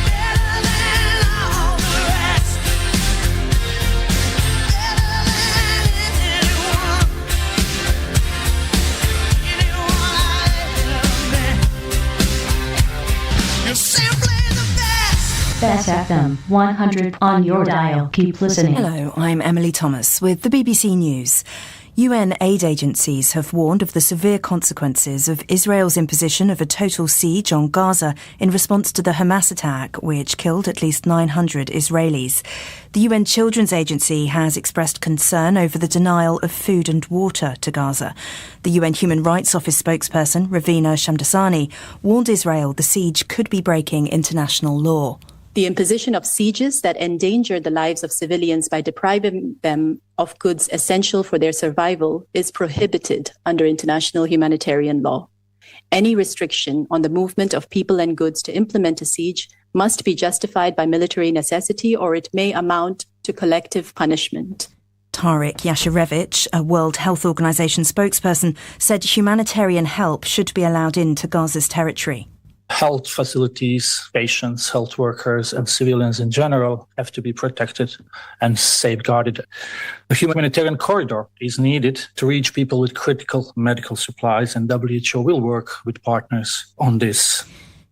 Better than all the rest. Better than anyone. Anyone I've ever met. You're simply the best. Bess FM 100 on your dial. Keep listening. Hello, I'm Emily Thomas with the BBC News. UN aid agencies have warned of the severe consequences of Israel's imposition of a total siege on Gaza in response to the Hamas attack, which killed at least 900 Israelis. The UN Children's Agency has expressed concern over the denial of food and water to Gaza. The UN Human Rights Office spokesperson, Ravina Shamdasani, warned Israel the siege could be breaking international law. The imposition of sieges that endanger the lives of civilians by depriving them of goods essential for their survival is prohibited under international humanitarian law. Any restriction on the movement of people and goods to implement a siege must be justified by military necessity, or it may amount to collective punishment. Tariq Yasharevich, a World Health Organization spokesperson, said humanitarian help should be allowed into Gaza's territory. Health facilities, patients, health workers, and civilians in general have to be protected and safeguarded. A humanitarian corridor is needed to reach people with critical medical supplies, and WHO will work with partners on this.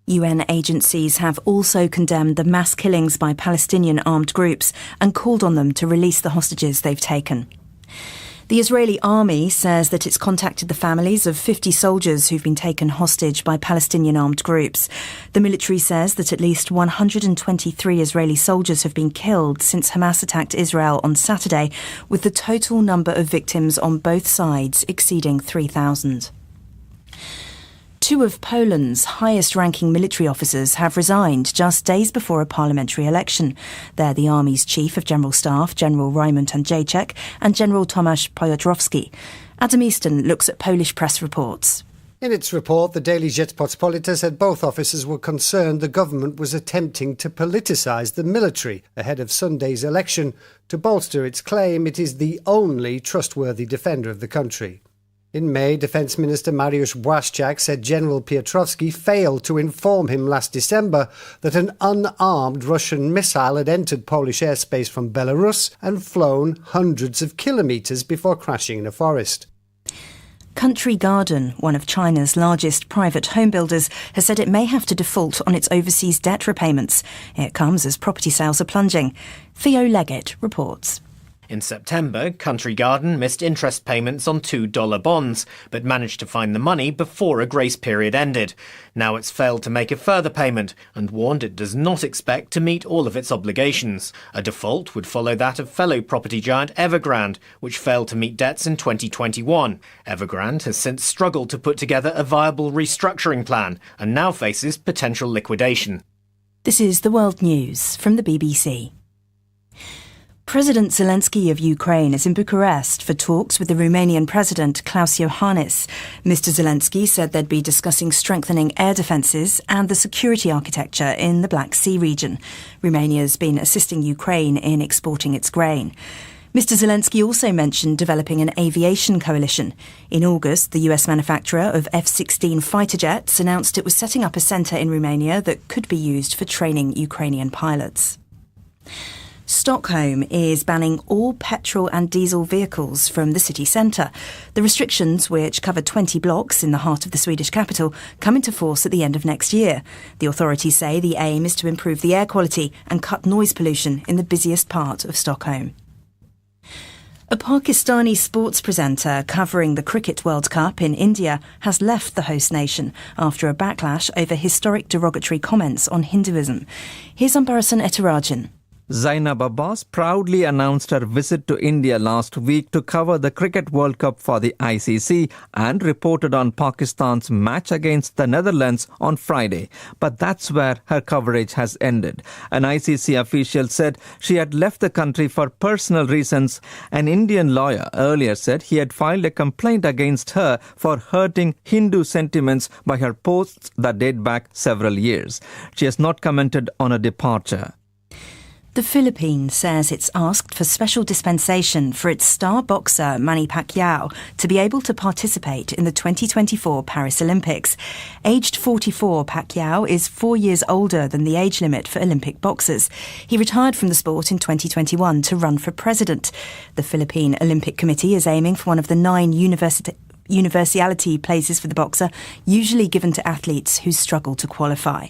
UN agencies have also condemned the mass killings by Palestinian armed groups and called on them to release the hostages they've taken. The Israeli army says that it's contacted the families of 50 soldiers who've been taken hostage by Palestinian armed groups. The military says that at least 123 Israeli soldiers have been killed since Hamas attacked Israel on Saturday, with the total number of victims on both sides exceeding 3,000. Two of Poland's highest-ranking military officers have resigned just days before a parliamentary election. They're the Army's Chief of General Staff, General Raymond Andrzejczyk, and General Tomasz Piotrowski. Adam Easton looks at Polish press reports. In its report, the Daily Rzeczpospolita said both officers were concerned the government was attempting to politicise the military ahead of Sunday's election to bolster its claim it is the only trustworthy defender of the country. In May, Defence Minister Mariusz Błaszczak said General Piotrowski failed to inform him last December that an unarmed Russian missile had entered Polish airspace from Belarus and flown hundreds of kilometres before crashing in a forest. Country Garden, one of China's largest private home builders, has said it may have to default on its overseas debt repayments. It comes as property sales are plunging. Theo Leggett reports. In September, Country Garden missed interest payments on $2 bonds, but managed to find the money before a grace period ended. Now it's failed to make a further payment and warned it does not expect to meet all of its obligations. A default would follow that of fellow property giant Evergrande, which failed to meet debts in 2021. Evergrande has since struggled to put together a viable restructuring plan and now faces potential liquidation. This is the World News from the BBC. President Zelensky of Ukraine is in Bucharest for talks with the Romanian President Klaus Iohannis. Mr. Zelensky said they'd be discussing strengthening air defences and the security architecture in the Black Sea region. Romania's been assisting Ukraine in exporting its grain. Mr. Zelensky also mentioned developing an aviation coalition. In August, the US manufacturer of F-16 fighter jets announced it was setting up a centre in Romania that could be used for training Ukrainian pilots. Stockholm is banning all petrol and diesel vehicles from the city centre. The restrictions, which cover 20 blocks in the heart of the Swedish capital, come into force at the end of next year. The authorities say the aim is to improve the air quality and cut noise pollution in the busiest part of Stockholm. A Pakistani sports presenter covering the Cricket World Cup in India has left the host nation after a backlash over historic derogatory comments on Hinduism. Here's Ambarasan Etarajan. Zainab Abbas proudly announced her visit to India last week to cover the Cricket World Cup for the ICC and reported on Pakistan's match against the Netherlands on Friday. But that's where her coverage has ended. An ICC official said she had left the country for personal reasons. An Indian lawyer earlier said he had filed a complaint against her for hurting Hindu sentiments by her posts that date back several years. She has not commented on her departure. The Philippines says it's asked for special dispensation for its star boxer Manny Pacquiao to be able to participate in the 2024 Paris Olympics. Aged 44, Pacquiao is 4 years older than the age limit for Olympic boxers. He retired from the sport in 2021 to run for president. The Philippine Olympic Committee is aiming for one of the 9 universality places for the boxer, usually given to athletes who struggle to qualify.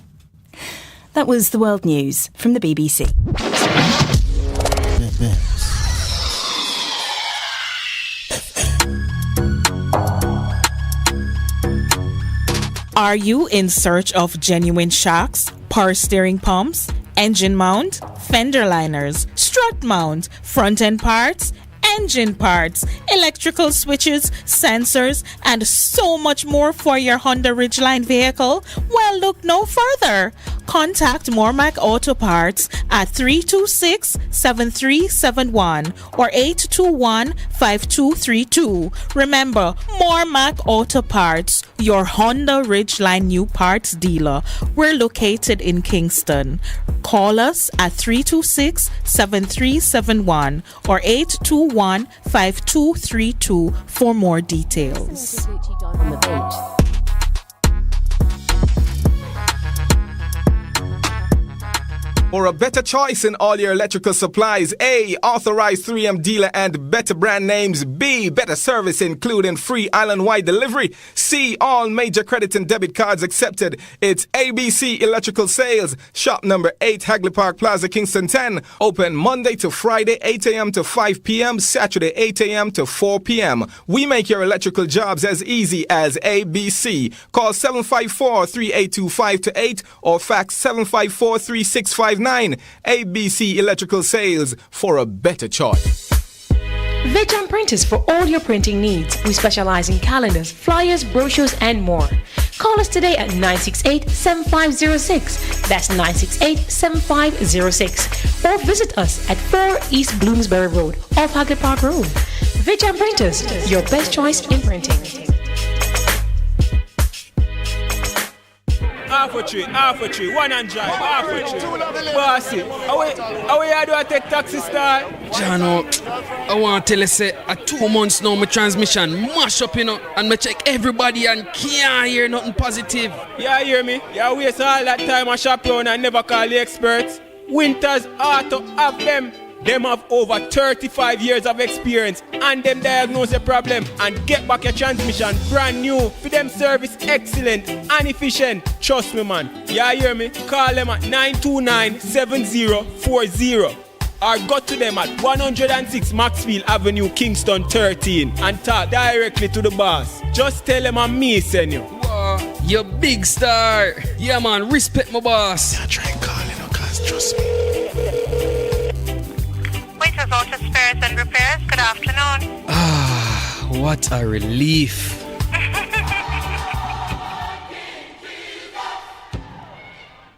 That was the World News from the BBC. Are you in search of genuine shocks, power steering pumps, engine mount, fender liners, strut mount, front end parts, engine parts, electrical switches, sensors, and so much more for your Honda Ridgeline vehicle? Well, look no further. Contact Mormac Auto Parts at 326-7371 or 821-5232. Remember, Mormac Auto Parts, your Honda Ridgeline new parts dealer. We're located in Kingston. Call us at 326-7371 or 821-5232 for more details. For a better choice in all your electrical supplies, A, authorized 3M dealer and better brand names. B, better service including free island-wide delivery. C, all major credit and debit cards accepted. It's ABC Electrical Sales. Shop number 8, Hagley Park Plaza, Kingston 10. Open Monday to Friday, 8 a.m. to 5 p.m. Saturday, 8 a.m. to 4 p.m. We make your electrical jobs as easy as ABC. Call 754-3825-8 or fax 754-3659. ABC Electrical Sales, for a better choice. Veteran Printers for all your printing needs. We specialize in calendars, flyers, brochures, and more. Call us today at 968-7506. That's 968-7506. Or visit us at 4 East Bloomsbury Road, off Hagley Park Road. Veteran Printers, your best choice in printing. Half a tree, one and drive, half a tree. Bossy, how you do I take taxi style? Jano, I want to tell you, say, 2 months now, my transmission mash up, and I check everybody and can't hear nothing positive. Yeah, hear me? You waste all that time I shop around and never call the experts. Winters Auto have them. Them have over 35 years of experience and them diagnose the problem and get back your transmission brand new. For them service excellent and efficient. Trust me, man. You hear me? Call them at 929-7040. or go to them at 106 Maxfield Avenue, Kingston 13 and talk directly to the boss. Just tell them I'm me, send you. Wow, you big star. Yeah, man, respect my boss. Yeah, try calling, cause trust me. Waiters Auto Spares and Repairs, good afternoon. Ah, what a relief.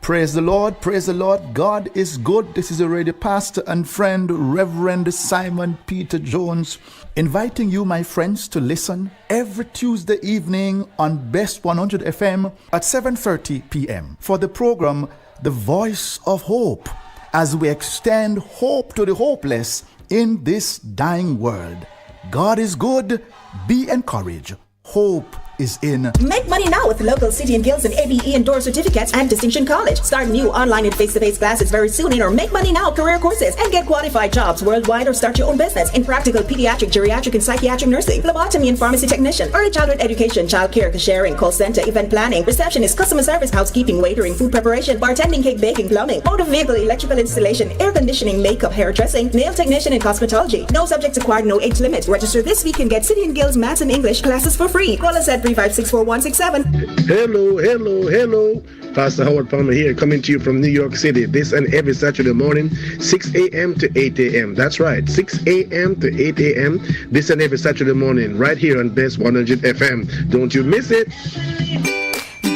Praise the Lord, praise the Lord. God is good. This is a radio pastor and friend, Reverend Simon Peter Jones, inviting you, my friends, to listen every Tuesday evening on Best 100 FM at 7:30 p.m. for the program The Voice of Hope, as we extend hope to the hopeless in this dying world. God is good. Be encouraged. Hope is in. Make money now with local City and Guilds and ABE Endorsed certificates and Distinction College. Start new online and face-to-face classes very soon in our Make Money Now career courses and get qualified jobs worldwide or start your own business in practical pediatric, geriatric, and psychiatric nursing, phlebotomy and pharmacy technician, early childhood education, child care, cashiering, call center, event planning, receptionist, customer service, housekeeping, waitering, food preparation, bartending, cake baking, plumbing, motor vehicle, electrical installation, air conditioning, makeup, hairdressing, nail technician, and cosmetology. No subjects acquired, no age limit. Register this week and get City and Guilds Maths and English classes for free. Call us at 3564167. Hello. Pastor Howard Palmer here, coming to you from New York City this and every Saturday morning, 6 a.m. to 8 a.m. That's right, 6 a.m. to 8 a.m. this and every Saturday morning, right here on Best 100 FM. Don't you miss it.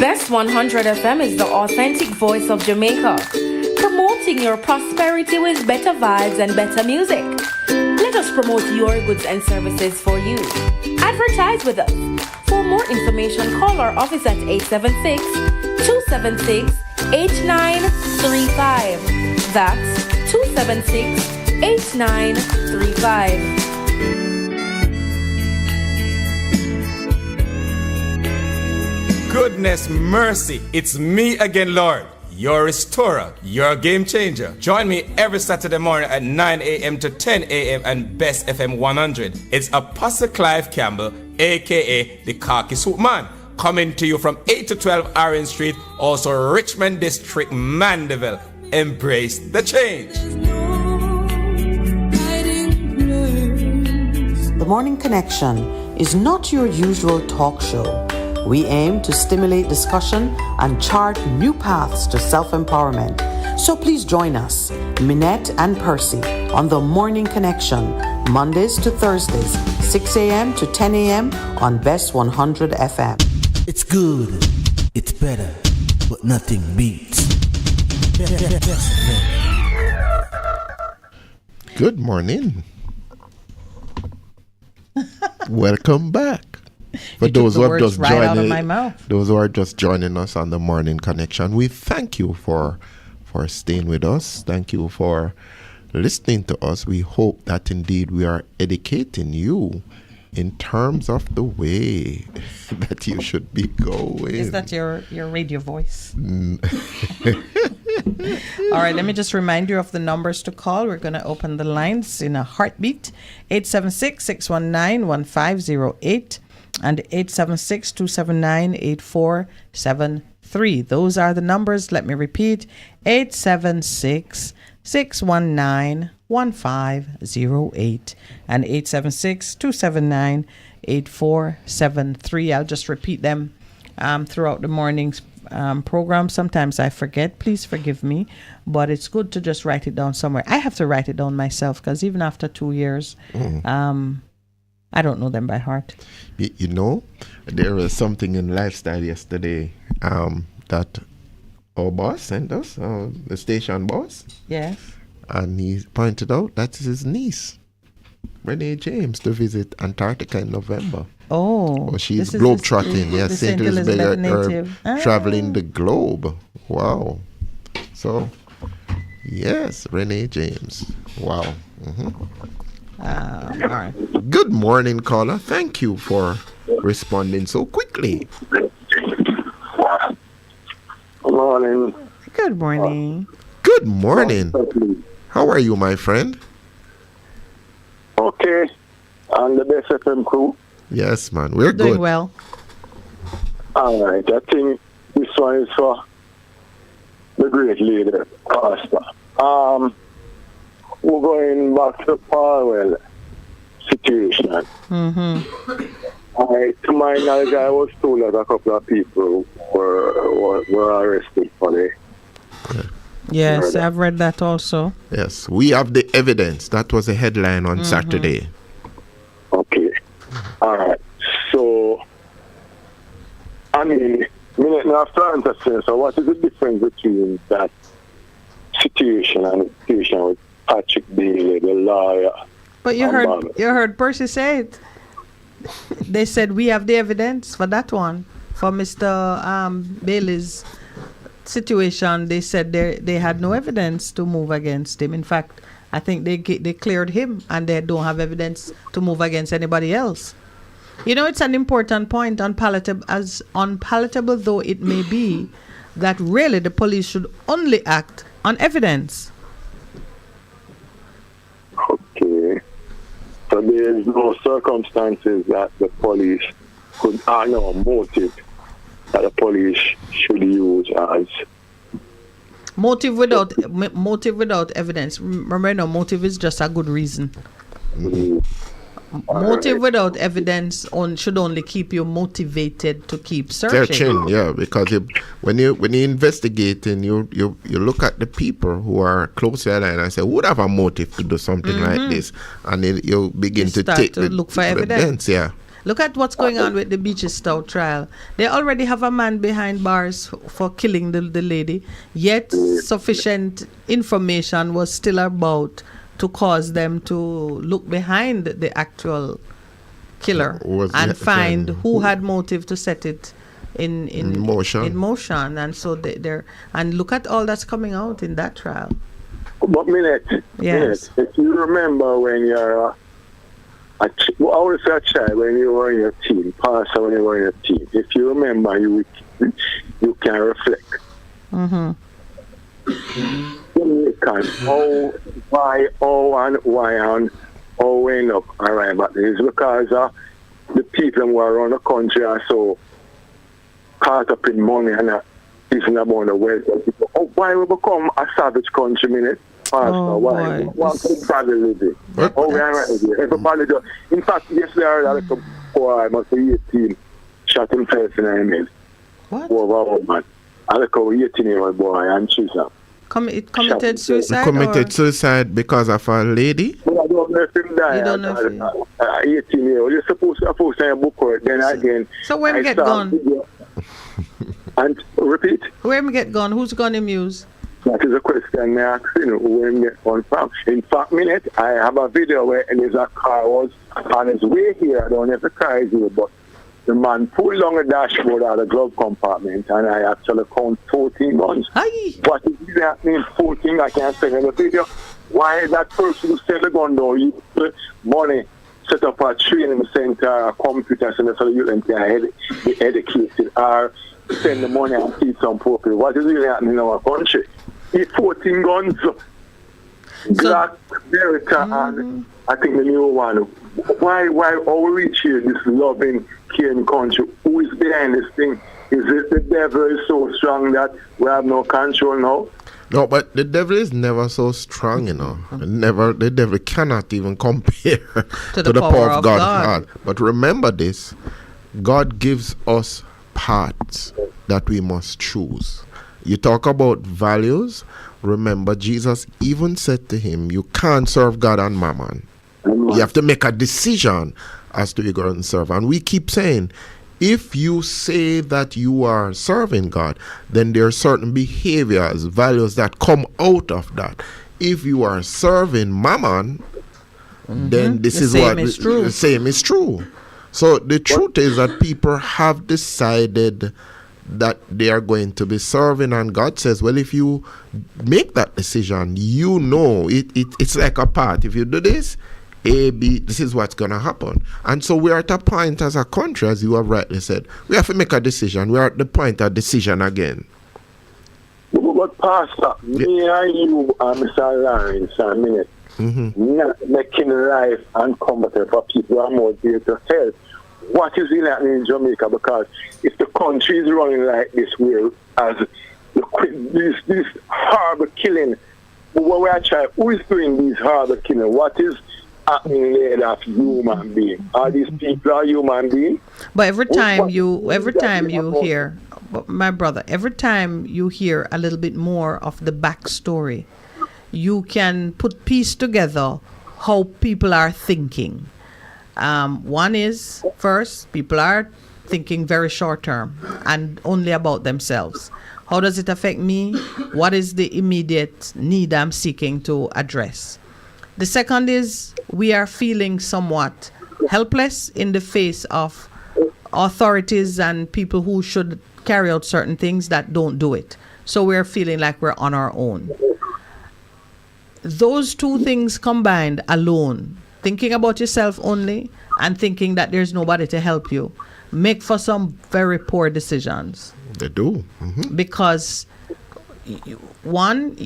Best 100 FM is the authentic voice of Jamaica, promoting your prosperity with better vibes and better music. Let us promote your goods and services for you. Advertise with us. For more information, call our office at 876-276-8935. That's 276-8935. Goodness mercy, it's me again, Lord, your restorer, your game changer. Join me every Saturday morning at 9 a.m. to 10 a.m. and Best FM 100. It's Apostle Clive Campbell, a.k.a. the Khaki Suit Man, coming to you from 8 to 12 Orange Street, also Richmond District, Mandeville. Embrace the change. The Morning Connection is not your usual talk show. We aim to stimulate discussion and chart new paths to self-empowerment. So please join us, Minett and Percy, on The Morning Connection, Mondays to Thursdays, 6 a.m. to 10 a.m. on Best 100 FM. It's good, it's better, but nothing beats. Good morning. Welcome back. For those who have just those who are just joining us on the Morning Connection, we thank you for staying with us. Thank you for listening to us. We hope that indeed we are educating you in terms of the way that you should be going. Is that your radio voice? All right, let me just remind you of the numbers to call. We're going to open the lines in a heartbeat. 876-619-1508 and 876-279-8473. Those are the numbers. Let me repeat. 876-619-1508 and 876-279-8473. I'll just repeat them throughout the morning's program. Sometimes I forget. Please forgive me. But it's good to just write it down somewhere. I have to write it down myself because even after 2 years, I don't know them by heart. You know, there was something in Lifestyle yesterday that our boss sent us, the station boss. Yes. And he pointed out that his niece, Renee James, to visit Antarctica in November. Oh. She's globe-trotting. Yes, St. Elizabeth native. Traveling the globe. Wow. So, yes, Renee James. Wow. All right. Good morning, caller. Thank you for responding so quickly. Good morning. Good morning. Good morning. How are you, my friend? Okay. On the Best FM crew. Yes, man. We're doing good. Well. All right. I think this one is for the great leader, Pastor. we're going back to the Percival situation. To my knowledge, I was told that a couple of people were arrested for the Yes, I've read that also. Yes, we have the evidence. That was a headline on Saturday. Okay. All right. So, I mean, so what is the difference between that situation and the situation with Patrick Bailey, the lawyer? But you heard Percy say it. They said we have the evidence for that one, for Mr. Bailey's situation. They said they had no evidence to move against him. In fact, I think they cleared him, and they don't have evidence to move against anybody else. You know, it's an important point, as unpalatable though it may be, that really the police should only act on evidence. Okay. So there is no circumstances that the police could, no motive that the police should use as motive without evidence. Remember, no, motive is just a good reason. Motive without evidence should only keep you motivated to keep searching. Yeah, because when you investigating, you look at the people who are close to the line and say, would have a motive to do something like this, and then you begin to look for evidence. Yeah. Look at what's going on with the Beaches Stout trial. They already have a man behind bars for killing the lady, yet sufficient information was still about to cause them to look behind the actual killer and find who had motive to set it in motion. And so they're and look at all that's coming out in that trial. But Minett, yes. Minett, if you remember when you're I would say a child when you were in your team, pastor when you were in your team. If you remember, you can reflect. How we end up arrive at this, because the people who are around the country are so caught up in money and even about the wealth of people. Why we become a savage country, Minett? Why? What could probably live? Everybody do. In fact, yesterday I heard a little boy, I must be 18, shot himself in the head. What? Over a woman. A little 18-year-old boy and she's committed suicide? Committed suicide because of a lady? Well, I don't know if him died. You don't know if him 18-year-old. You're supposed to post a book or then again. So when we get gone? And repeat? Where we get gone? Who's gone him use? That is a question I ask, where we get gone from. In fact, Minett, I have a video where there's a car was on his way here. I don't know if the car is here, but the man pulled down the dashboard out of the glove compartment, and I actually count 14 guns. What is that mean, 14? I can't say in the video. Why that person who set the gun down, you put money, set up a training center, a computer center, so you can be educated, or send the money and feed some poor people. What is really happening in our country? It's 14 guns, Glock, Beretta, and I think the new one. Why all we reach here, this loving, caring country? Who is behind this thing? Is it the devil is so strong that we have no control now? No, but the devil is never so strong, The devil cannot even compare to the power of God. But remember this, God gives us paths that we must choose. You talk about values. Remember, Jesus even said to him, you can't serve God and mammon. You have to make a decision as to who you're going to serve. And we keep saying, if you say that you are serving God, then there are certain behaviors, values that come out of that. If you are serving mammon, then the same is true. So the truth is that people have decided that they are going to be serving, and God says, well, if you make that decision, it's like a path. If you do this, A, B, this is what's going to happen. And so we're at a point as a country, as you have rightly said, we have to make a decision. We're at the point of decision again. But Pastor, me and you and Mr. Lawrence and Minett, not making life uncomfortable for people who are more there to help. What is happening in Jamaica? Because if the country is running like this, where as this horrible killing when we are trying, who is doing these horrible killing? What is happening there of human being? Are these people are human beings? But every time you hear, my brother, every time you hear a little bit more of the backstory, you can put piece together how people are thinking. One is, first, people are thinking very short term and only about themselves. How does it affect me? What is the immediate need I'm seeking to address? The second is we are feeling somewhat helpless in the face of authorities and people who should carry out certain things that don't do it. So we're feeling like we're on our own. Those two things combined alone, thinking about yourself only and thinking that there's nobody to help you, make for some very poor decisions. They do. Because one,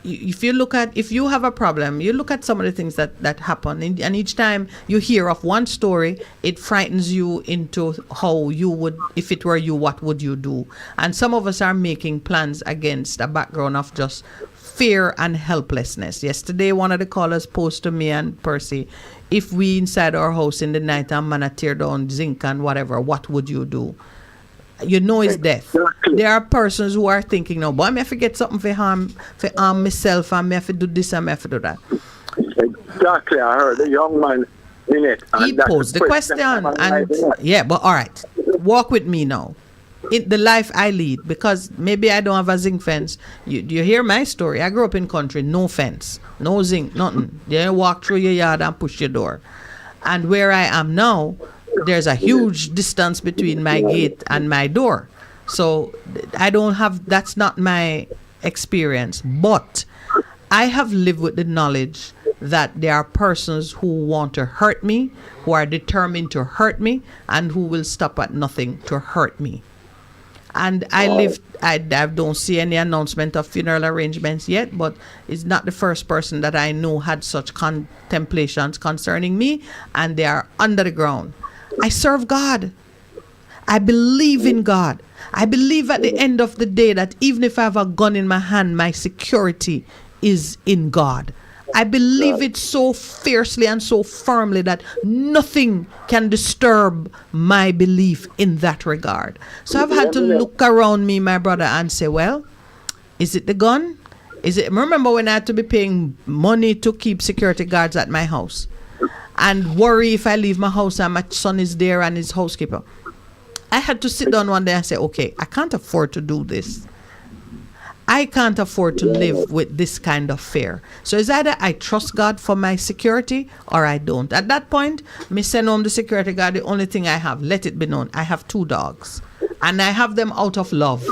if you have a problem, you look at some of the things that happen, and each time you hear of one story, it frightens you into how you would, if it were you, what would you do? And some of us are making plans against a background of just fear and helplessness. Yesterday, one of the callers posed to me and Percy, if we inside our house in the night and man tear down zinc and whatever, what would you do? You know it's death. There are persons who are thinking, no, boy, I have to get something for harm myself, and I have to do this and I have to do that. Exactly, I heard the young man in it. He posed the question, and yeah, but all right, walk with me now. In the life I lead, because maybe I don't have a zinc fence. You hear my story. I grew up in country, no fence, no zinc, nothing. You walk through your yard and push your door. And where I am now, there's a huge distance between my gate and my door. So I don't have, that's not my experience. But I have lived with the knowledge that there are persons who want to hurt me, who are determined to hurt me, and who will stop at nothing to hurt me. And I don't see any announcement of funeral arrangements yet, but it's not the first person that I know had such contemplations concerning me, and they are under the ground. I serve God. I believe in God. I believe at the end of the day that even if I have a gun in my hand, my security is in God. I believe it so fiercely and so firmly that nothing can disturb my belief in that regard. So I've had to look around me, my brother, and say, well, is it the gun? Is it? Remember when I had to be paying money to keep security guards at my house and worry if I leave my house and my son is there and his housekeeper? I had to sit down one day and say, okay, I can't afford to do this. I can't afford to live with this kind of fear. So it's either I trust God for my security or I don't. At that point, me send home the security guard. The only thing I have, let it be known, I have 2 dogs. And I have them out of love.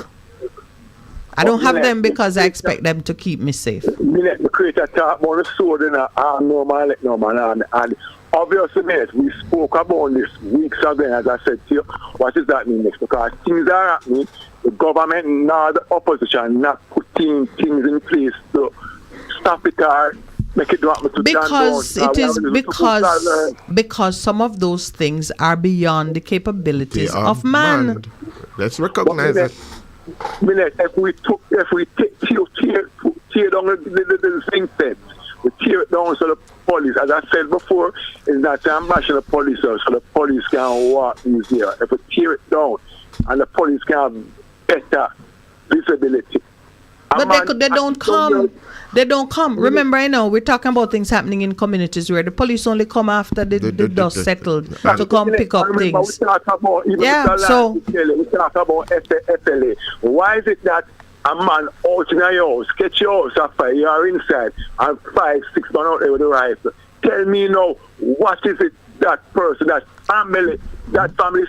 I don't have them because I expect them to keep me safe. Minett, the creator talk about the sword in a arm, no man, let no man. And obviously, Minett, we spoke about this weeks ago, as I said to you. What does that mean next? Because things are happening. The government, now the opposition, not putting things in place to stop it or make it happen to because some of those things are beyond the capabilities of man. Let's recognize it. Minett, if we tear down the thing fence, we tear it down so the police, as I said before, is not to bash the police so the police can walk easier. If we tear it down and the police can have better visibility. But they don't come. They don't come. Remember, we're talking about things happening in communities where the police only come after the dust settled to come pick up things. We talk about we talk about FLA. Why is it that a man out in your house, get your house after you are inside, and 5, 6 men out there with a rifle? Tell me now, what is it that person, that family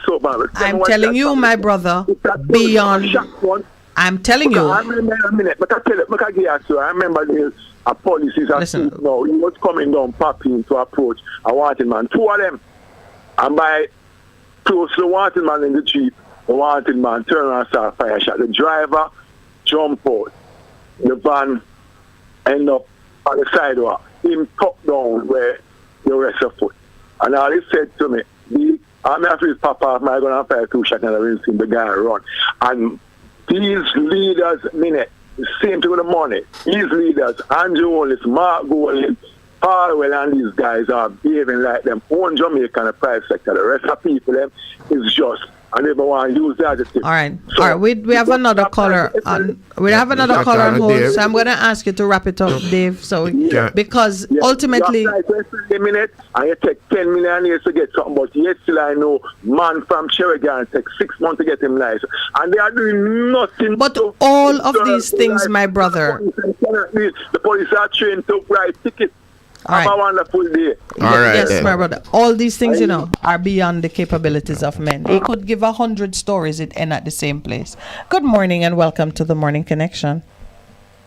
so bad? I'm telling you, my brother, beyond. I'm telling you. I remember a minute, but I remember a police is now. He was coming down, popping to approach a wanted man. 2 of them. And by close to the wanted man in the Jeep, the wanted man turned around and started fire shot. The driver jumped out. The van ended up on the sidewalk. Him tucked down where the rest of foot. And all he said to me, I'm after his papa, I'm going to fire 2 shots and I will see the guy run. And these leaders, Minett, Same thing with the money. These leaders, Andrew Wallace, Mark Golding, Harwell, and these guys are behaving like them own Jamaica and the private sector. The rest of people them is just, and they don't want to use the adjective. All right. We have another caller on. We have another caller on hold. So I'm going to ask you to wrap it up, Dave. So because ultimately, you apply for a minute and you take 10 million years to get something, but yet still I know man from Cherrigan take 6 months to get him license, and they are doing nothing. But all of these things, my brother, the police are trained to write tickets. Have a wonderful day. Yes, my brother. All these things, are beyond the capabilities of men. They could give 100 stories, it end at the same place. Good morning and welcome to the Morning Connection.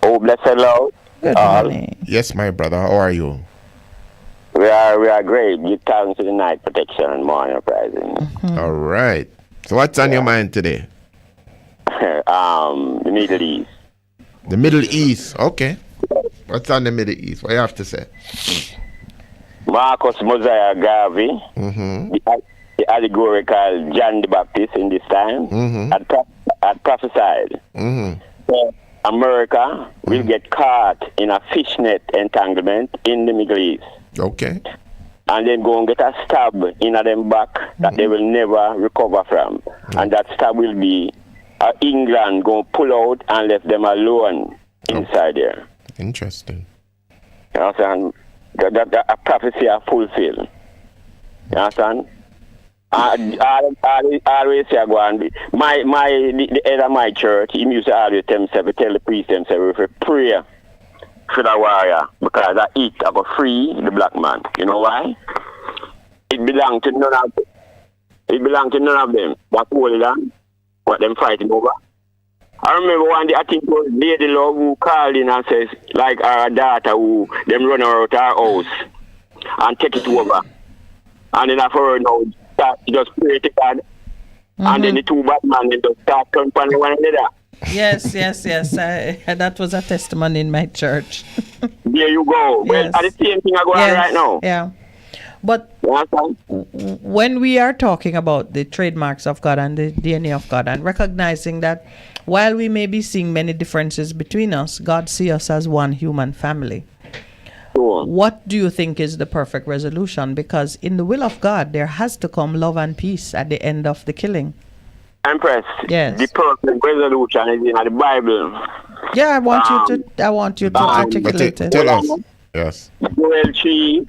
Oh, bless hello. Good morning. Yes, my brother. How are you? We are great. Give thanks to the night protection and morning uprising. All right. So what's on your mind today? The Middle East. The Middle East. Okay. What's on the Middle East? What do you have to say? Marcus Mosiah Garvey, the allegorical John the Baptist in this time, had prophesied that America will get caught in a fishnet entanglement in the Middle East. Okay. And then go and get a stab in them back that they will never recover from. And that stab will be England going to pull out and left them alone inside there. Interesting. You understand? That a prophecy are fulfilled. You understand? I always say, the head of my church, he used to always tell the priest himself, if pray for the warrior, because that it I go free the black man. You know why? It belongs to none of them. It belongs to none of them. That holy land, what them fighting over. I remember one day, I think it was Lady Love who called in and says, like our daughter who them run her out our house and take it over. And then after her now, just pray to God. And then the two bad men just start turning on one another. Yes. That was a testimony in my church. There you go. Well, the same thing I go on right now. Yeah. But when we are talking about the trademarks of God and the DNA of God and recognizing that while we may be seeing many differences between us, God sees us as one human family. Sure. What do you think is the perfect resolution? Because in the will of God, there has to come love and peace at the end of the killing. Empress, yes. The perfect resolution is in the Bible. Yeah, I want you to articulate it. Tell us. Yes. Joel 3,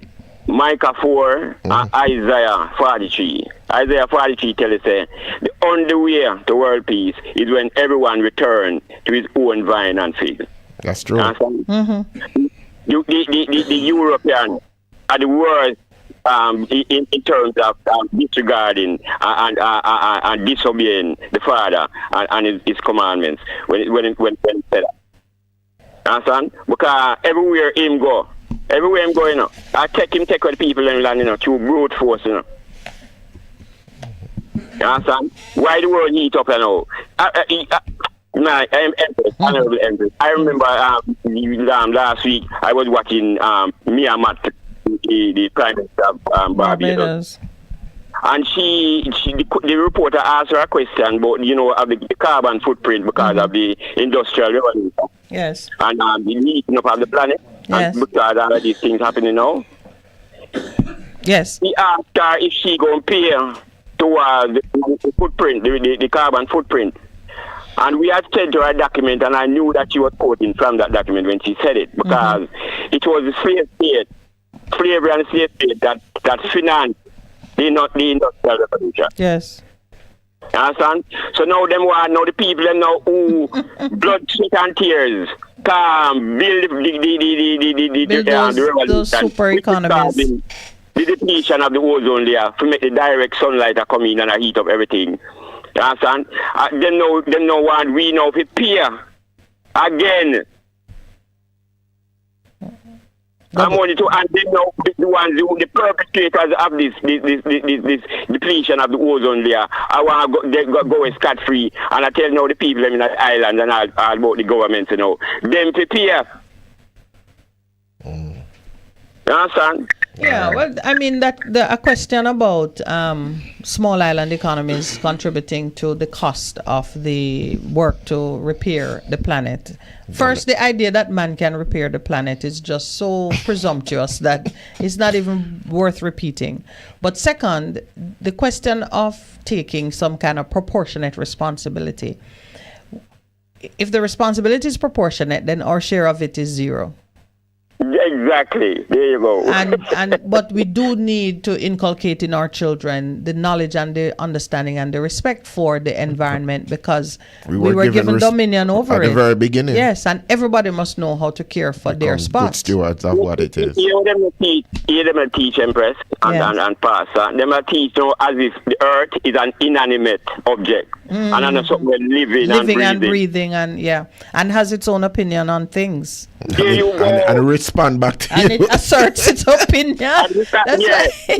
Micah 4, and Isaiah 43. Isaiah 43 tells us the only way to world peace is when everyone returns to his own vine and fig. That's true. The Europeans are the worst in terms of disregarding and disobeying the Father and his commandments when he said that. Understand? Because everywhere him go, I take with the people in land, through brute force, You understand? Why the world heat up, Honorable Empress. I remember last week I was watching Minett, the Prime Minister of Barbados. And the reporter asked her a question about, of the carbon footprint because of the Industrial Revolution. Yes. And the heating up of the planet. Yes. And because all of these things happening now. Yes. He asked her if she going to pay towards the footprint, the carbon footprint. And we had sent her a document, and I knew that she was quoting from that document when she said it, because it was the slave state, slavery and slave state that financed the Industrial Revolution. Yes. You understand? So now the people them now who blood, sweat and tears can build the revolution. Those super economies. The depletion of the ozone layer to make the direct sunlight come in and heat up everything. You understand? Them know what we know prepare again. I'm only to, and they know the ones the perpetrators of this depletion of the ozone layer. I want to go scot free, and I tell now the people in the island and all about the government, them prepare. You understand? Yeah, well, I mean a question about small island economies contributing to the cost of the work to repair the planet. First, the idea that man can repair the planet is just so presumptuous that it's not even worth repeating. But second, the question of taking some kind of proportionate responsibility. If the responsibility is proportionate, then our share of it is zero. Exactly. There you go. But we do need to inculcate in our children the knowledge and the understanding and the respect for the environment, because we were given dominion over it at the very beginning. Yes, and everybody must know how to care for their spot. Good stewards of what it is. You them teach Empress and Pastor. Them teach as if the earth is an inanimate object. And then something living and breathing and has its own opinion on things. And respond back to you. And it asserts its opinion.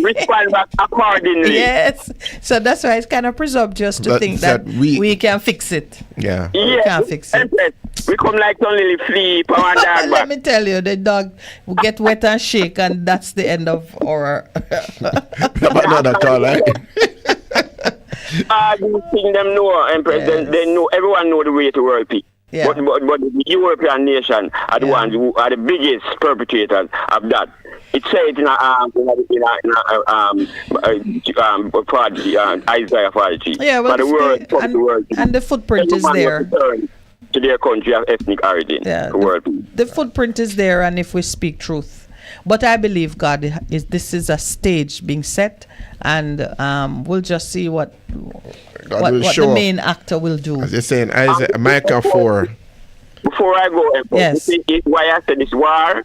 Respond back accordingly. Yes. So that's why it's kind of presumptuous to think that we can fix it. Yeah. We can't fix it. We come like only flea and dog. Let me tell you, the dog will get wet and shake, and that's the end of our. But not at all, right? You think them know, Empress? Yes. They know. Everyone know the way to world peace. Yeah. But the European nation are the ones who are the biggest perpetrators of that. It says in Isaiah 43. Yeah, well, and the footprint is there. To their country of ethnic origin. Yeah, the footprint is there, and if we speak truth. But I believe this is a stage being set, and we'll just see what the main actor will do. As you're saying, Micah 4. Before I go, yes. Why I said this war,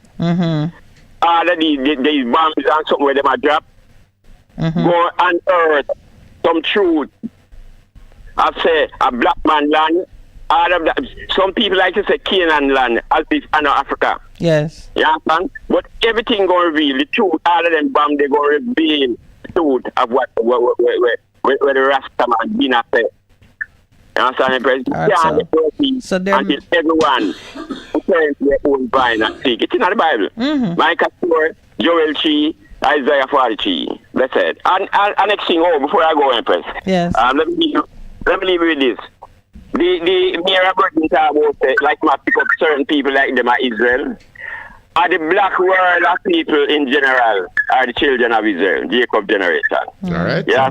all of these bombs and something where them are dropped, go unearth some truth. I say a black man land. All of that. Some people like to say Canaan land as if Africa. Yes. You understand? But everything going to reveal the truth. All of them bomb, they going to reveal the truth of where the Rasta man been at. You understand, President? So until everyone who turns their own vine and speak. It's in the Bible. Micah 4, Joel 3, Isaiah 43. That's it. And next thing, before I go, Empress. Yes. Let me leave you with this. The Mira Burton talk about like my pick up certain people like them at Israel. Are the black world of people in general are the children of Israel, Jacob generation. All right. Yeah,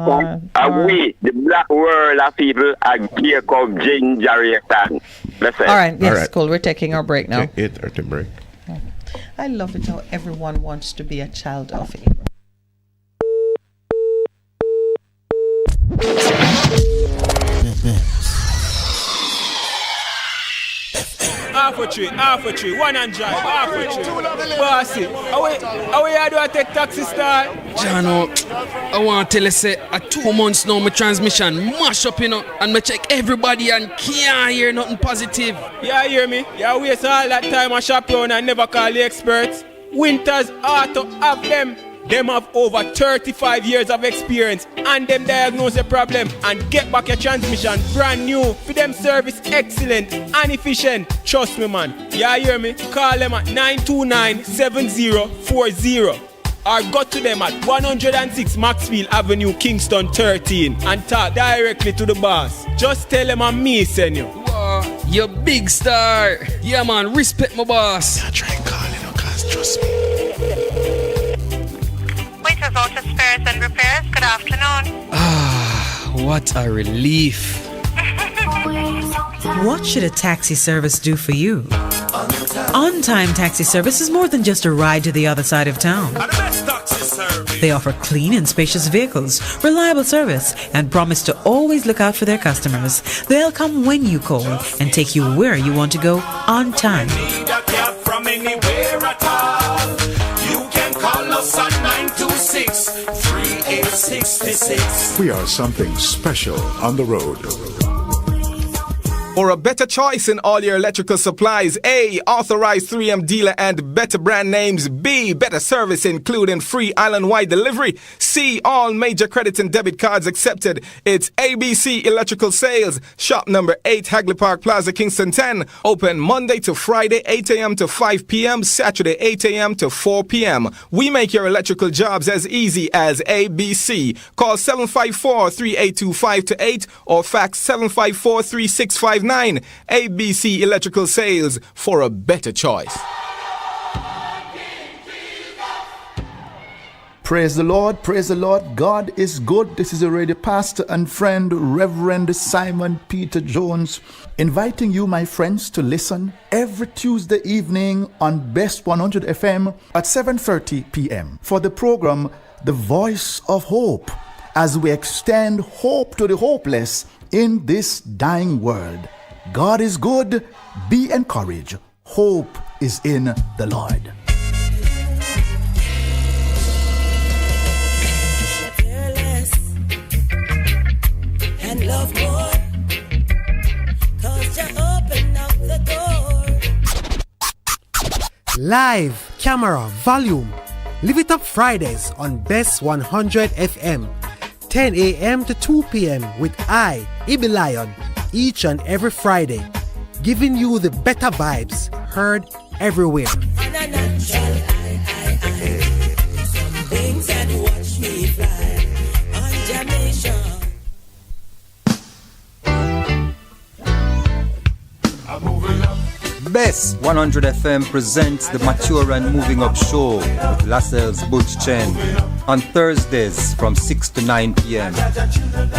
we, the black world of people, are Jacob generation. That's it. All right, yes, cool. We're taking our break now. 8:30 break. I love it how everyone wants to be a child of Abraham. Half a tree, one and drive, half a tree. Bossy, how you do I take taxi star? Jano, I want to tell you, say, 2 months now, my transmission mash up, and me check everybody and can't hear nothing positive. Yeah, hear me? Yeah, waste all that time I shop around and never call the experts. Winters Auto have them. Them have over 35 years of experience and them diagnose the problem and get back your transmission brand new. For them service excellent and efficient. Trust me, man. Yeah, hear me? Call them at 929-7040 or go to them at 106 Maxfield Avenue, Kingston 13 and talk directly to the boss. Just tell them I'm me, send you. You big star. Yeah, man, respect my boss. Yeah, try calling her, cause trust me. Waiters Auto Spares and Repairs, good afternoon. What a relief. What should a taxi service do for you? On-Time Taxi Service is more than just a ride to the other side of town. They offer clean and spacious vehicles, reliable service, and promise to always look out for their customers. They'll come when you call and take you where you want to go on time. Call us at 926-3866. We are something special on the road. For a better choice in all your electrical supplies, A, authorized 3M dealer and better brand names. B, better service including free island-wide delivery. C, all major credit and debit cards accepted. It's ABC Electrical Sales. Shop number 8, Hagley Park Plaza, Kingston 10. Open Monday to Friday, 8 a.m. to 5 p.m., Saturday, 8 a.m. to 4 p.m. We make your electrical jobs as easy as ABC. Call 754-3825-8 or fax 754-3659. ABC Electrical Sales, for a better choice. Praise the Lord, praise the Lord. God is good. This is a radio pastor and friend, Reverend Simon Peter Jones, inviting you, my friends, to listen every Tuesday evening on Best 100 FM at 7:30 p.m. for the program The Voice of Hope, as we extend hope to the hopeless in this dying world. God is good. Be encouraged. Hope is in the Lord. And love more, 'cause you open up the door. Live, camera, volume. Live it up Fridays on Best 100 FM, 10 a.m. to 2 p.m. with I, Ibi Lion, each and every Friday, giving you the better vibes heard everywhere. And a natural some things that watch me fly on Jamaica. Best 100 FM presents the Mature and Moving Up Show with Lascelles Butch Chen on Thursdays from 6 to 9 p.m.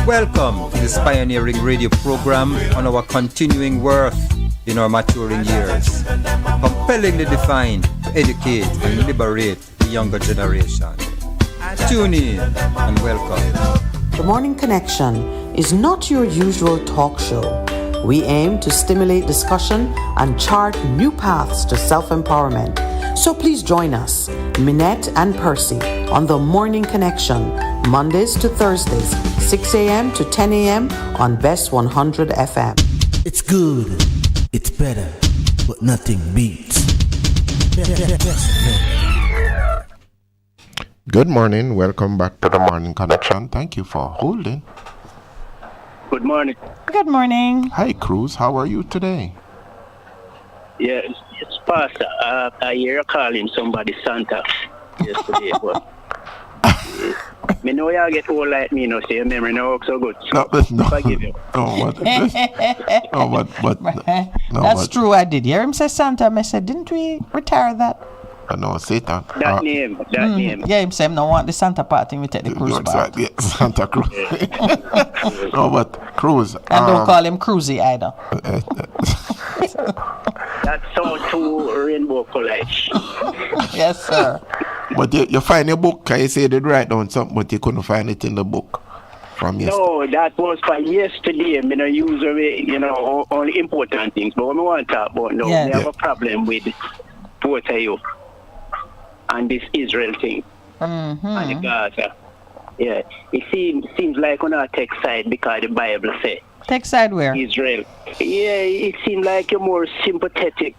Welcome to this pioneering radio program on our continuing worth in our maturing years, compellingly defined to educate and liberate the younger generation. Tune in and welcome. The Morning Connection is not your usual talk show. We aim to stimulate discussion and chart new paths to self-empowerment. So please join us, Minett and Percy, on The Morning Connection, Mondays to Thursdays, 6 a.m. to 10 a.m. on Best 100 FM. It's good, it's better, but nothing beats. Good morning. Welcome back to the Morning Connection. Thank you for holding. Good morning. Good morning. Hi, Cruz. How are you today? Yeah, it's Pastor. I hear you calling somebody Santa yesterday, but me know you get old like me, so your memory no work so good. So No, forgive you. That's true, I did hear him say Santa. I said, didn't we retire that? No, Satan. That name. Yeah, him say, no want the Santa party, we take the cruise back. Yeah, Santa Cruz. No, but Cruz. And don't call him Cruzy either. That sounds too rainbow college. Yes, sir. But you find your book, you say they write down something, but you couldn't find it in the book from yesterday. No, that was for yesterday. I mean, I use only important things. But what I want to talk about now, we have a problem with both of you and this Israel thing and the Gaza. Yeah, it seems like on our tech side because the Bible says. Tech side where? Israel. Yeah, it seems like you're more sympathetic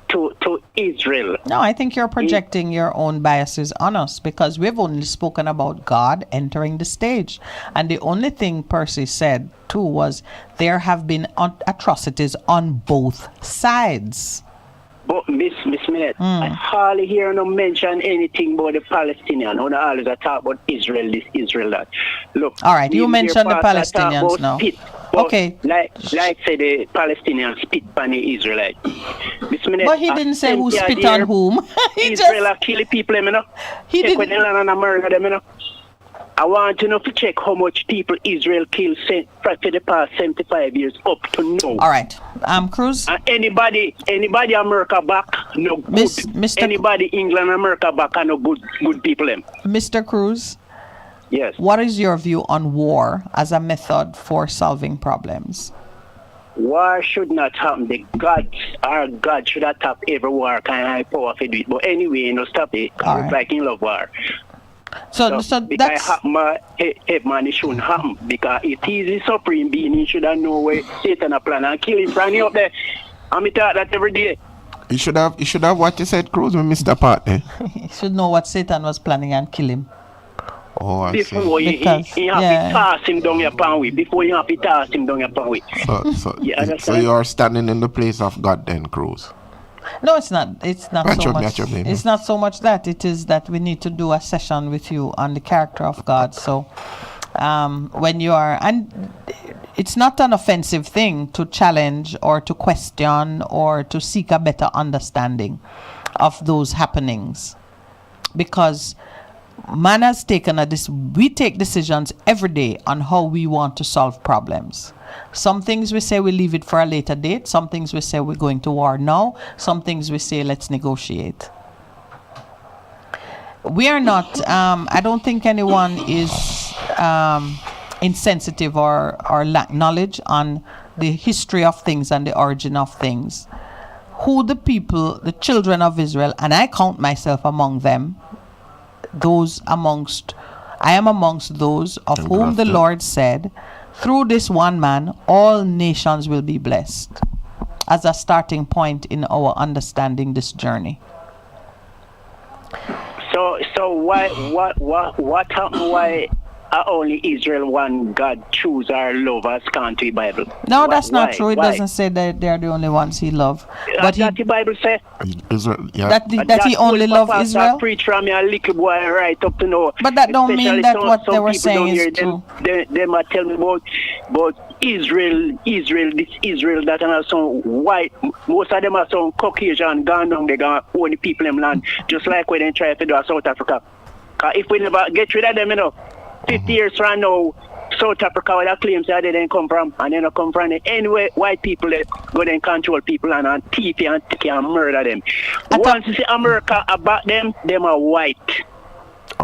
to Israel. No, I think you're projecting your own biases on us because we've only spoken about God entering the stage. And the only thing Percy said too was there have been atrocities on both sides. But Miss Minett, I hardly hear no mention anything about the Palestinian. When I always talk about Israel, this, Israel, that. Look. All right, you mentioned the Palestinians now. Okay. Like say the Palestinians spit on the Israelites. Miss Minett, but he didn't say who spit on whom. Israel are killing people, you know. He didn't. And murder them, you know. I want to know to check how much people Israel killed for the past 75 years up to now. All right. Cruz? Anybody America back, no good. Anybody England, America back, no good people them. Mr. Cruz? Yes. What is your view on war as a method for solving problems? War should not happen. Our God should have stopped every war. Kind of power to do it. But anyway, stop it. Right. Like in love war. So that's it man, it shouldn't happen because if he's the supreme being, he should have know where Satan a plan and kill him from up there. And me thought that every day. You should have what you said, Cruz, with Mr. Partner. He should know what Satan was planning and kill him. Oh, I before see. He have to toss him down your pan with. Before you have to toss him down your pan with. So you are standing in the place of God then, Cruz. No, it's not. It's not so much. It's not so much that. It is that we need to do a session with you on the character of God. So, when you are, and it's not an offensive thing to challenge or to question or to seek a better understanding of those happenings, because man has taken we take decisions every day on how we want to solve problems. Some things we say we leave it for a later date. Some things we say we're going to war now. Some things we say let's negotiate. We are not, I don't think anyone is insensitive or lack knowledge on the history of things and the origin of things. Who the people, the children of Israel, and I count myself among them, I am amongst those of whom the Lord said, through this one man, all nations will be blessed, as a starting point in our understanding this journey. So what happened? Why only Israel one God choose our lovers can't the Bible? No, that's not true. It doesn't say that they are the only ones he loved. But that the Bible say Israel, that he only loved Israel. Preach from a little boy right up to now. But that don't mean that what they were saying is true. They might tell me about Israel, this Israel that are some white. Most of them are some Caucasian gone down. They gonna own the people in land, just like when they try to do South Africa. Cause if we never get rid of them, 50 years from now, South Africa will claim that they didn't come from, and they don't come from anyway. White people they go and control people and thief and murder them. Once you see America about them are white.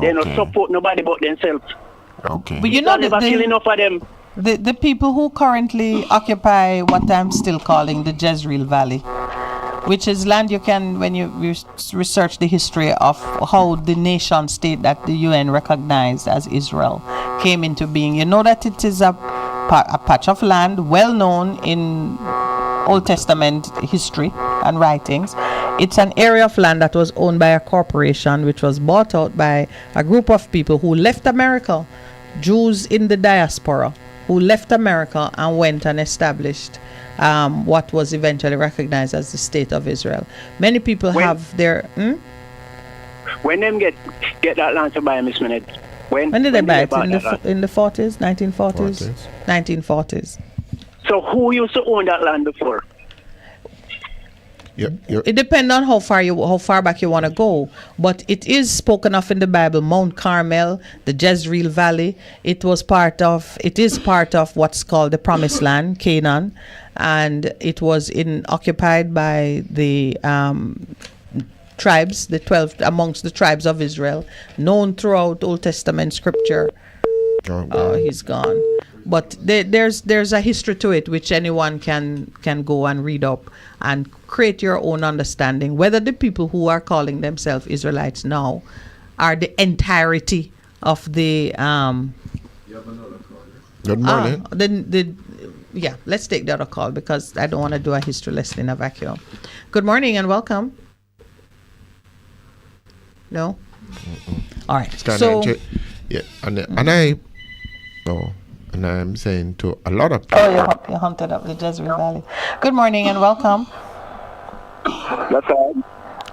They don't support nobody but themselves. Okay. But you know never kill enough of them. The people who currently occupy what I'm still calling the Jezreel Valley, which is land you can, when you research the history of how the nation state that the UN recognized as Israel came into being, you know that it is a patch of land well known in Old Testament history and writings. It's an area of land that was owned by a corporation which was bought out by a group of people who left America, Jews in the diaspora, who left America and went and established what was eventually recognized as the State of Israel. Many people have their... When them get that land to buy, Miss Minett? When did they buy it? In the 40s? 1940s? 1940s. So who used to own that land before? It depends on how far back you want to go, but it is spoken of in the Bible. Mount Carmel, the Jezreel Valley, it is part of what's called the Promised Land, Canaan, and it was occupied by the tribes, the 12 amongst the tribes of Israel, known throughout Old Testament scripture. Oh, he's gone. But there's a history to it which anyone can go and read up and create your own understanding. Whether the people who are calling themselves Israelites now are the entirety of the Good morning. Let's take the other call because I don't want to do a history lesson in a vacuum. Good morning and welcome. No? All right. So and I'm saying to a lot of people. Oh, you hunted up the Jezreel Valley. Good morning and welcome. That's all.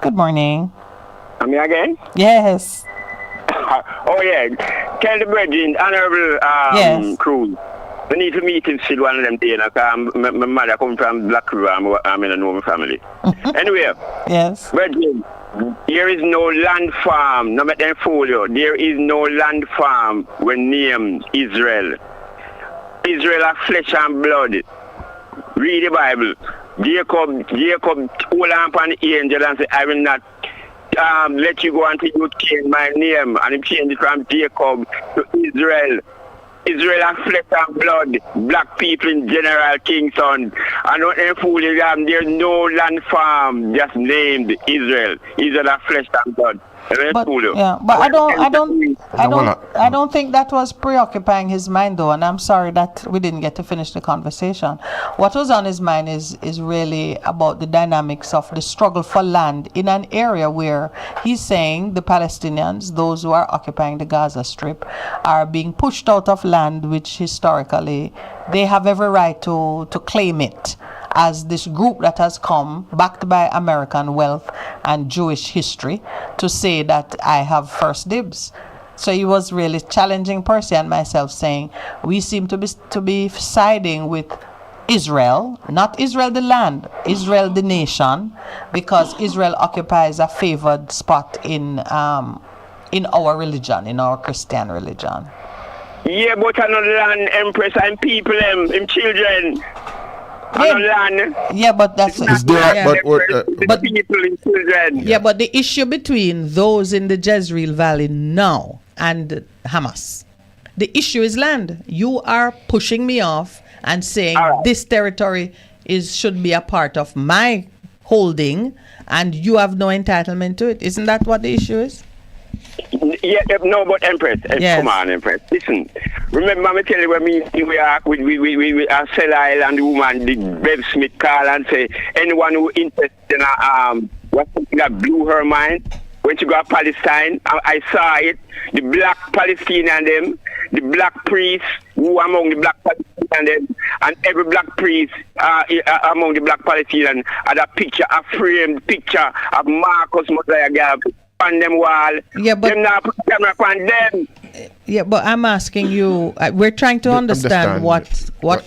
Good morning. Am I again? Yes. Oh yeah. Tell the brethren, honorable Cruz. We need to meet him still one of them days because my mother come from Black River. I'm in a normal family. Anyway. Yes. Brethren, there is no land farm. No matter them fool you. There is no land farm when named Israel. Israel are flesh and blood. Read the Bible. Jacob hold on upon the angel and say, I will not let you go until you change my name. And he changed it from Jacob to Israel. Israel and flesh and blood, black people in general, Kingston. And don't any fool you have, there's no land farm just named Israel. Israel are flesh and blood. But I don't think that was preoccupying his mind though, and I'm sorry that we didn't get to finish the conversation. What was on his mind is really about the dynamics of the struggle for land in an area where he's saying the Palestinians, those who are occupying the Gaza Strip, are being pushed out of land which historically they have every right to claim it as this group that has come backed by American wealth and Jewish history to say that I have first dibs. So he was really challenging Percy and myself, saying we seem to be siding with Israel, not Israel the land, Israel the nation, because Israel occupies a favored spot in our religion, in our Christian religion. Yeah, but another land, Empress, and people, and children. Yeah, but that's but people in children. Yeah, but the issue between those in the Jezreel Valley now and Hamas, the issue is land. You are pushing me off and saying this territory should be a part of my holding, and you have no entitlement to it. Isn't that what the issue is? Yeah, no, but Empress, come on, Empress. Listen, remember me tell you when we are with Cell Island woman, the Bev Smith call and say anyone who interested in what something that blew her mind when she got Palestine. I saw it. The black Palestinian them, the black priests who among the black Palestinian them, and every black priest among the black Palestinian had a picture, a framed picture of Marcus Mosiah Garvey. On them wall. Yeah, but them not put camera on them. Yeah, but I'm asking you. We're trying to understand what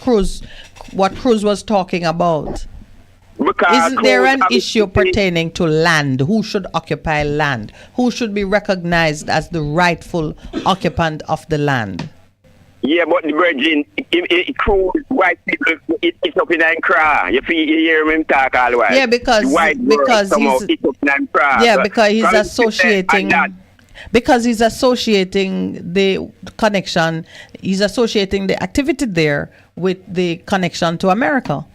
Cruz was talking about. Because isn't there an issue pertaining to land? Who should occupy land? Who should be recognized as the rightful occupant of the land? Yeah, but the virgin, Cruz, white people, it's up in and cry. You hear him talk all the while. Yeah, because he's associating the connection. He's associating the activity there with the connection to America.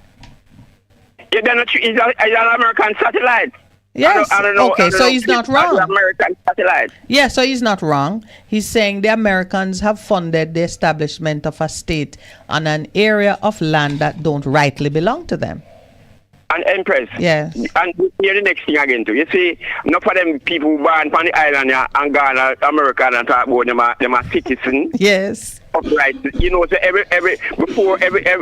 Yeah, they're not. It's an American satellite. Yes. I don't know. Okay, so he's not wrong. American satellite. Yeah, so he's not wrong. He's saying the Americans have funded the establishment of a state on an area of land that don't rightly belong to them. And Empress. Yes. And here's the next thing again too. You see, enough of them people who born on the island and gone to America and talk about them are citizens. Yes. Right, you know, so every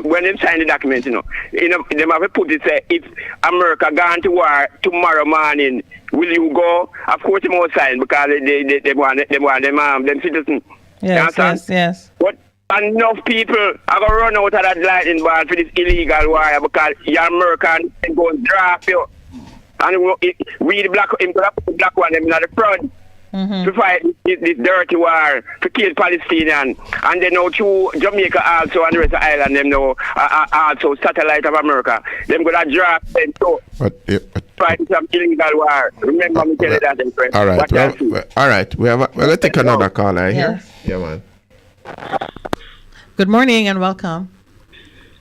when they sign the document, you know, them have to put it say if America gone to war tomorrow morning, will you go? Of course, they won't sign because they want them citizens. Yes. But enough people are gonna run out of that lightning bolt for this illegal war because your American can go and draft you, and we the black one them in the front. Mm-hmm. To fight this dirty war, to kill Palestinians, and then now to Jamaica also and the rest of the island, them now also satellite of America. Them gonna draft them to fight some illegal war. Remember me tell you that. All right, all right. We're gonna take another caller here. Yeah, man. Good morning and welcome.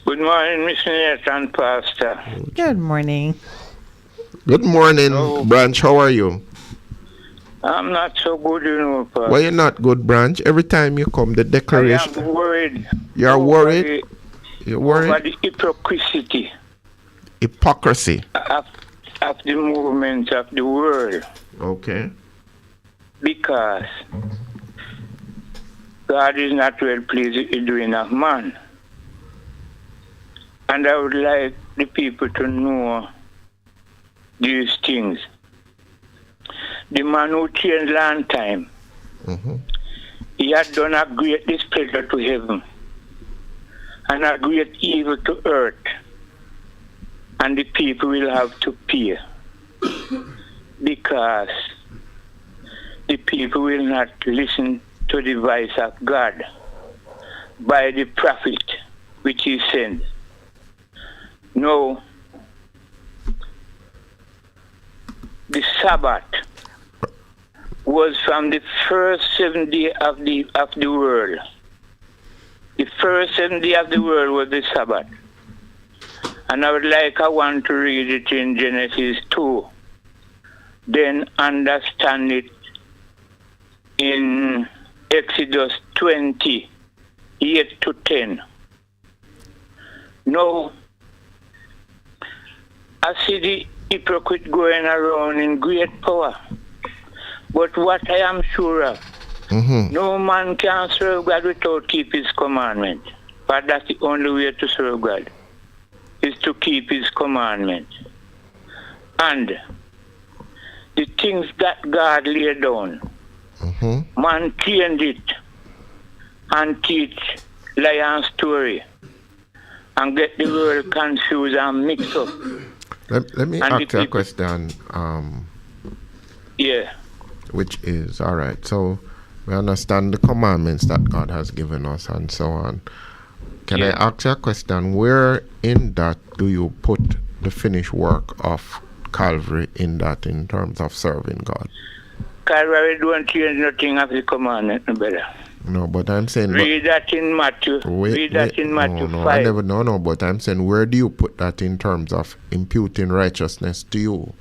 Good morning, Miss Minett and Pastor. Good morning. Good morning, Branch. How are you? I'm not so good, you know, Pastor. Why you're not good, Branch? Every time you come, the declaration. I am worried. You're worried? You're worried? Over the hypocrisy. Hypocrisy? Of the movement of the world. Okay. Because God is not well pleased with the doing of man. And I would like the people to know these things. The man who changed land time, he had done a great displeasure to heaven and a great evil to earth, and the people will have to pay because the people will not listen to the voice of God by the prophet which he sent. No, the Sabbath was from the first 7 days of the world. The first 7 day of the world was the Sabbath. And I want to read it in Genesis 2. Then understand it in Exodus 20, 8 to 10. Now, I see the hypocrite going around in great power. But what I am sure of, no man can serve God without keep his commandment. But that's the only way to serve God, is to keep his commandment. And the things that God laid down, man change it and teach lion story and get the world confused and mixed up. Let me ask you a question. Yeah. Which is, all right, so we understand the commandments that God has given us and so on. Can I ask you a question? Where in that do you put the finished work of Calvary in that, in terms of serving God? Calvary don't change nothing of the commandment, no better. No, but I'm saying... Read that in Matthew. Read that in Matthew 5. But I'm saying, where do you put that in terms of imputing righteousness to you?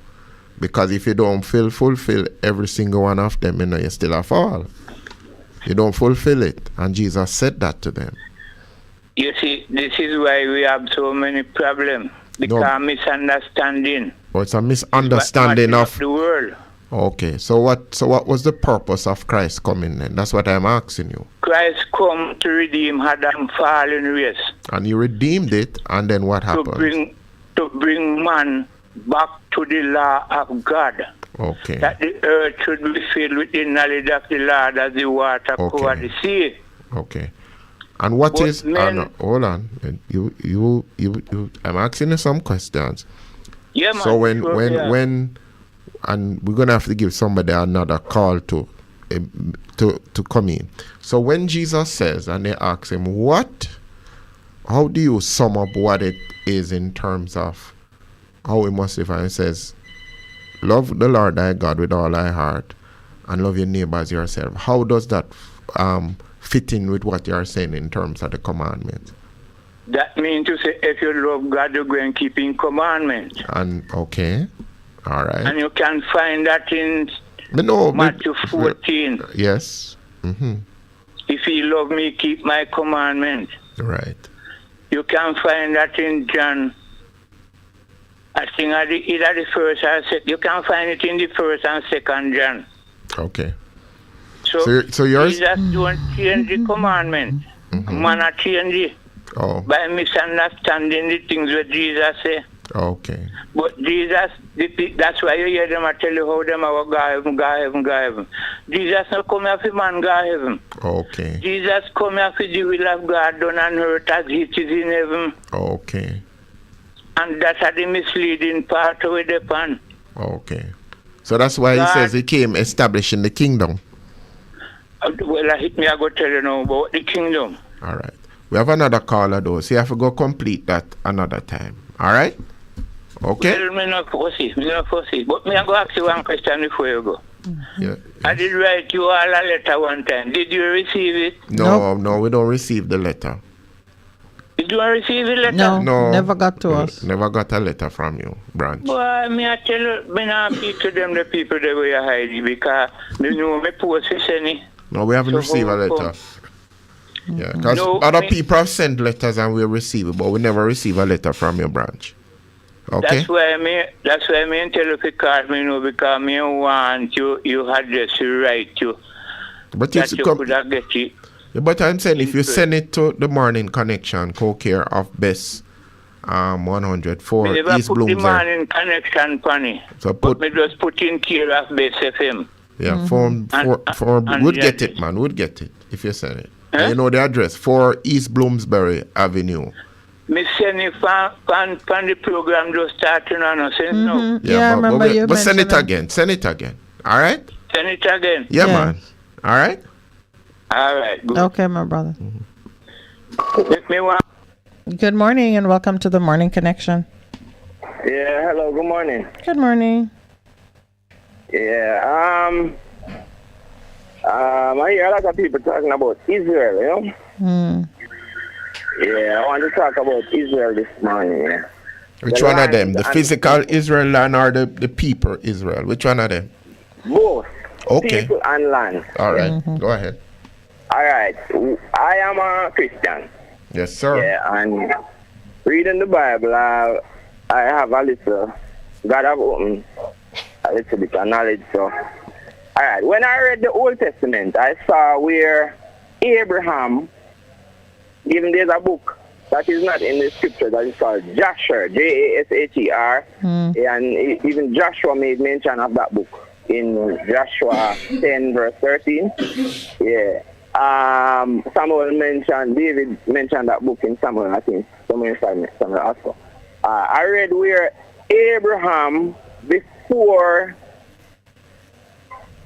Because if you don't fulfill every single one of them, you still have fall. You don't fulfill it. And Jesus said that to them. You see, this is why we have so many problems. Because misunderstanding. Oh, it's a misunderstanding of the world. Okay, so what was the purpose of Christ coming then? That's what I'm asking you. Christ come to redeem Adam fallen race. And you redeemed it, and then what happened? To bring man back to the law of God. Okay. That the earth should be filled with the knowledge of the Lord as the water cover the sea. Okay. And what is? Hold on. You. I'm asking you some questions. Yeah, man. So when and we're gonna have to give somebody another call to come in. So when Jesus says, and they ask him, how do you sum up what it is in terms of how we must live? And he says, love the Lord thy God with all thy heart and love your neighbor as yourself. How does that fit in with what you are saying in terms of the commandments? That means to say, if you love God, you're going to keep in commandments. And okay, all right. And you can find that in Matthew 14. Yes. Mm-hmm. If you love me, keep my commandments. Right. You can find that in John. I think either the first or second. You can find it in the first and second John. Okay. So yours? Jesus don't change the commandment. Man a change it. Oh. By misunderstanding the things that Jesus say. Okay. But Jesus, that's why you hear them I tell you how them are go heaven. Jesus not come here for man go heaven. Okay. Jesus come here for the will of God done on earth as it is in heaven. Okay. And that's the misleading part with the pan. Okay. So that's why he says he came establishing the kingdom. Well, I go tell you now about the kingdom. All right. We have another caller though, so you have to go complete that another time. All right? Okay? Well, me not fussy. But me I go ask you one question before you go. Yeah. I did write you all a letter one time. Did you receive it? No, we don't receive the letter. You don't receive the letter? No, never got to us. Never got a letter from you, Branch. Boy, me I tell you, me not speak to them, the people that we are hiding, because me know me post is any. No, we haven't received a letter. Yeah, because other people have sent letters and we receive it, but we never receive a letter from your branch. Okay. That's why me tell you to call me now, because me want you address you right you. But that you could have get it. Yeah, but I'm saying if you send it to the Morning Connection, co-care of Bess 104 East Bloomsbury. Put the Morning Connection funny. So but me just put in care of Bess FM. Yeah, we'd get it, man. We'd get it if you send it. You know the address, 4 East Bloomsbury Avenue. Me send it from the program just starting on us. No. Yeah, I remember you but send it again. Send it again. All right? Send it again. Yeah, man. All right? All right. Good. Okay, my brother. Good morning and welcome to the Morning Connection. Yeah, hello, good morning. Good morning. Yeah, I hear a lot of people talking about Israel, you know? Yeah, I want to talk about Israel this morning. Yeah. Which one of them? The physical Israel land or the people Israel? Which one of them? Both. Okay. People and land. All right. Go ahead. All right. I am a Christian. Yes, sir. Yeah, and reading the Bible, I have a little, God have opened a little bit of knowledge. So, all right. When I read the Old Testament, I saw where Abraham, even there's a book that is not in the scripture that is called Jasher, Jasher, and even Joshua made mention of that book in Joshua 10 verse 13. Yeah. David mentioned that book in Samuel, I think, Samuel also. I read where Abraham, before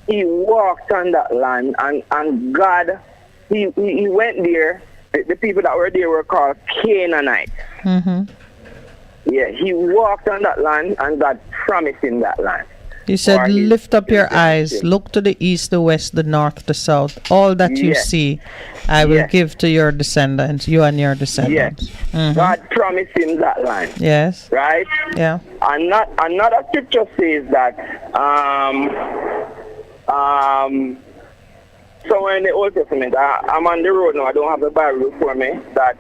he walked on that land, and God, he went there. The people that were there were called Canaanites. Yeah, he walked on that land, and God promised him that land. He said, lift up your eyes, look to the east, the west, the north, the south. All that you see, I will give to your descendants, you and your descendants. Yes. God promised him that land. Yes. Right? Yeah. And another scripture says that, somewhere in the Old Testament, I'm on the road now, I don't have the Bible before me, that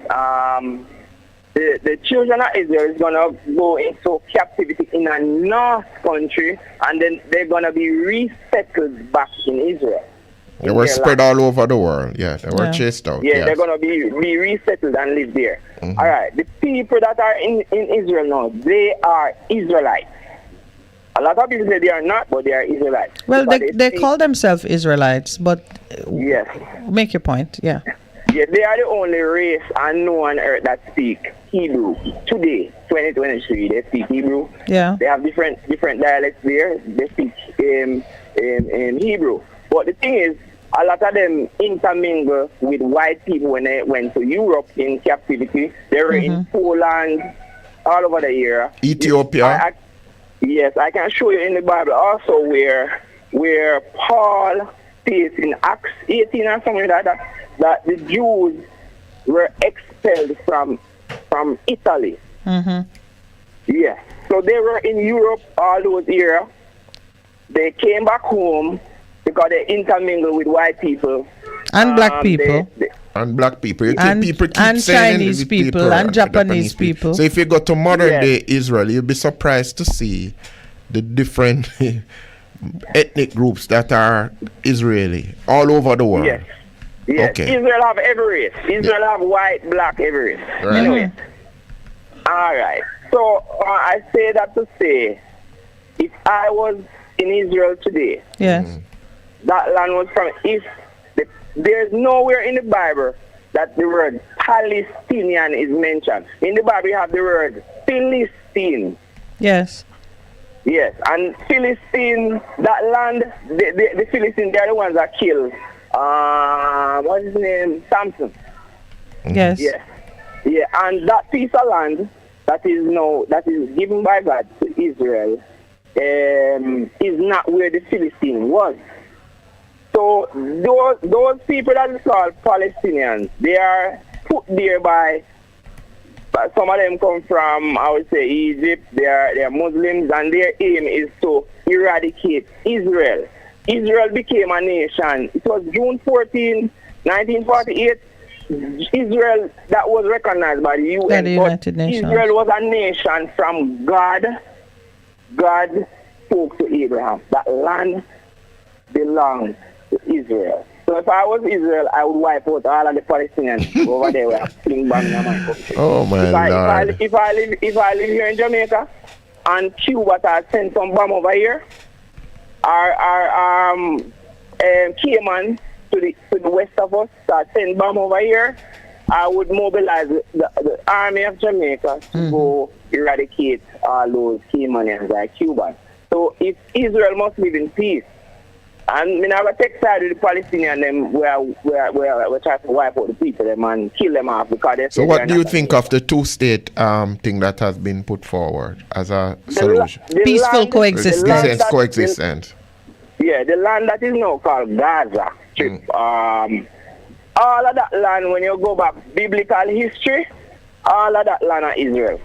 the children of Israel is going to go into captivity in a north country, and then they're going to be resettled back in Israel. They were spread all over the world. Yeah, they were chased out. Yeah, they're going to be resettled and live there. All right, the people that are in Israel now, they are Israelites. A lot of people say they are not, but they are Israelites. Well, they call themselves Israelites, but yes, make your point, yeah. Yeah, they are the only race I know on earth that speak Hebrew. Today, 2023, they speak Hebrew. Yeah. They have different dialects there. They speak Hebrew. But the thing is, a lot of them intermingle with white people when they went to Europe in captivity. They were in Poland, all over the area. Ethiopia. Yes, I can show you in the Bible also where Paul states in Acts 18 or something like that the Jews were expelled from Italy. Yeah. So they were in Europe all those years. They came back home because they intermingled with white people. And black people. And black people. And Chinese people and Japanese people. So if you go to modern day Israel, you'll be surprised to see the different ethnic groups that are Israeli all over the world. Yes. Yes. Okay. Israel have every race. Israel have white, black, every race. Right. Anyway. All right. So I say that to say, if I was in Israel today, yes, that land was from east. There's nowhere in the Bible that the word Palestinian is mentioned. In the Bible, you have the word Philistine. Yes. Yes, and Philistine, that land, the Philistines, they're the ones that killed, what's his name, Samson. Yes. Yes. Yeah, and that piece of land that is given by God to Israel is not where the Philistine was. So those people that is called Palestinians, they are put there by some of them come from, I would say, Egypt. They are Muslims, and their aim is to eradicate Israel. Israel became a nation. It was June 14, 1948. Israel that was recognized by the UN. The United Nations. Israel was a nation from God. God spoke to Abraham. That land belonged to Israel. So if I was Israel, I would wipe out all of the Palestinians over there where I fling bang in my country. Oh my Lord. If I live here in Jamaica and Cuba that send some bomb over here, or Cayman to the west of us that send bomb over here, I would mobilize the army of Jamaica to go eradicate all those Caymanians like Cubans. So if Israel must live in peace, and we never take side with the Palestinians them where try to wipe out the people them and kill them off because they. So what do you think of the two-state thing that has been put forward as a solution? Peaceful coexistence. Coexistence. Yeah, the land that is now called Gaza Strip. all of that land, when you go back biblical history, all of that land are Israel.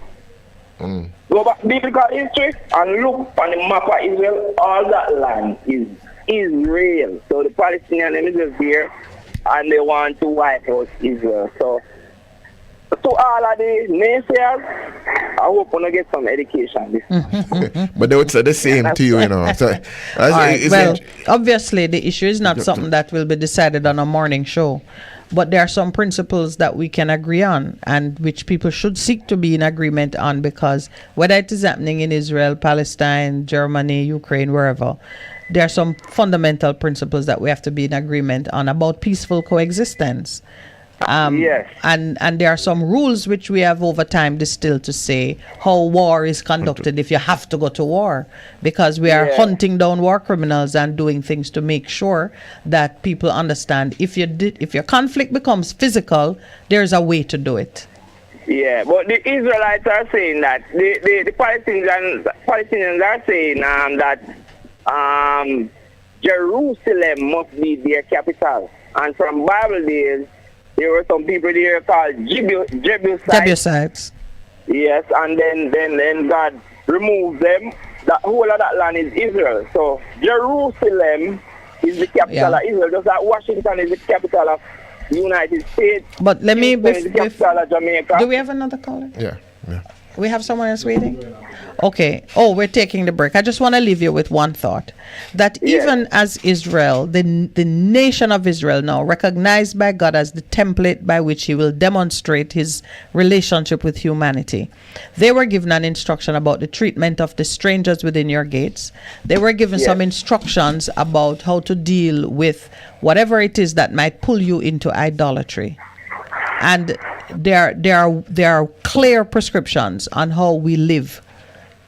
Go back biblical history and look on the map of Israel, all that land is Israel. So the Palestinians is just here and they want to wipe out Israel. So to all of the naysayers, I hope we get some education. But they would say the same to you, So, obviously the issue is not something that will be decided on a morning show. But there are some principles that we can agree on and which people should seek to be in agreement on, because whether it is happening in Israel, Palestine, Germany, Ukraine, wherever, there are some fundamental principles that we have to be in agreement on about peaceful coexistence. Yes. And there are some rules which we have over time distilled to say how war is conducted if you have to go to war, because we are hunting down war criminals and doing things to make sure that people understand if your conflict becomes physical, there's a way to do it. Yeah, but the Israelites are saying that the Palestinians are saying that Jerusalem must be their capital, and from Bible days there were some people there called Jebusites. Yes, and then God removed them. The whole of that land is Israel. So Jerusalem is the capital of Israel, just like Washington is the capital of the United States. But let me... is the capital of Jamaica. Do we have another caller? Yeah. We have someone else waiting? Okay. Oh, we're taking the break. I just want to leave you with one thought. That even as Israel, the nation of Israel now, recognized by God as the template by which he will demonstrate his relationship with humanity, they were given an instruction about the treatment of the strangers within your gates. They were given some instructions about how to deal with whatever it is that might pull you into idolatry. And there are clear prescriptions on how we live.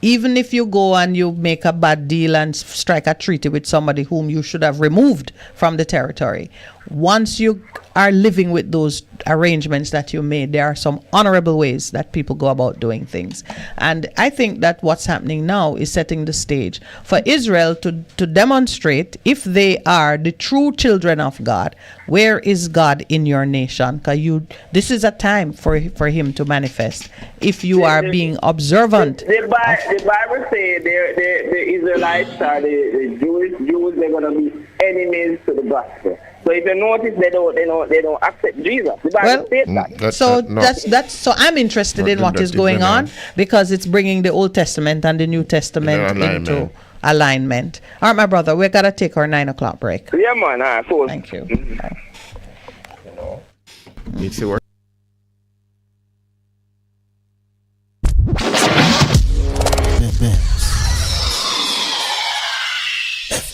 Even if you go and you make a bad deal and strike a treaty with somebody whom you should have removed from the territory, once you are living with those arrangements that you made, there are some honorable ways that people go about doing things. And I think that what's happening now is setting the stage for Israel to demonstrate, if they are the true children of God, where is God in your nation? Because this is a time for him to manifest. If you are being observant. The Bible says the Israelites are the Jews, they're going to be enemies to the gospel. So if you notice, they don't accept Jesus. The Bible says that. So I'm interested in what is going on, because it's bringing the Old Testament and the New Testament into alignment. All right, my brother, we gotta take our 9 o'clock break. Yeah, man. Thank you. Bye. Needs to work.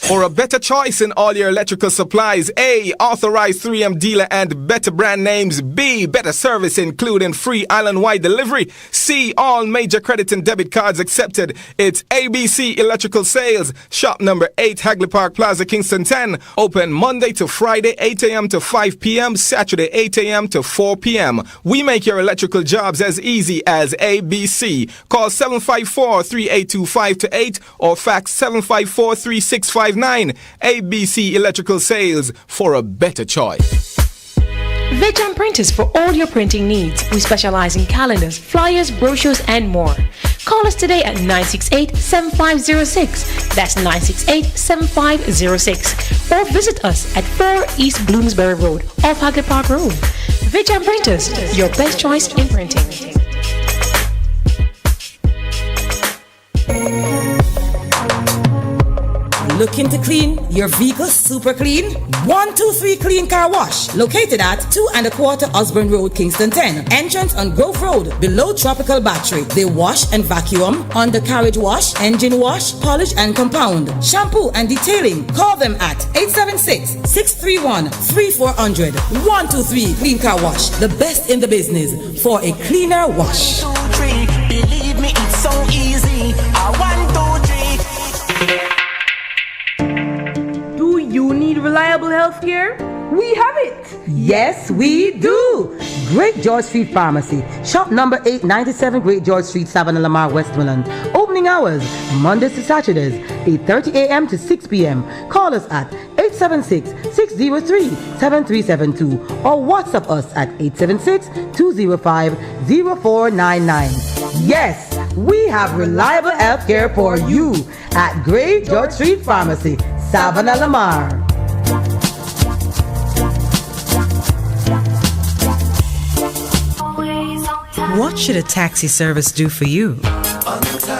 For a better choice in all your electrical supplies, A, authorized 3M dealer and better brand names. B, better service including free island-wide delivery. C, all major credit and debit cards accepted. It's ABC Electrical Sales. Shop number 8, Hagley Park Plaza, Kingston 10. Open Monday to Friday, 8 a.m. to 5 p.m. Saturday, 8 a.m. to 4 p.m. We make your electrical jobs as easy as ABC. Call 754-3825-8 or fax 754-3659. ABC Electrical Sales, for a better choice. Vegam Printers for all your printing needs. We specialize in calendars, flyers, brochures, and more. Call us today at 968-7506. That's 968-7506. Or visit us at 4 East Bloomsbury Road, off Hagley Park Road. Vegam Printers, your best choice in printing. Looking to clean your vehicle super clean? 123 Clean Car Wash, located at 2 1/4 Osborne Road, Kingston 10. Entrance on Grove Road, below Tropical Battery. They wash and vacuum, undercarriage wash, engine wash, polish and compound, shampoo and detailing. Call them at 876-631-3400. 123 Clean Car Wash, the best in the business for a cleaner wash. 1, 2, 3, believe me, it's so easy. 1, 2, 3. You need reliable health care? We have it! Yes, we do! Great George Street Pharmacy. Shop number 897 Great George Street, Savannah, Lamar, Westmoreland. Opening Opening hours, Mondays to Saturdays, 8:30 a.m. to 6 p.m. Call us at 876-603-7372 or WhatsApp us at 876-205-0499. Yes, we have reliable health care for you at Great George Street Pharmacy, Savannah, Lamar. What should a taxi service do for you?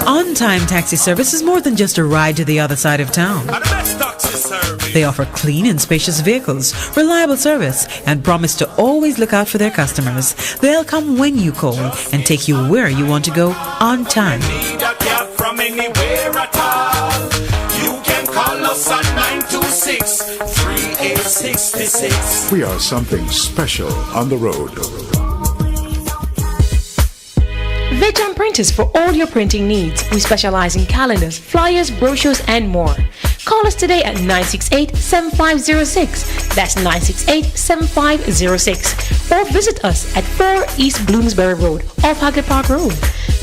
On-time taxi service is more than just a ride to the other side of town. They offer clean and spacious vehicles, reliable service, and promise to always look out for their customers. They'll come when you call and take you where you want to go on time. From anywhere at all. You can call us at 926-3866. We are something special on the road. Vejan Printers for all your printing needs. We specialize in calendars, flyers, brochures, and more. Call us today at 968-7506. That's 968-7506. Or visit us at 4 East Bloomsbury Road, off Hagley Park Road.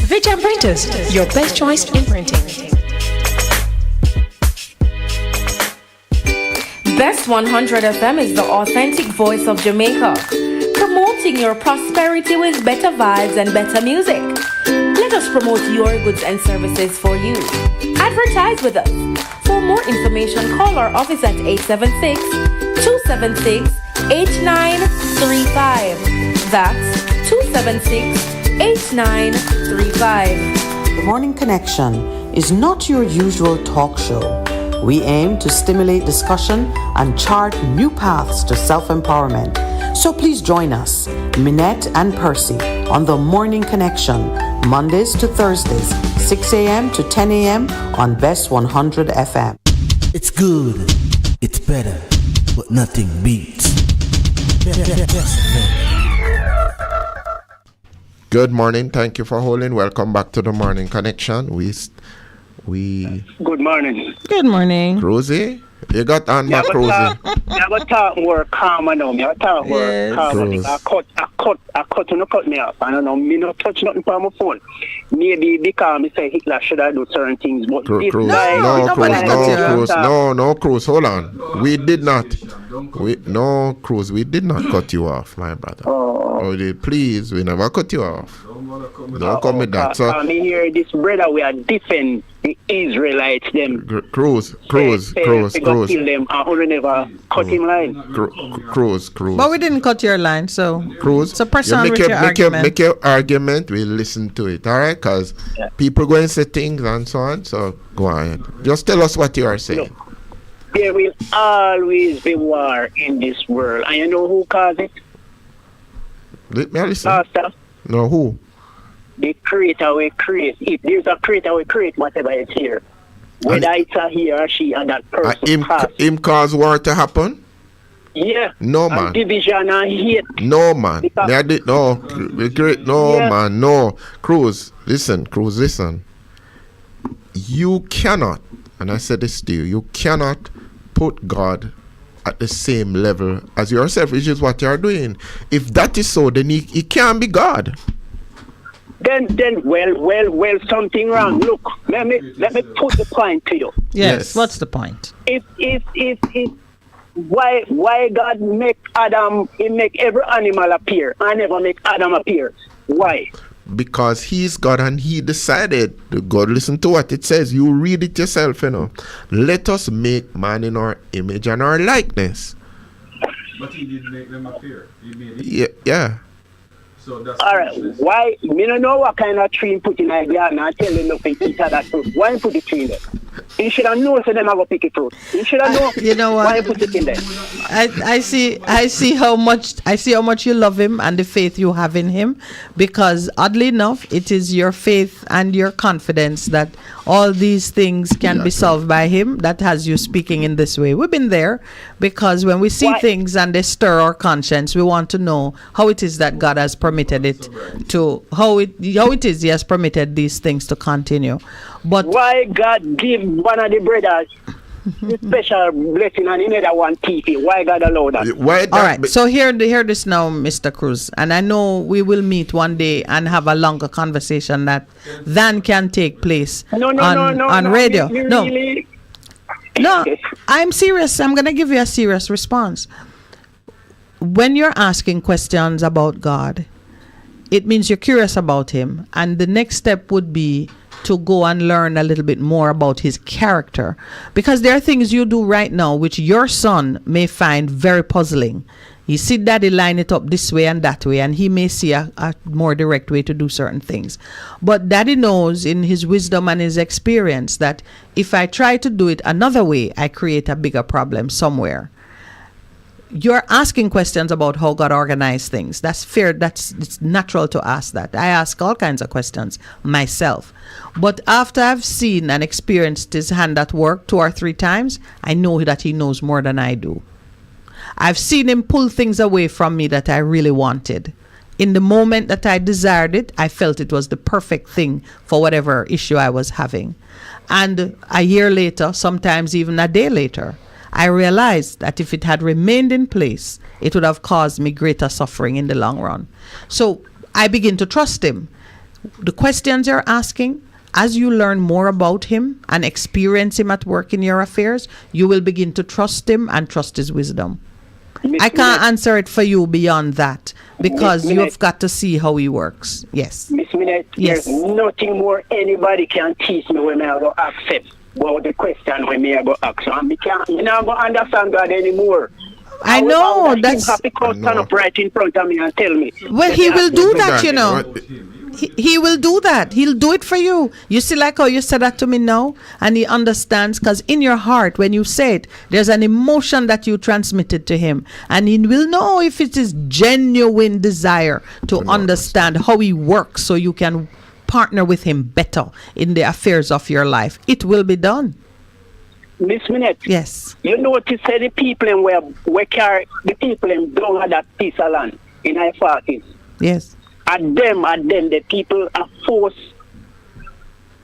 Vejan Printers, your best choice in printing. Best 100 FM is the authentic voice of Jamaica, promoting your prosperity with better vibes and better music. Let us promote your goods and services for you. Advertise with us. For more information, call our office at 876-276-8935. That's 276-8935. The Morning Connection is not your usual talk show. We aim to stimulate discussion and chart new paths to self-empowerment. So please join us, Minett and Percy, on The Morning Connection, Mondays to Thursdays, 6 a.m. to 10 a.m. on Best 100 FM. It's good, it's better, but nothing beats. Good morning. Thank you for holding. Welcome back to the Morning Connection. We Good morning. Good morning. Cruzy? You got on my Cruzy? I got talk more calmer now. I talk more calmer. I cut me up. I don't know. Me not touch nothing from my phone. Maybe because me say Hitler should I do certain things, but Cruz. this No, Cruz. Hold on. We did not. Cruz. We did not cut you off, my brother. Please, we never cut you off. Don't come with that. So me hear this brother we are defend the Israelites them. Cruz. Kill them. I only never cut him line. Cruz. But we didn't cut your line, so Cruz. So press on with your argument. Make your argument. We'll listen to it. All right, because people go and say things and so on. So go ahead. Just tell us what you are saying. There will always be war in this world, and you know who caused it? Let me listen. No, who? The creator will create. If there's a creator will create whatever is here. Whether it's a he or she and that person. Him cause war to happen? Yeah. No, man. Division and hate. No, man. Man. No. Cruz, listen. You cannot, and I said this to you, you cannot put God at the same level as yourself, which is what you're doing. If that is so, then he can't be God. Then, well, something wrong. Look, let me put the point to you. Yes. What's the point? Why God make Adam? He make every animal appear. I never make Adam appear. Why? Because he's God and he decided. God, listen to what it says. You read it yourself, Let us make man in our image and our likeness. But he did make them appear. He made it. Yeah. So that's all right. Why? Me don't know what kind of tree put in a garden. I tell you nothing. Eat that fruit. Why put the tree there? You should have known so them have a pick it fruit. You should have known. You know what? Why put it in there? I see how much you love him and the faith you have in him, because oddly enough, it is your faith and your confidence that all these things can be solved by him that has you speaking in this way. We've been there because when we see things and they stir our conscience, we want to know how it is that God has permitted it to, how it is he has permitted these things to continue. But why God give one of the brothers special blessing and another one TV. Why God allow that? All right. So hear this now, Mr. Cruz. And I know we will meet one day and have a longer conversation that then can take place on radio. No, I'm serious. I'm going to give you a serious response. When you're asking questions about God, it means you're curious about him. And the next step would be to go and learn a little bit more about his character. Because there are things you do right now which your son may find very puzzling. You see daddy line it up this way and that way, and he may see a more direct way to do certain things. But daddy knows in his wisdom and his experience that if I try to do it another way, I create a bigger problem somewhere. You're asking questions about how God organized things. That's fair. It's natural to ask that. I ask all kinds of questions myself. But after I've seen and experienced his hand at work 2 or 3 times, I know that he knows more than I do. I've seen him pull things away from me that I really wanted. In the moment that I desired it, I felt it was the perfect thing for whatever issue I was having. And a year later, sometimes even a day later, I realized that if it had remained in place, it would have caused me greater suffering in the long run. So I begin to trust him. The questions you're asking, as you learn more about him and experience him at work in your affairs, you will begin to trust him and trust his wisdom. I can't answer it for you beyond that because you've got to see how he works. Yes. Miss Minett, yes. There's nothing more anybody can teach me when I go accept. Well, the question when me I go ask, and me can't, you know, I go understand God anymore. I know that's. Happy to stand up right in front of me and tell me. Well, he will do that, you know. He will do that. He'll do it for you. You see, like how you said that to me now, and he understands because in your heart, when you say it, there's an emotion that you transmitted to him, and he will know if it is genuine desire to understand how he works, so you can partner with him better in the affairs of your life. It will be done. Miss Minett. Yes. You notice that the people in where carry the people in down at that piece of land in our 40s. Yes. At them, the people are forced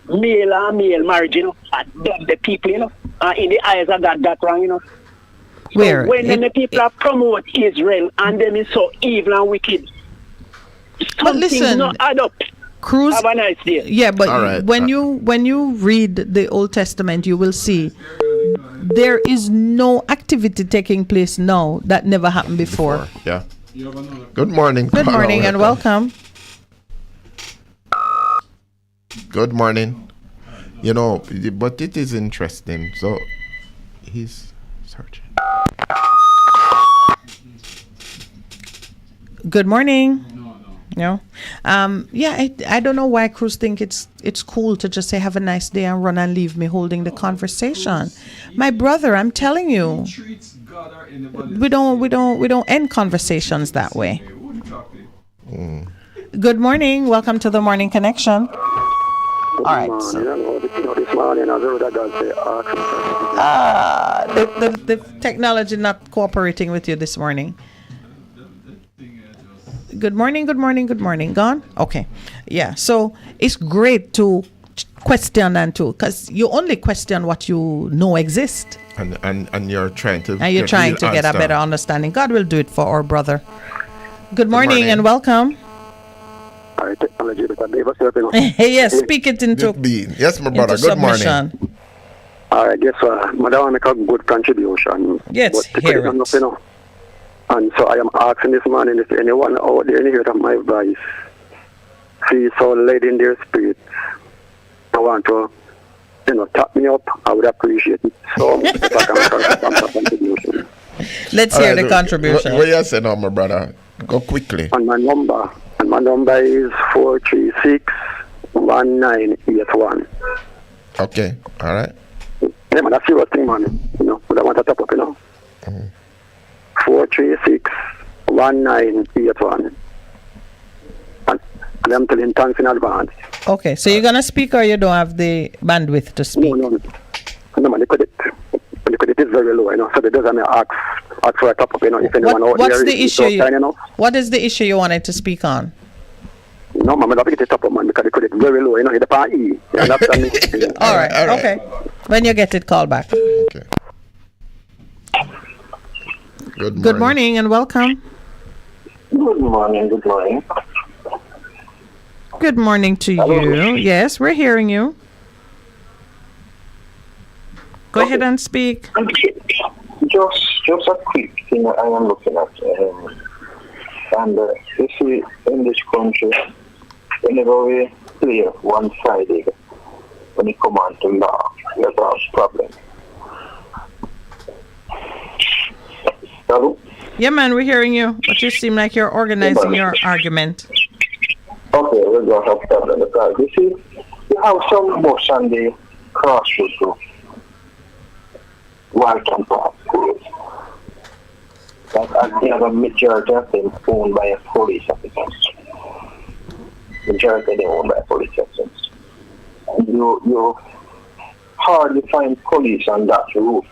male marriage, you know. At them, the people, you know. In the eyes of God, that wrong, you know. So where? When the people are promote Israel and them is so evil and wicked, but listen, not add up. Cruz, have a nice day. Yeah, but when you read the Old Testament, you will see there is no activity taking place now that never happened before. Yeah. Good morning. Good morning and welcome. Good morning. You know, but it is interesting. So he's searching. Good morning. No. Yeah, I don't know why Cruz think it's cool to just say have a nice day and run and leave me holding the conversation. My brother, I'm telling you, we don't end conversations that way. Good morning. Welcome to the Morning Connection. All right. The technology not cooperating with you this morning. Good morning. Gone? Okay. Yeah. So it's great to question and to, because you only question what you know exists. And you're trying to get a better understanding. God will do it for our brother. Good morning and welcome. Yes, speak it into. Yes, my brother. Good morning. I guess Madam make a good contribution. Yes, hear it. And so I am asking this morning if anyone out there hear my voice feels so led in their spirit. I want to, tap me up. I would appreciate it so much if I can make a contribution. Let's hear the contribution. What you say now, my brother? Go quickly. And my number is 436-1981. Okay, all right. Yeah, man, that's serious thing, man. But I want to top up, 436-1981. And I'm telling thanks in advance. Okay, so you're gonna speak or you don't have the bandwidth to speak? No, man, the credit is very low, so it doesn't ask for a top up, if anyone out what's there the is issue? What is the issue you wanted to speak on? No, man, I don't get the top up, man, because the credit is very low, it's the part E. You understand me? All right, okay. When you get it, call back. Okay. Good morning and welcome. Good morning. Good morning. Good morning to you. Yes, we're hearing you. Go ahead and speak. Just a quick thing I am looking at. And you see, in this country, whenever we play one Friday, when it comes on to law, there's a problem. Hello? Yeah, man, we're hearing you. But you seem like you're organizing your argument. Okay, we're going to have a problem because you see, you have some bus on the crossroads to Walton Park. But they have a majority of them owned by police officers. Majority of them owned by police officers. And you hardly find police on that route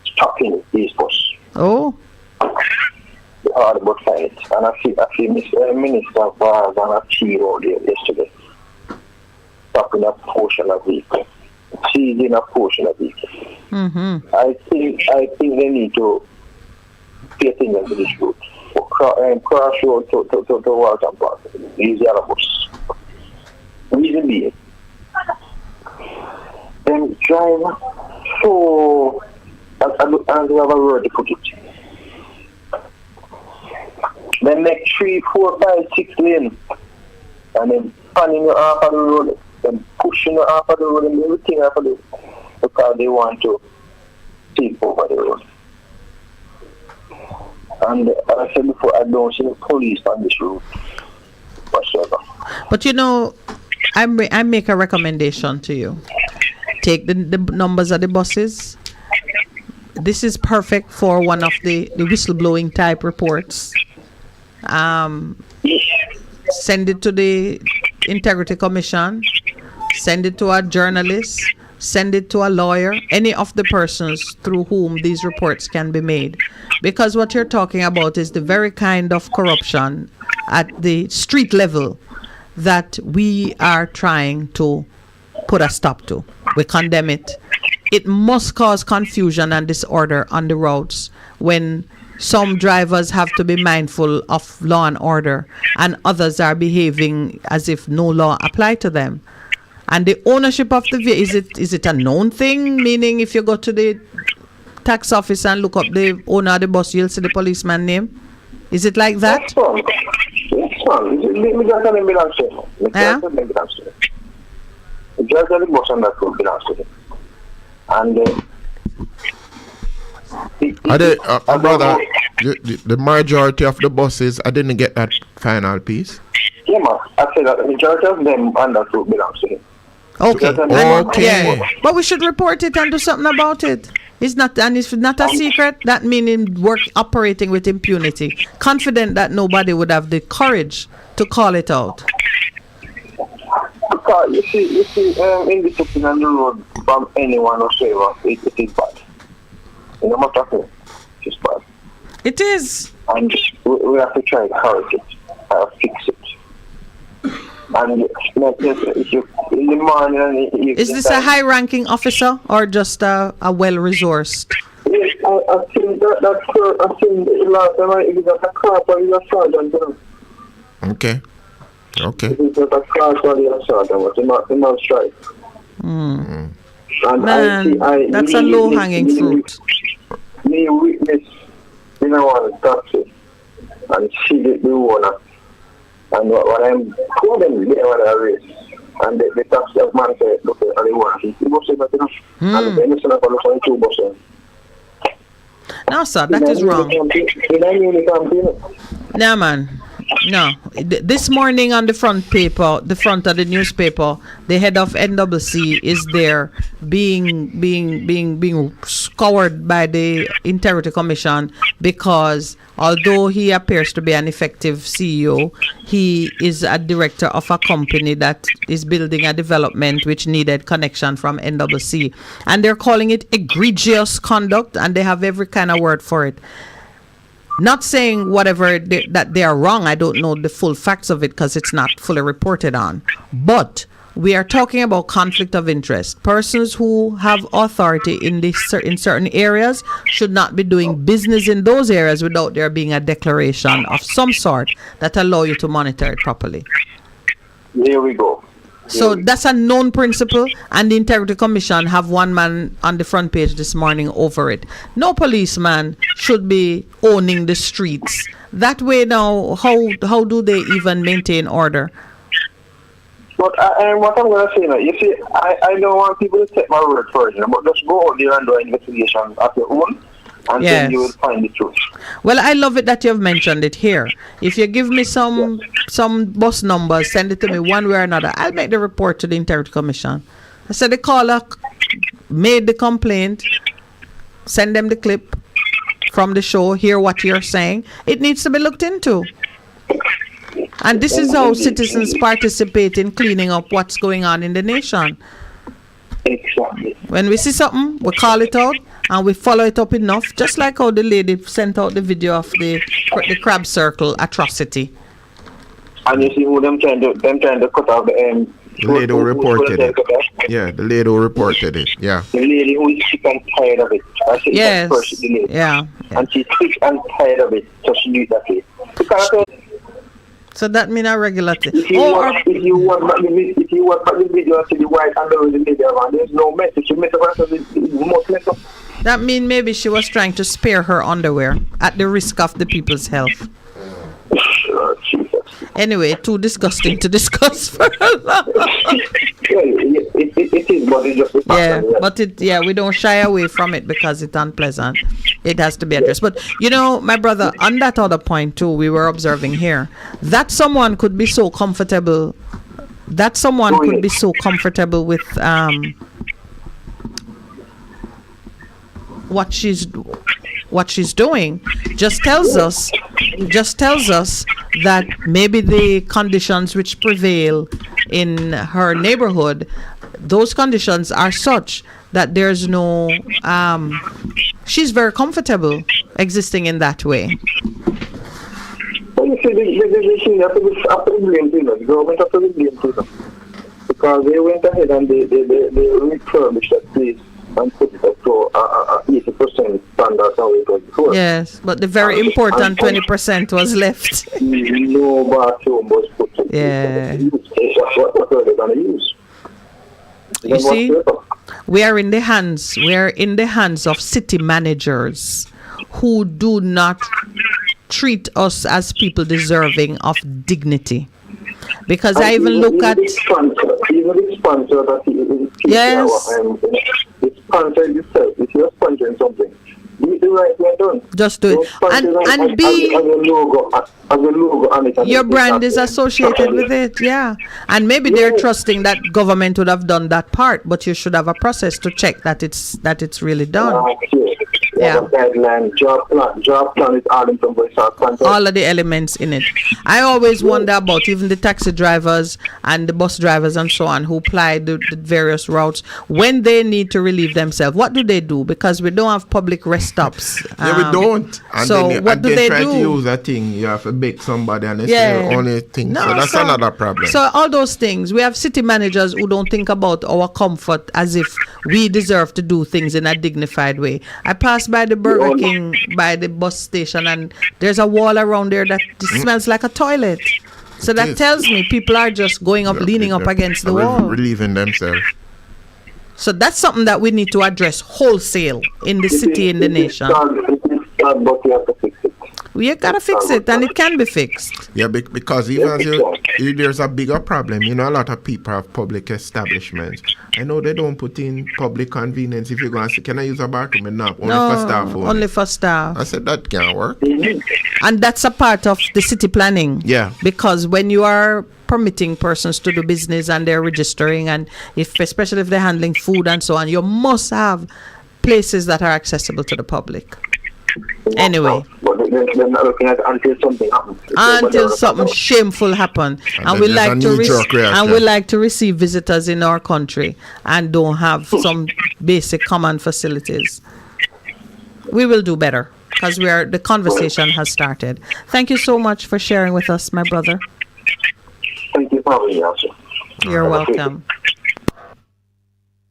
stopping these buses. Oh. You hardly but find it. And I see Minister was on a T road there yesterday, stopping a portion of vehicle, seizing a portion of vehicle. Mm-hmm. I think they need to pay attention to this route. Cross road to Walton Park. These are the bus. Reason being, them drive so, and we have a word to put it. They make 3, 4, 5, 6 lanes, and then panning you off of the road, then pushing you off of the road, and everything off of the road, because they want to take over the road. And as I said before, I don't see the police on this road whatsoever. But you know, I make a recommendation to you. Take the numbers of the buses. This is perfect for one of the whistleblowing type reports. Send it to the Integrity Commission. Send it to a journalist. Send it to a lawyer. Any of the persons through whom these reports can be made. Because what you're talking about is the very kind of corruption at the street level that we are trying to put a stop to. We condemn it. It must cause confusion and disorder on the roads when some drivers have to be mindful of law and order and others are behaving as if no law apply to them. And the ownership of the vehicle, is it a known thing? Meaning if you go to the tax office and look up the owner of the bus, you'll see the policeman name? Is it like that? It's fun. Me just tell him belongs to him. Me just tell him belongs to him. Me just tell the bus on that road belongs to him. And brother, the majority of the buses, I didn't get that final piece. Yeah, man. I said that the majority of them on that road belongs to him. Okay. Okay. Yeah. But we should report it and do something about it. It's not a secret. That meaning work operating with impunity. Confident that nobody would have the courage to call it out. Because you see, indiscipline on the road from anyone whatsoever, it is bad. No matter who, it's bad. It is. And we have to try to correct it, fix it. And if you, in the morning, is this a high-ranking officer or just a well-resourced? Yes, I think I think the last time I got a car for the sergeant. Okay. It was a car for the sergeant, but he not strike. Man, that's a low-hanging fruit. Me witness, one taxi and see the owner. And what I'm told them, they were a race. And the taxi man said, look, I want it. He was saying that, and the innocent of the 2 buses. No, sir, that is wrong. No, man. No. This morning on the front of the newspaper, the head of NCC is there being scoured by the Integrity Commission because although he appears to be an effective CEO, he is a director of a company that is building a development which needed connection from NCC. And they're calling it egregious conduct, and they have every kind of word for it. Not saying that they are wrong. I don't know the full facts of it because it's not fully reported on. But we are talking about conflict of interest. Persons who have authority in certain areas should not be doing business in those areas without there being a declaration of some sort that allow you to monitor it properly. There we go. So that's a known principle, and the Integrity Commission have one man on the front page this morning over it. No policeman should be owning the streets. That way now, how do they even maintain order? But what I'm going to say now, you see, I don't want people to take my word for it, but just go out there and do an investigation of your own, and then you will find the truth. Well, I love it that you have mentioned it here. If you give me some bus numbers, send it to me one way or another, I'll make the report to the Integrity Commission. I said the caller made the complaint, send them the clip from the show, hear what you're saying. It needs to be looked into. And this is how citizens participate in cleaning up what's going on in the nation. Exactly. When we see something, we call it out and we follow it up enough, just like how the lady sent out the video of the crab circle atrocity. And you see who them trying to cut off the lady who reported it. Yeah, the lady who reported it. Yeah. The lady who is sick and tired of it. Yes. Yeah. And she's sick and tired of it, so she needs that way. So that means a regular thing. If you want back the video to the white and the media, there's no message. You mess up mess up. That means maybe she was trying to spare her underwear at the risk of the people's health. Anyway, too disgusting to discuss for it is, but it's just we don't shy away from it because it's unpleasant. It has to be addressed. But my brother, on that other point too, we were observing here that someone could be so comfortable. That someone could be so comfortable with what she's doing just tells us that maybe the conditions which prevail in her neighborhood, those conditions are such that there's no she's very comfortable existing in that way. Well, you see, the government have to blame them because they went ahead and they refurbished that place and put it up to 80% standard how it was before. Yes, but the very important 20% was left. No bathroom was put to what are they going to use? You see, we are in the hands of city managers who do not treat us as people deserving of dignity. Because I even look at the sponsor that the sponsor itself, if you're sponsoring something, do the right way done. Just do it. And be your brand is associated with it, yeah. And maybe they're trusting that government would have done that part, but you should have a process to check that it's really done. Yeah. Job plan is all of the elements in it. I always wonder about even the taxi drivers and the bus drivers and so on who ply the various routes when they need to relieve themselves. What do they do? Because we don't have public rest stops. Yeah, we don't. And so then what do they try do? To use a thing. You have to beg somebody and it's the only thing. No, so that's another problem. So all those things. We have city managers who don't think about our comfort as if we deserve to do things in a dignified way. I passed by the Burger King by the bus station and there's a wall around there that smells like a toilet. So that tells me people are just going up, leaning up against the wall. Relieving themselves. So that's something that we need to address wholesale in the city, in the nation. You gotta fix it, and it can be fixed. Yeah, because even there's a bigger problem. A lot of people have public establishments. I know they don't put in public convenience. If you go and say, can I use a bathroom? No, only for staff. Only for staff. I said that can't work. And that's a part of the city planning. Yeah. Because when you are permitting persons to do business and they're registering, and especially if they're handling food and so on, you must have places that are accessible to the public. Anyway, but they're not looking at until something happens. Until something shameful happens, and we like to receive visitors in our country and don't have some basic common facilities. We will do better because the conversation has started. Thank you so much for sharing with us, my brother. Thank you for having me, also. You're welcome.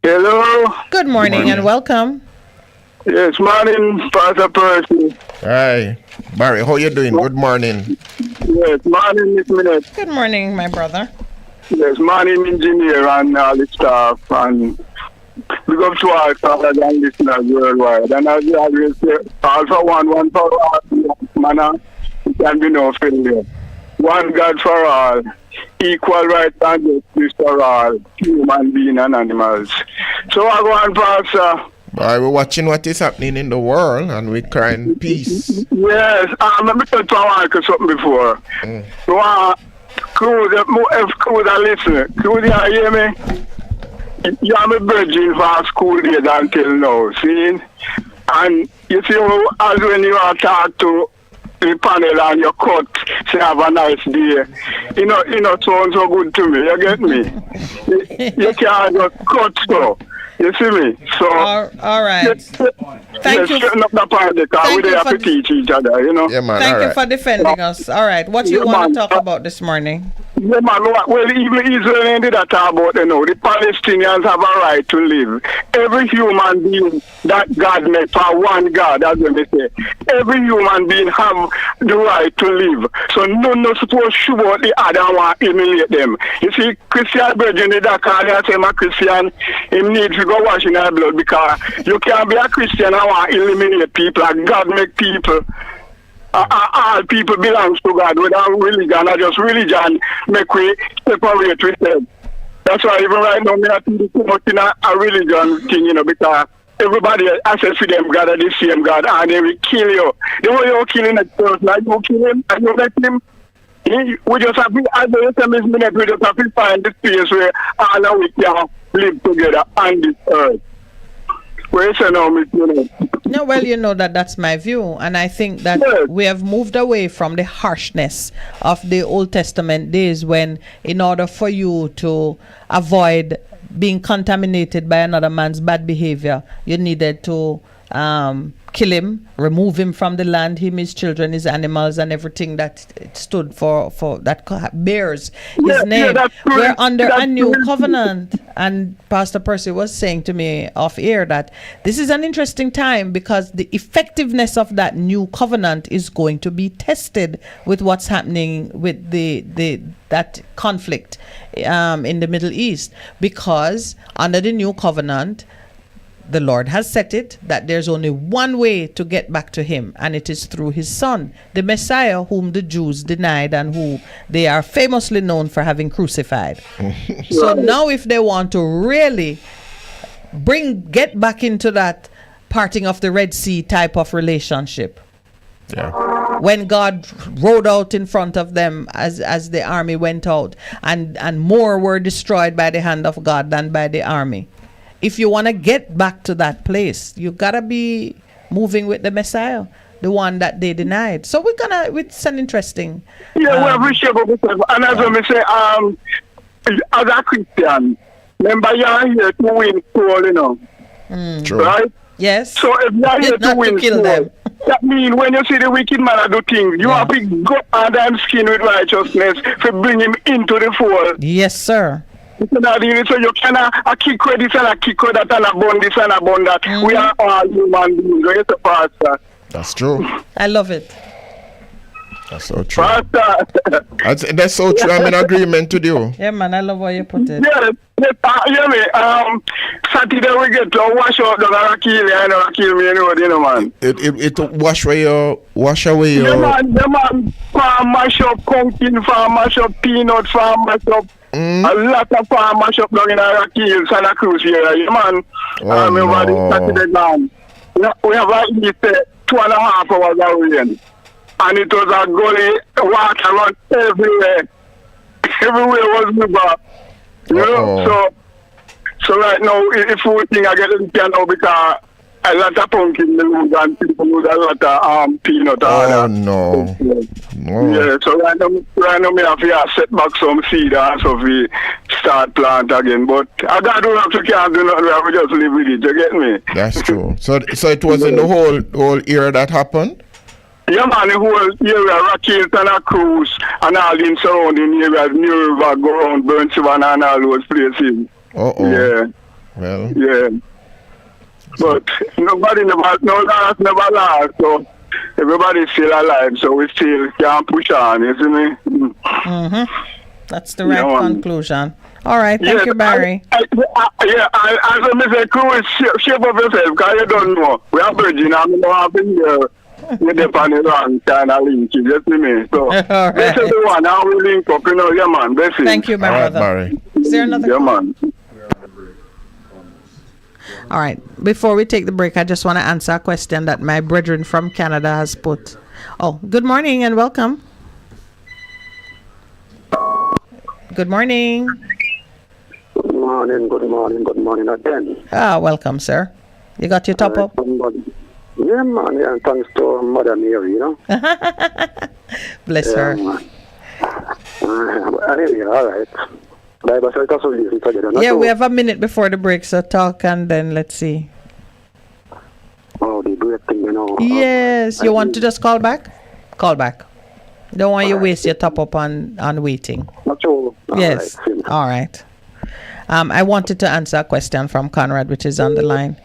Hello. Good morning and welcome. Yes, morning, Pastor Percy. Hi, Barry. How you doing? Good morning. Yes, morning, Miss Minett. Good morning, my brother. Yes, morning, engineer and all the staff, and big up to our scholars and listeners worldwide. And as you always say, all for one for all, manner, it can be no failure. One God for all, equal rights and justice for all, human beings and animals. So I go on, Pastor. Boy, we're watching what is happening in the world and we're crying peace. Yes, let me tell you something before. Cruz, if Cruz are listening, Cruz, you hear me? You are my virgin for school days until now, see? And you see, as when you are talking to the panel and you cut, say have a nice day. You know, sounds so good to me, you get me? You can't just cut so. You see me? So all right. Thank you. Up the part because we have to teach each other, you know. Yeah, man. Thank you for defending us. All right. What do you want to talk about this morning? Yeah, man. Well, even Israel ended that talk about, the Palestinians have a right to live. Every human being that God made for one God, as we say, every human being have the right to live. So none not supposed to shoot out the other one, humiliate them. You see, Christian brethren, that call they say, I'm a Christian, him need to go wash in their blood because you can't be a Christian and want to eliminate people. And God make people. All people belongs to God without religion, not just religion make we separate with them. That's why even right now, I think too much in a religion thing, because everybody access to them God are the same God and they will kill you. The way you're killing a person, like you kill him and you let him. We just have to, as the SMS minute, we just have to find the space where all of we can live together on this earth. No, well, you know that's my view, and I think that we have moved away from the harshness of the Old Testament days when, in order for you to avoid being contaminated by another man's bad behavior, you needed to kill him, remove him from the land, him, his children, his animals, and everything that it stood for that bears his name. We're under a new covenant. And Pastor Percy was saying to me off air that this is an interesting time because the effectiveness of that new covenant is going to be tested with what's happening with that conflict in the Middle East, because under the new covenant, the Lord has set it that there's only one way to get back to him, and it is through his son, the Messiah, whom the Jews denied and who they are famously known for having crucified. So now if they want to really get back into that parting of the Red Sea type of relationship, when God rode out in front of them as the army went out, and more were destroyed by the hand of God than by the army. If you want to get back to that place, you gotta be moving with the Messiah, the one that they denied. So it's an interesting. Yeah, we appreciate it. And as I say, as a Christian, remember you are here to win soul, True. Right? Yes. So if you are here to win soul, that means when you see the wicked man do things, you have to go under him skin with righteousness to bring him into the fold. Yes, sir. So you cannot kick this and a kick that and a bond this and a bond that. We are all human beings. Yes, Pastor. That's true. I love it. That's so true. That's so true. I'm in agreement with you. Yeah, man, I love how you put it. Yes, Saturday we get to wash out the kill me, man. It wash away your. The man, farm mash up pumpkin, farm mash up peanut, farm mash up. A lot of farm mash up down in Rocky Santa Cruz here, man. Saturday down. We have at least 2.5 hours of rain. And it was a gully, water run everywhere. Everywhere was river. So right now, if we think I get it now because a lot of pumpkin lose and people lose a lot of peanut. No. Yeah, so right now we have to set back some seed and so we start plant again. But I don't have to can't do nothing, we have to just live with it, you get me? That's true. So it was in the whole year that happened? Yeah, man, the whole area, Rocky and Cruz, and all the surrounding areas, New River, go around, Percival and all those places. Yeah. Well. Yeah. But nobody no last never last, so everybody's still alive, so we still can push on, you see me? Mm-hmm. That's the right conclusion. All right, thank you, Barry. As a Mr. Cruz, shape of yourself, because you don't know. We are virgin, and we don't have been here. You're the wrong kind of link, you see me? So, this is the one, I will link up, yeah, man. Thank you, my brother. Barry. Is there another call? Man. All right. Before we take the break, I just want to answer a question that my brethren from Canada has put. Oh, good morning and welcome. Good morning. Good morning again. Welcome, sir. You got your top up? Yeah, man. Yeah, thanks to Mother Mary, you know. Bless her. Anyway, all right. Yeah, we have a minute before the break, so talk and then let's see. Oh, the break thing, you know. Yes, you want to just call back? Call back. Don't want you waste your top up on waiting. Not sure. Yes. All right. I wanted to answer a question from Conrad, which is on the line.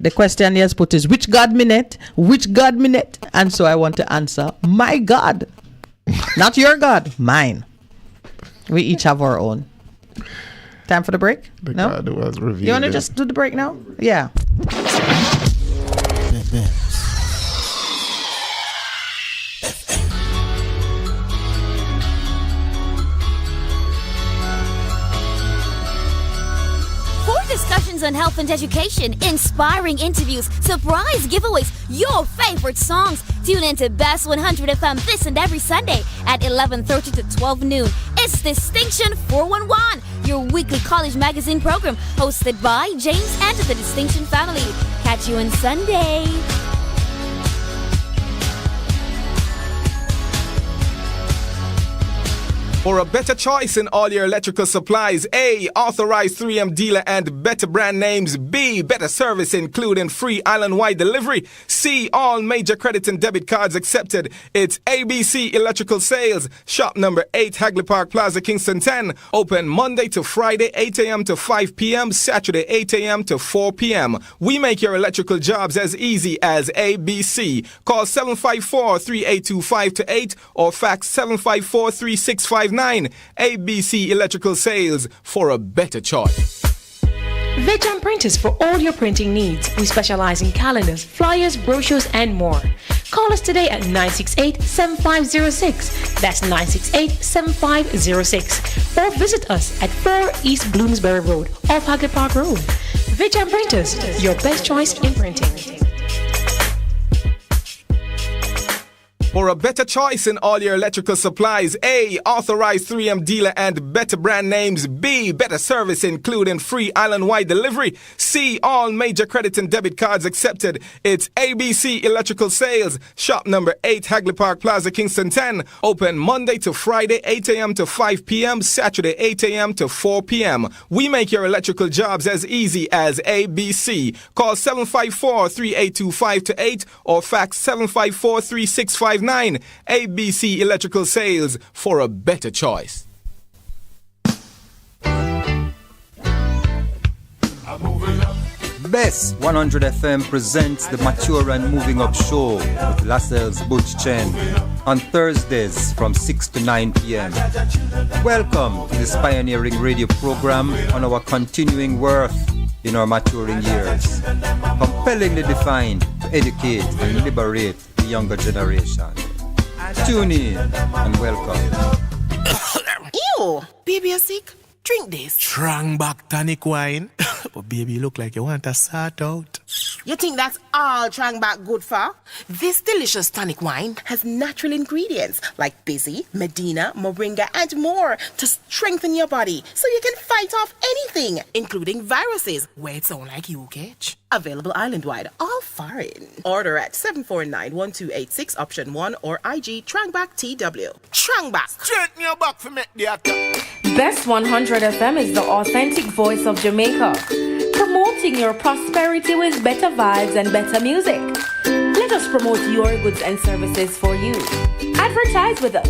The question he has put is, which God Minett? Which God Minett? And so I want to answer, my God. Not your God, mine. We each have our own. Time for the break? The no? God was revealed. You want to just do the break now? Yeah. Discussions on health and education, inspiring interviews, surprise giveaways, your favorite songs. Tune in to Bess 100 FM this and every Sunday at 11:30 to 12 noon. It's Distinction 411, your weekly college magazine program hosted by James and the Distinction family. Catch you on Sunday. For a better choice in all your electrical supplies, A, authorized 3M dealer and better brand names. B, better service including free island-wide delivery. C, all major credit and debit cards accepted. It's ABC Electrical Sales. Shop number 8, Hagley Park Plaza, Kingston 10. Open Monday to Friday, 8 a.m. to 5 p.m. Saturday, 8 a.m. to 4 p.m. We make your electrical jobs as easy as ABC. Call 754-3825-8 or fax 754-3659. ABC Electrical Sales, for a better choice. Vejan Printers for all your printing needs. We specialize in calendars, flyers, brochures, and more. Call us today at 968-7506. That's 968-7506. Or visit us at 4 East Bloomsbury Road, off Hagley Park Road. Vejan Printers, your best choice in printing. For a better choice in all your electrical supplies, A, authorized 3M dealer and better brand names. B, better service including free island-wide delivery. C, all major credit and debit cards accepted. It's ABC Electrical Sales. Shop number 8, Hagley Park Plaza, Kingston 10. Open Monday to Friday, 8 a.m. to 5 p.m. Saturday, 8 a.m. to 4 p.m. We make your electrical jobs as easy as ABC. Call 754-3825-8 or fax 754-3659. ABC Electrical Sales, for a better choice. Bess 100 FM presents the Mature and Moving Up Show with Lascelles Butch Chen on Thursdays from 6 to 9 p.m. Welcome to this pioneering radio program on our continuing worth in our maturing years, compellingly defined to educate and liberate the younger generation. Tune in and welcome. Ew, baby, you're sick? Drink this. Strong back tonic wine. But baby, you look like you want to sort out. You think that's all Trangback good for? This delicious tonic wine has natural ingredients like Busy, Medina, Moringa, and more to strengthen your body so you can fight off anything, including viruses, where it sound like you catch. Available island-wide, all foreign. Order at 749-1286 option 1 or IG Trangback TW. Trangback. Straighten your back for me, the attack. Best 100 FM is the authentic voice of Jamaica, promoting your prosperity with better vibes and better music. Let us us promote your goods and services for you. Advertise with us.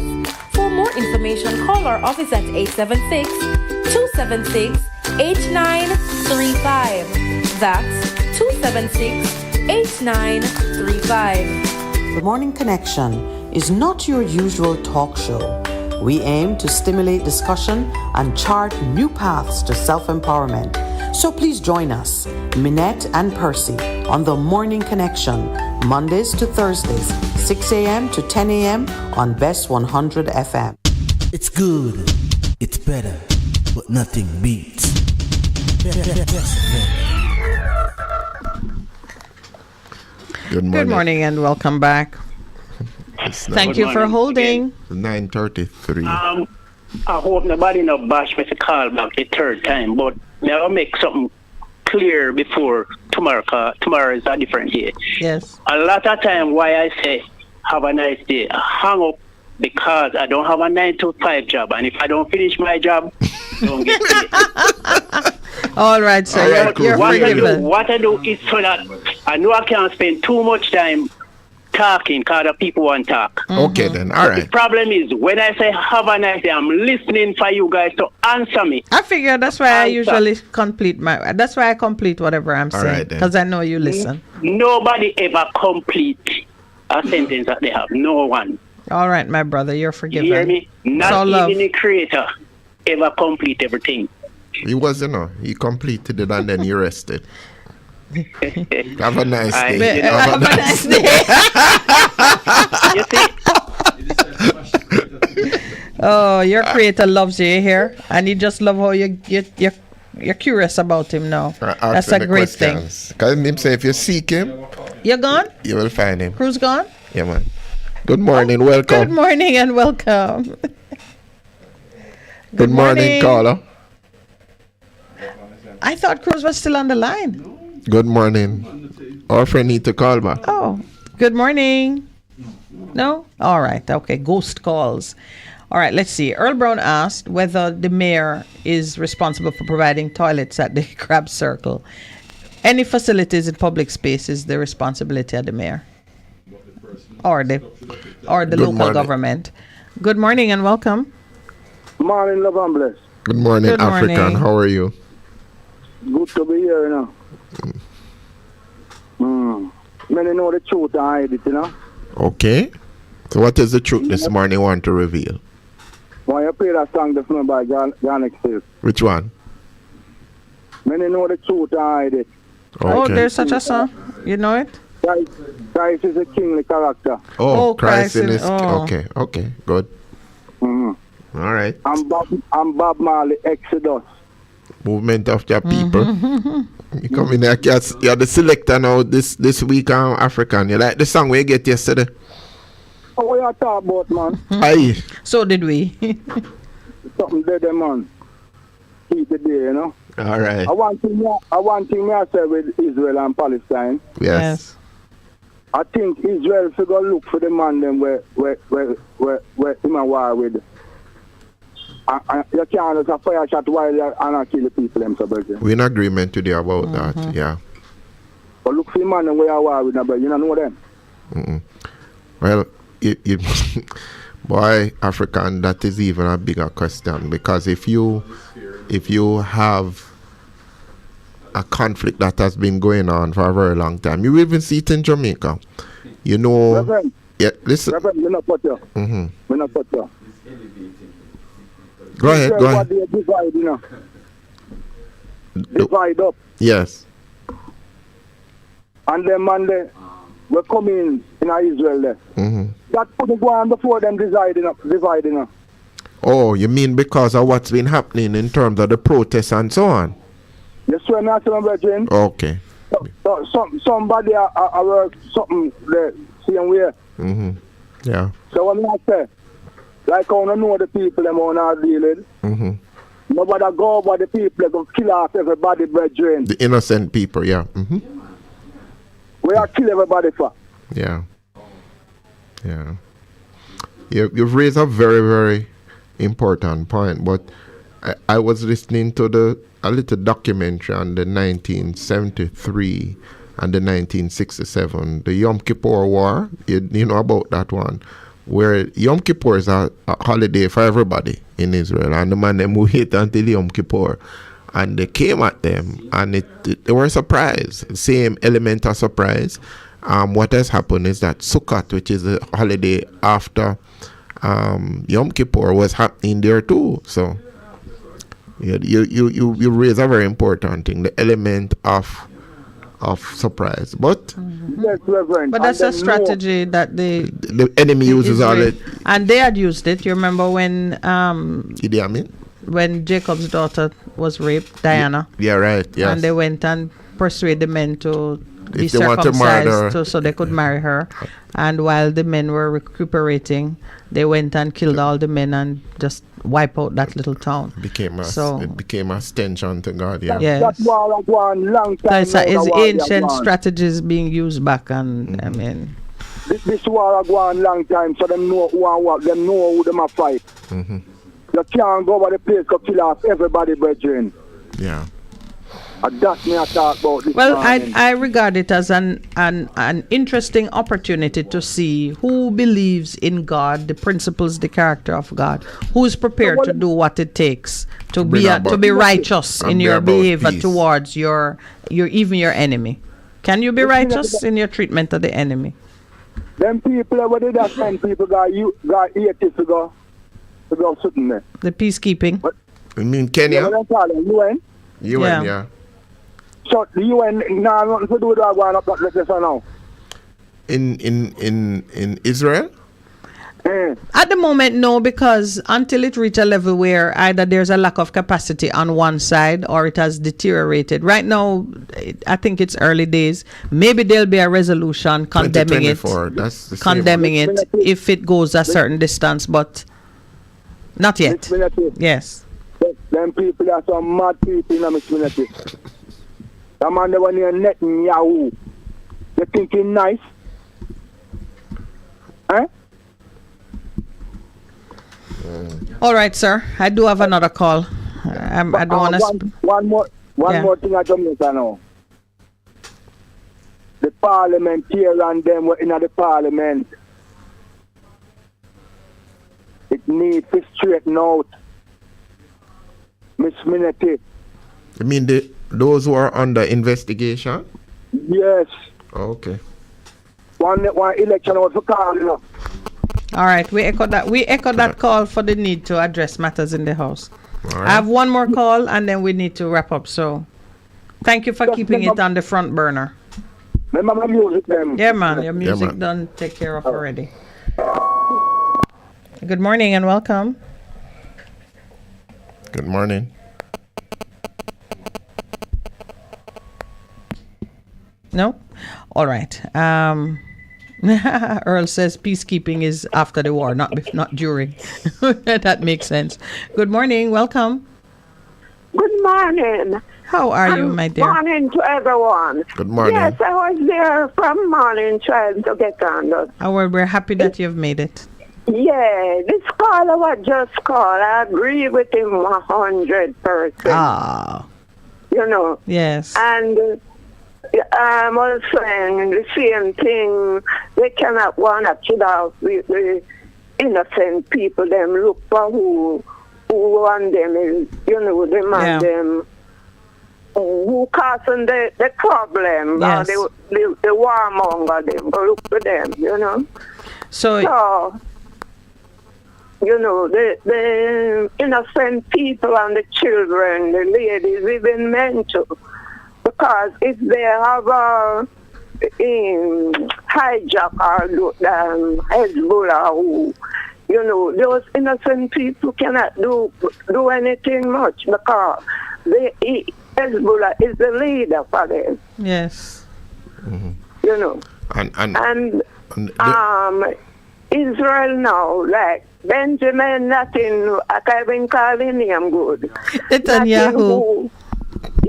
For more information, call our office at 876-276-8935. That's 276-8935. The Morning Connection is not your usual talk show. We aim to stimulate discussion and chart new paths to self-empowerment. So please join us, Minett and Percy, on The Morning Connection, Mondays to Thursdays, 6 a.m. to 10 a.m. on BES 100 FM. It's good, it's better, but nothing beats. Good morning and welcome back. Thank you for holding. 9:33. I hope nobody no bash me to call back the third time, but now I'll make something clear before tomorrow, 'cause tomorrow is a different day. Yes. A lot of time why I say have a nice day, I hang up because I don't have a 9 to 5 job, and if I don't finish my job, I don't get paid. All right, sir. You're forgiven. What I do is so that I know I can't spend too much time talking because the people want to talk. Okay, then. All right. The problem is when I say have a nice day, I'm listening for you guys to answer me. I figure that's why I usually complete whatever I'm saying, right, because I know you listen. Nobody ever complete a sentence that they have. No one. All right, my brother, you're forgiven. You hear me? Not all even love. the creator ever complete everything. He was, he completed it and then he rested. Have a nice day. Have a nice day. You see? Oh, your creator loves you here, and he just love how you're curious about him now. That's a great thing. Because him say if you seek him, you're gone. You will find him. Crew's gone. Yeah, man. Good morning, welcome. Good morning and welcome. Good morning, caller. I thought Cruz was still on the line. Good morning. Our friend need to call back. Oh, good morning. No? All right. Okay. Ghost calls. All right. Let's see. Earl Brown asked whether the mayor is responsible for providing toilets at the Crab Circle. Any facilities in public space is the responsibility of the mayor or the local government. Good morning and welcome. Morning, love and bless. Good morning, Good African. morning. How are you? Good to be here, Many know the truth and hide it, Okay. So what is the truth this morning you want to reveal? Why you play that song this morning by Garnick Silk? Which one? Many know the truth and hide it. Okay. Oh, there's such a song. You know it? Christ is a kingly character. Oh, Christ in his... oh. Okay, good. All right. I'm Bob Marley, Exodus. Movement of your people. You come in there, you're the selector now this week on African. You like the song we get yesterday? Oh, what you talk about, man? Aye. So did we. Something dead, man. Keep it there, All right. I want thing I say with Israel and Palestine. Yes. I think Israel should go look for the man them where him a war with. You can't just a fire shot while you and kill the people them, so brother. We're in agreement today about that, yeah. But look for the man them where you war with, but you don't know them. Well, boy, African, that is even a bigger question, because if you have a conflict that has been going on for a very long time, you even see it in Jamaica. You know. Reverend, yeah, listen. Reverend, we're not put you. We're not put you. Go ahead. What they divide, divide up. Yes. And then Monday, we're coming in Israel there. That couldn't go on before them dividing up. Oh, you mean because of what's been happening in terms of the protests and so on? You swear me, Brethren? Okay. So, somebody work something the same way. Yeah. So what I say, like I don't know the people them on our dealing. Nobody go over the people that go kill off everybody, brethren. The innocent people, yeah. We are kill everybody for. Yeah. You've raised a very, very important point, but I was listening to a little documentary on the 1973 and the 1967, the Yom Kippur War. You know about that one, where Yom Kippur is a holiday for everybody in Israel, and the man them wait until Yom Kippur, and they came at them, and they were surprised. Same element of surprise. What has happened is that Sukkot, which is the holiday after Yom Kippur, was happening there too. So you raise a very important thing, the element of surprise. But yes, Reverend. But that's a strategy that the enemy uses all it. And they had used it. You remember when Idi Amin? When Jacob's daughter was raped, Diana. Yeah, right. Yes. And they went and persuaded the men to be If they want to marry her. circumcised so they could marry her. And while the men were recuperating, they went and killed all the men and just wipe out that little town. It became a stench unto God. Yeah. Yes. That war has gone long time. So it's now, ancient strategies being used back, and I mean, this war has gone long time, so them know who and what, them know who them a fight. Mm-hmm. You can't go over the place to kill off everybody, brethren. Yeah. And that's me I talk about this. well, morning. I regard it as an interesting opportunity to see who believes in God, the principles, the character of God, who is prepared to do what it takes to be righteous in your behavior towards your even your enemy. Can you be righteous in your treatment of the enemy? Them people over there, that kind people got 80 to go sitting there. The peacekeeping. You mean Kenya? UN? UN, yeah. So the UN now nothing to do with that one up that legislation now. In Israel? At the moment, no, because until it reaches a level where either there's a lack of capacity on one side or it has deteriorated. Right now, I think it's early days. Maybe there'll be a resolution condemning it. That's the condemning it if it goes a certain distance, but not yet. Yes. Them people are some mad people in the community. The man they were near Netanyahu. They thinking nice. Eh? All right, sir. I do have another call. I don't want to. One more thing I Jamaica now. The parliament here and them were in the parliament. It needs to straighten out. Miss Minett. I mean those who are under investigation? Yes. Okay. One election was for calling up. All right, we echo that call for the need to address matters in the house. Right. I have one more call and then we need to wrap up. So thank you for keeping it on the front burner. Remember my music then? Yeah, man. Your music done take care of already. Good morning and welcome. Good morning. No? All right. Earl says peacekeeping is after the war, not during. That makes sense. Good morning. Welcome. Good morning. How are you, my dear? Good morning to everyone. Good morning. Yes, I was there from morning trying to get on. Well, we're happy that you've made it. Yeah, this caller was just called. I agree with him 100%. Ah. You know. Yes. And I'm also saying the same thing. They cannot want to kill out the innocent people. Them look for who want them is, demand them. Who causing the problem? Yes. The warmonger them. Go look for them, So the innocent people and the children, the ladies, even men too. Because if they have a hijack or Hezbollah, those innocent people cannot do anything much because Hezbollah is the leader for them. Yes. Mm-hmm. And Israel now, like Benjamin, nothing, I've been calling him good. Netanyahu.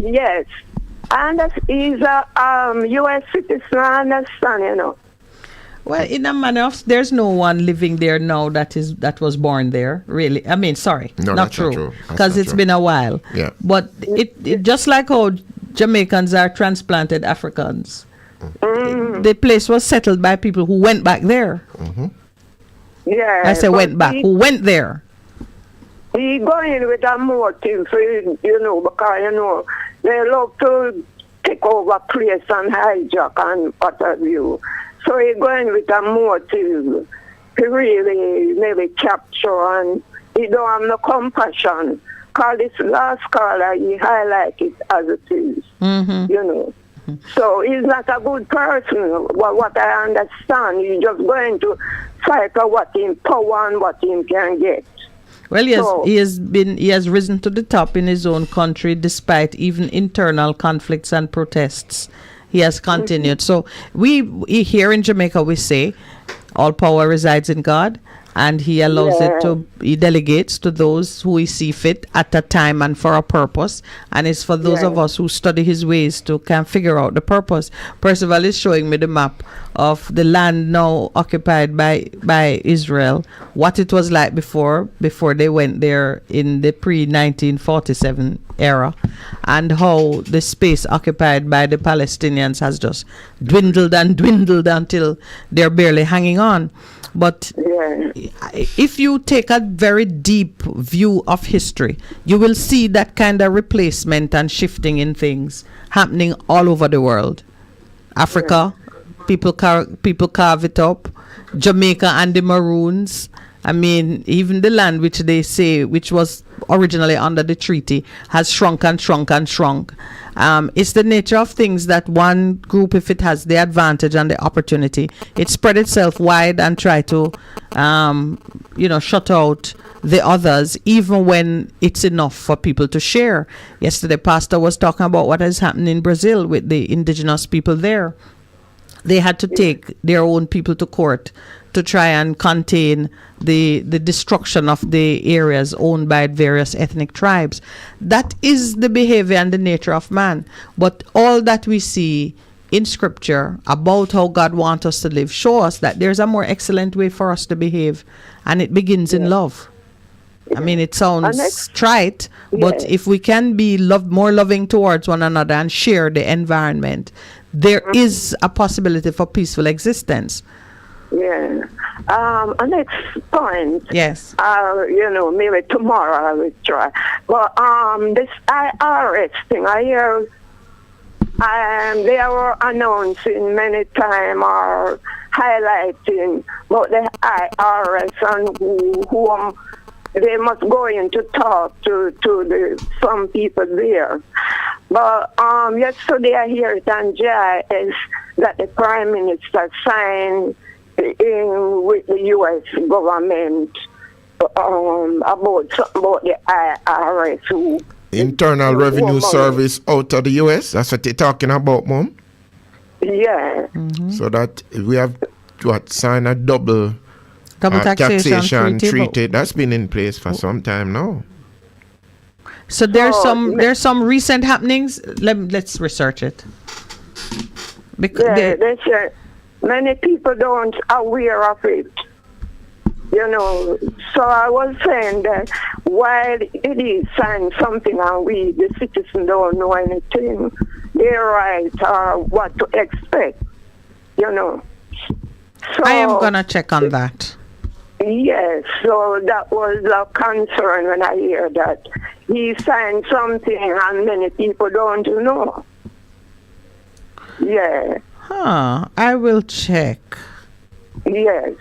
Yes. And he's a U.S. citizen, I understand, Well, in a manner, there's no one living there now that was born there, really. I mean, sorry, no, not true. Because it's been a while. Yeah. But it just like how Jamaicans are transplanted Africans, The place was settled by people who went back there. Yeah. I say went back. Who went there? He going with a motive, because, they love to take over place and hijack and what have you. So he going with a motive to really maybe capture, and he don't have no compassion. Because this last caller, he highlight it as it is, So he's not a good person. What I understand, he's just going to fight for what in power and what he can get. Well, he has risen to the top in his own country despite even internal conflicts and protests. He has continued. So we here in Jamaica, we say all power resides in God, and he allows he delegates to those who he see fit at a time and for a purpose. And it's for those of us who study his ways to can figure out the purpose. Percival is showing me the map of the land now occupied by Israel, what it was like before they went there in the pre-1947 era, and how the space occupied by the Palestinians has just dwindled and dwindled until they're barely hanging on. But if you take a very deep view of history, you will see that kind of replacement and shifting in things happening all over the world. Africa, people carve it up. Jamaica and the Maroons. I mean, even the land which they say, which was originally under the treaty, has shrunk and shrunk and shrunk. It's the nature of things that one group, if it has the advantage and the opportunity, it spread itself wide and try to, shut out the others, even when it's enough for people to share. Yesterday, Pastor was talking about what has happened in Brazil with the indigenous people there. They had to take their own people to court to try and contain the destruction of the areas owned by various ethnic tribes. That is the behavior and the nature of man. But all that we see in scripture about how God wants us to live show us that there's a more excellent way for us to behave, and it begins in love. I mean, it sounds trite, but if we can be more loving towards one another and share the environment, there is a possibility for peaceful existence. Yeah. A next point. Yes. Maybe tomorrow I will try. But this IRS thing, I hear they are announcing many times or highlighting about the IRS and who they must go in to talk to some people there. But yesterday I heard it on GIS that the Prime Minister signed with the U.S. government about the IRS. Internal Revenue Service out of the U.S.? That's what they're talking about, Mom? Yeah. So that we have to sign a double taxation treaty. That's been in place for some time now. So there's some recent happenings. Let's research it. Because many people don't aware of it. So I was saying that while it is signed something and we, the citizens, don't know anything, they're right or what to expect, So I am going to check on that. Yes, so that was a concern when I hear that he signed something and many people don't know. Yeah. I will check. Yes.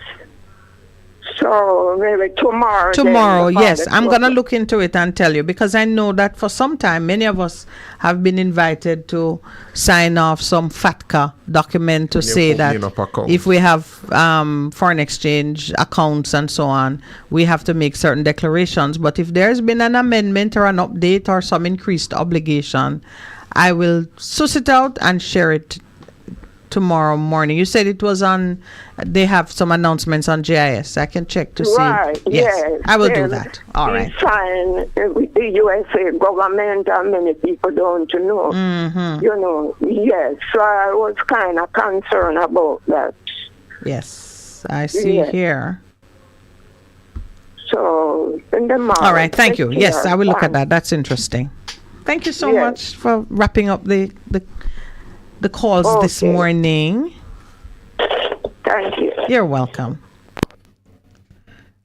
So maybe tomorrow. Tomorrow, yes. I'm going to look into it and tell you, because I know that for some time, many of us have been invited to sign off some FATCA document to say that if we have foreign exchange accounts and so on, we have to make certain declarations. But if there's been an amendment or an update or some increased obligation, I will suss it out and share it tomorrow morning. You said it was they have some announcements on GIS. I can check to see. Right, yes. I will do that. All right. Signed with the USA government and many people don't know. Yes. So I was kind of concerned about that. Yes, I see here. So, in the morning. All right, thank you. Yes, I will look at that. That's interesting. Thank you so much for wrapping up the the calls this morning. Thank you. You're welcome.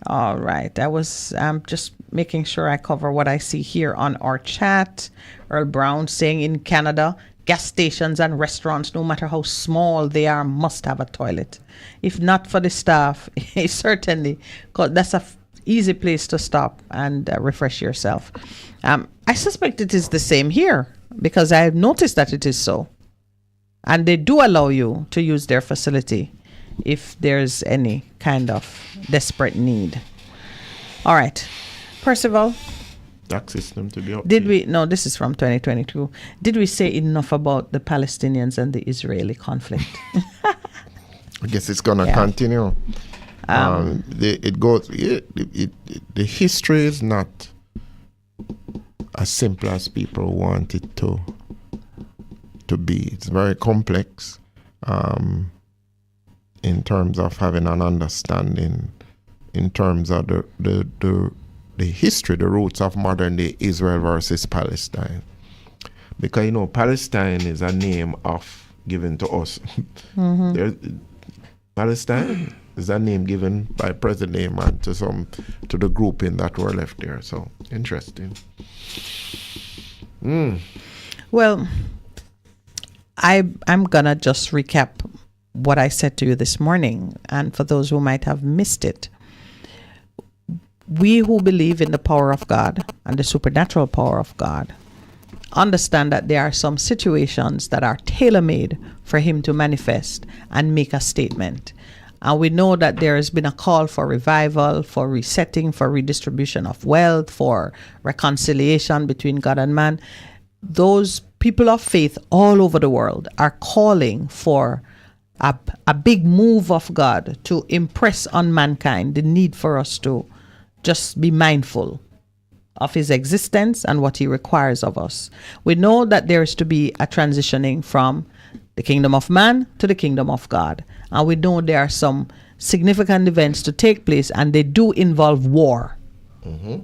All right. I'm just making sure I cover what I see here on our chat. Earl Brown saying in Canada, gas stations and restaurants, no matter how small they are, must have a toilet. If not for the staff, certainly, because that's a easy place to stop and refresh yourself. I suspect it is the same here because I've noticed that it is so. And they do allow you to use their facility if there's any kind of desperate need. All right. Percival. That system to be up. No, this is from 2022. Did we say enough about the Palestinians and the Israeli conflict? I guess it's going to continue. It goes. The history is not as simple as people want it to be. It's very complex in terms of having an understanding, in terms of the history, the roots of modern day Israel versus Palestine. Because Palestine is a name given to us. Mm-hmm. Palestine is a name given by President Neyman to the grouping that were left there. So interesting. Well, I'm gonna just recap what I said to you this morning, and for those who might have missed it, we who believe in the power of God and the supernatural power of God understand that there are some situations that are tailor-made for him to manifest and make a statement. And we know that there has been a call for revival, for resetting, for redistribution of wealth, for reconciliation between God and man. Those people of faith all over the world are calling for a big move of God to impress on mankind the need for us to just be mindful of his existence and what he requires of us. We know that there is to be a transitioning from the kingdom of man to the kingdom of God. And we know there are some significant events to take place, and they do involve war. Mm-hmm.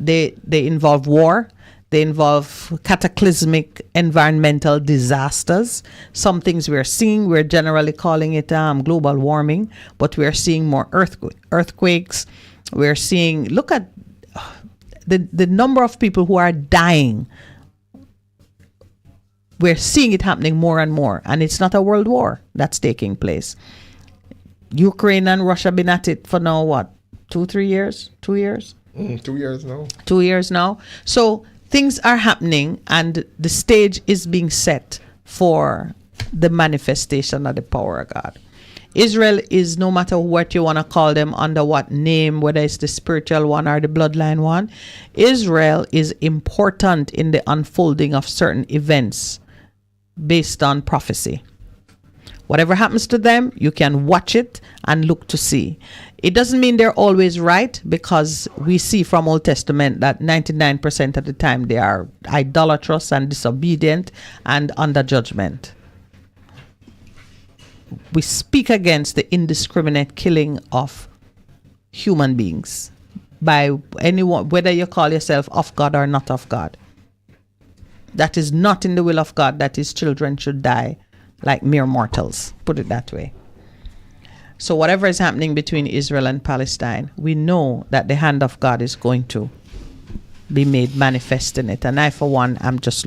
They involve war. They involve cataclysmic environmental disasters. Some things we're seeing, we're generally calling it global warming, but we're seeing more earthquakes. We're seeing, look at the number of people who are dying. We're seeing it happening more and more, and it's not a world war that's taking place. Ukraine and Russia been at it for now, what, 2-3 years? 2 years? 2 years now. 2 years now. So things are happening, and the stage is being set for the manifestation of the power of God. Israel is, no matter what you want to call them, under what name, whether it's the spiritual one or the bloodline one, Israel is important in the unfolding of certain events based on prophecy. Whatever happens to them, you can watch it and look to see. It doesn't mean they're always right, because we see from Old Testament that 99% of the time they are idolatrous and disobedient and under judgment. We speak against the indiscriminate killing of human beings by anyone, whether you call yourself of God or not of God. That is not in the will of God that his children should die like mere mortals, put it that way. So whatever is happening between Israel and Palestine, we know that the hand of God is going to be made manifest in it. And I, for one, am just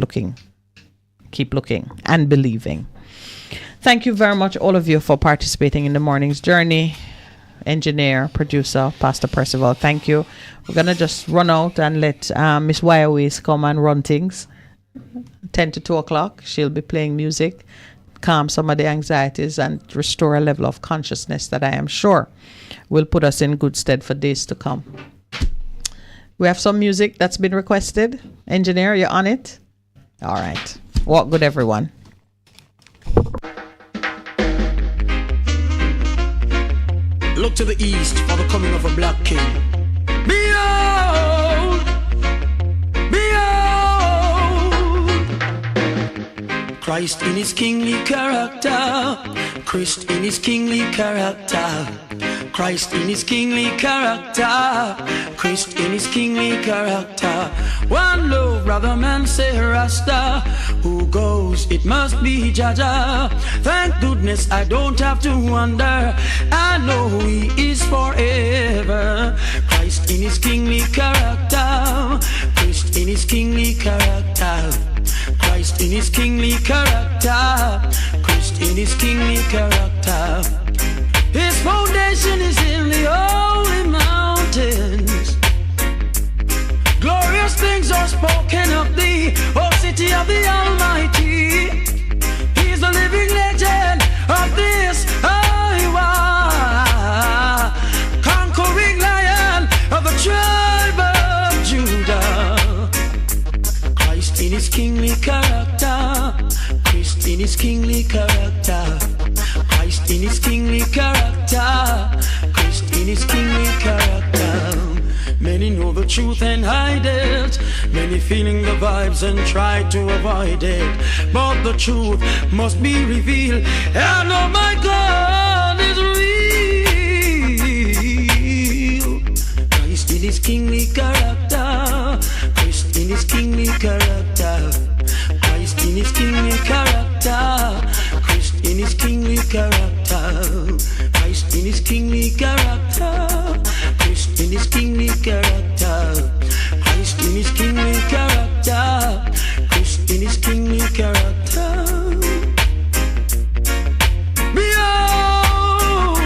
keep looking and believing. Thank you very much, all of you, for participating in the morning's journey. Engineer, producer, Pastor Percival, thank you. We're going to just run out and let Miss Wireways come and run things. 10 to 2 o'clock, she'll be playing music, calm some of the anxieties and restore a level of consciousness that I am sure will put us in good stead for days to come. We have some music that's been requested. Engineer, you're on it? All right. Walk good, everyone. Look to the east for the coming of a black king. Behold! Behold! Christ in his kingly character. Christ in his kingly character. Christ in his kingly character, Christ in his kingly character. One love, brother man say Rasta. Who goes, it must be Jaja. Thank goodness I don't have to wonder. I know he is forever. Christ in his kingly character, Christ in his kingly character, Christ in his kingly character, Christ in his kingly character. His foundation is in the holy mountains. Glorious things are spoken of thee, O city of the Almighty. He's the living legend of this Iowa, conquering lion of the tribe of Judah. Christ in his kingly character, Christ in his kingly character, Christ in his kingly character, Christ in his kingly character. Many know the truth and hide it. Many feeling the vibes and try to avoid it. But the truth must be revealed. I know my God is real. Christ in his kingly character, Christ in his kingly character, Christ in his kingly character, Christ in his kingly character, Christ in his kingly character, Christ in his kingly character, Christ in his kingly character, Christ in his kingly character. Behold,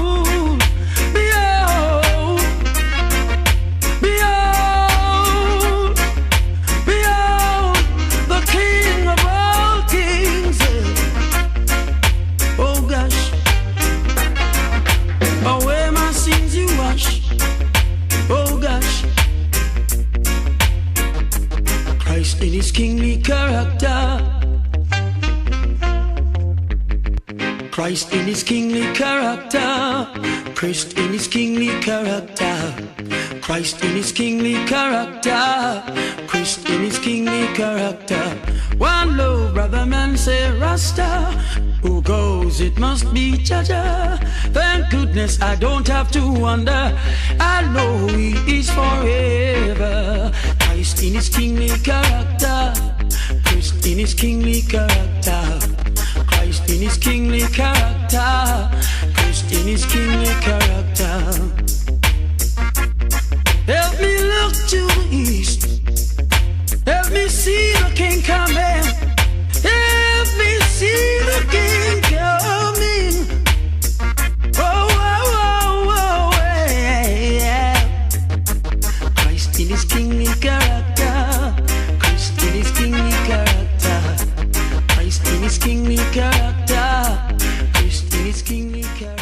behold, behold, behold, the King of all kings. Oh gosh, away my sins you wash. Oh gosh, Christ in his kingly character, Christ in his kingly character, Christ in his kingly character, Christ in his kingly character, Christ in his kingly character. One love, brother man say Rasta. Who goes, it must be Jaja. Thank goodness I don't have to wonder. I know he is forever. Christ in his kingly character, Christ in his kingly character, Christ in his kingly character, Christ in his kingly character. Help me look to the east. Help me see the King coming. Help me see the King coming. Oh, oh, oh, oh, yeah. Christ in his kingly character, Christ in his kingly character, Christ in his kingly character, Christ in his kingly character.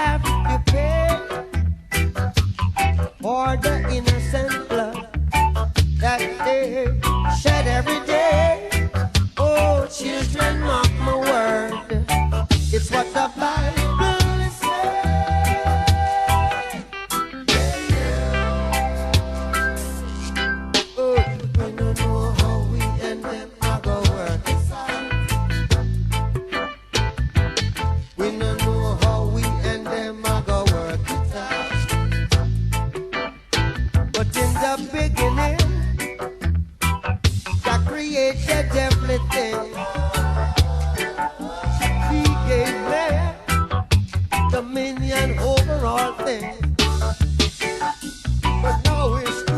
have to pay for the innocent blood that they shed every day. Oh, children, mark my word, it's what the Bible is saying. Oh, we don't know how we and them are gonna work this out. We don't know how we and them are gonna work it out. But in the beginning, God created everything. He gave man dominion over all things. But now it's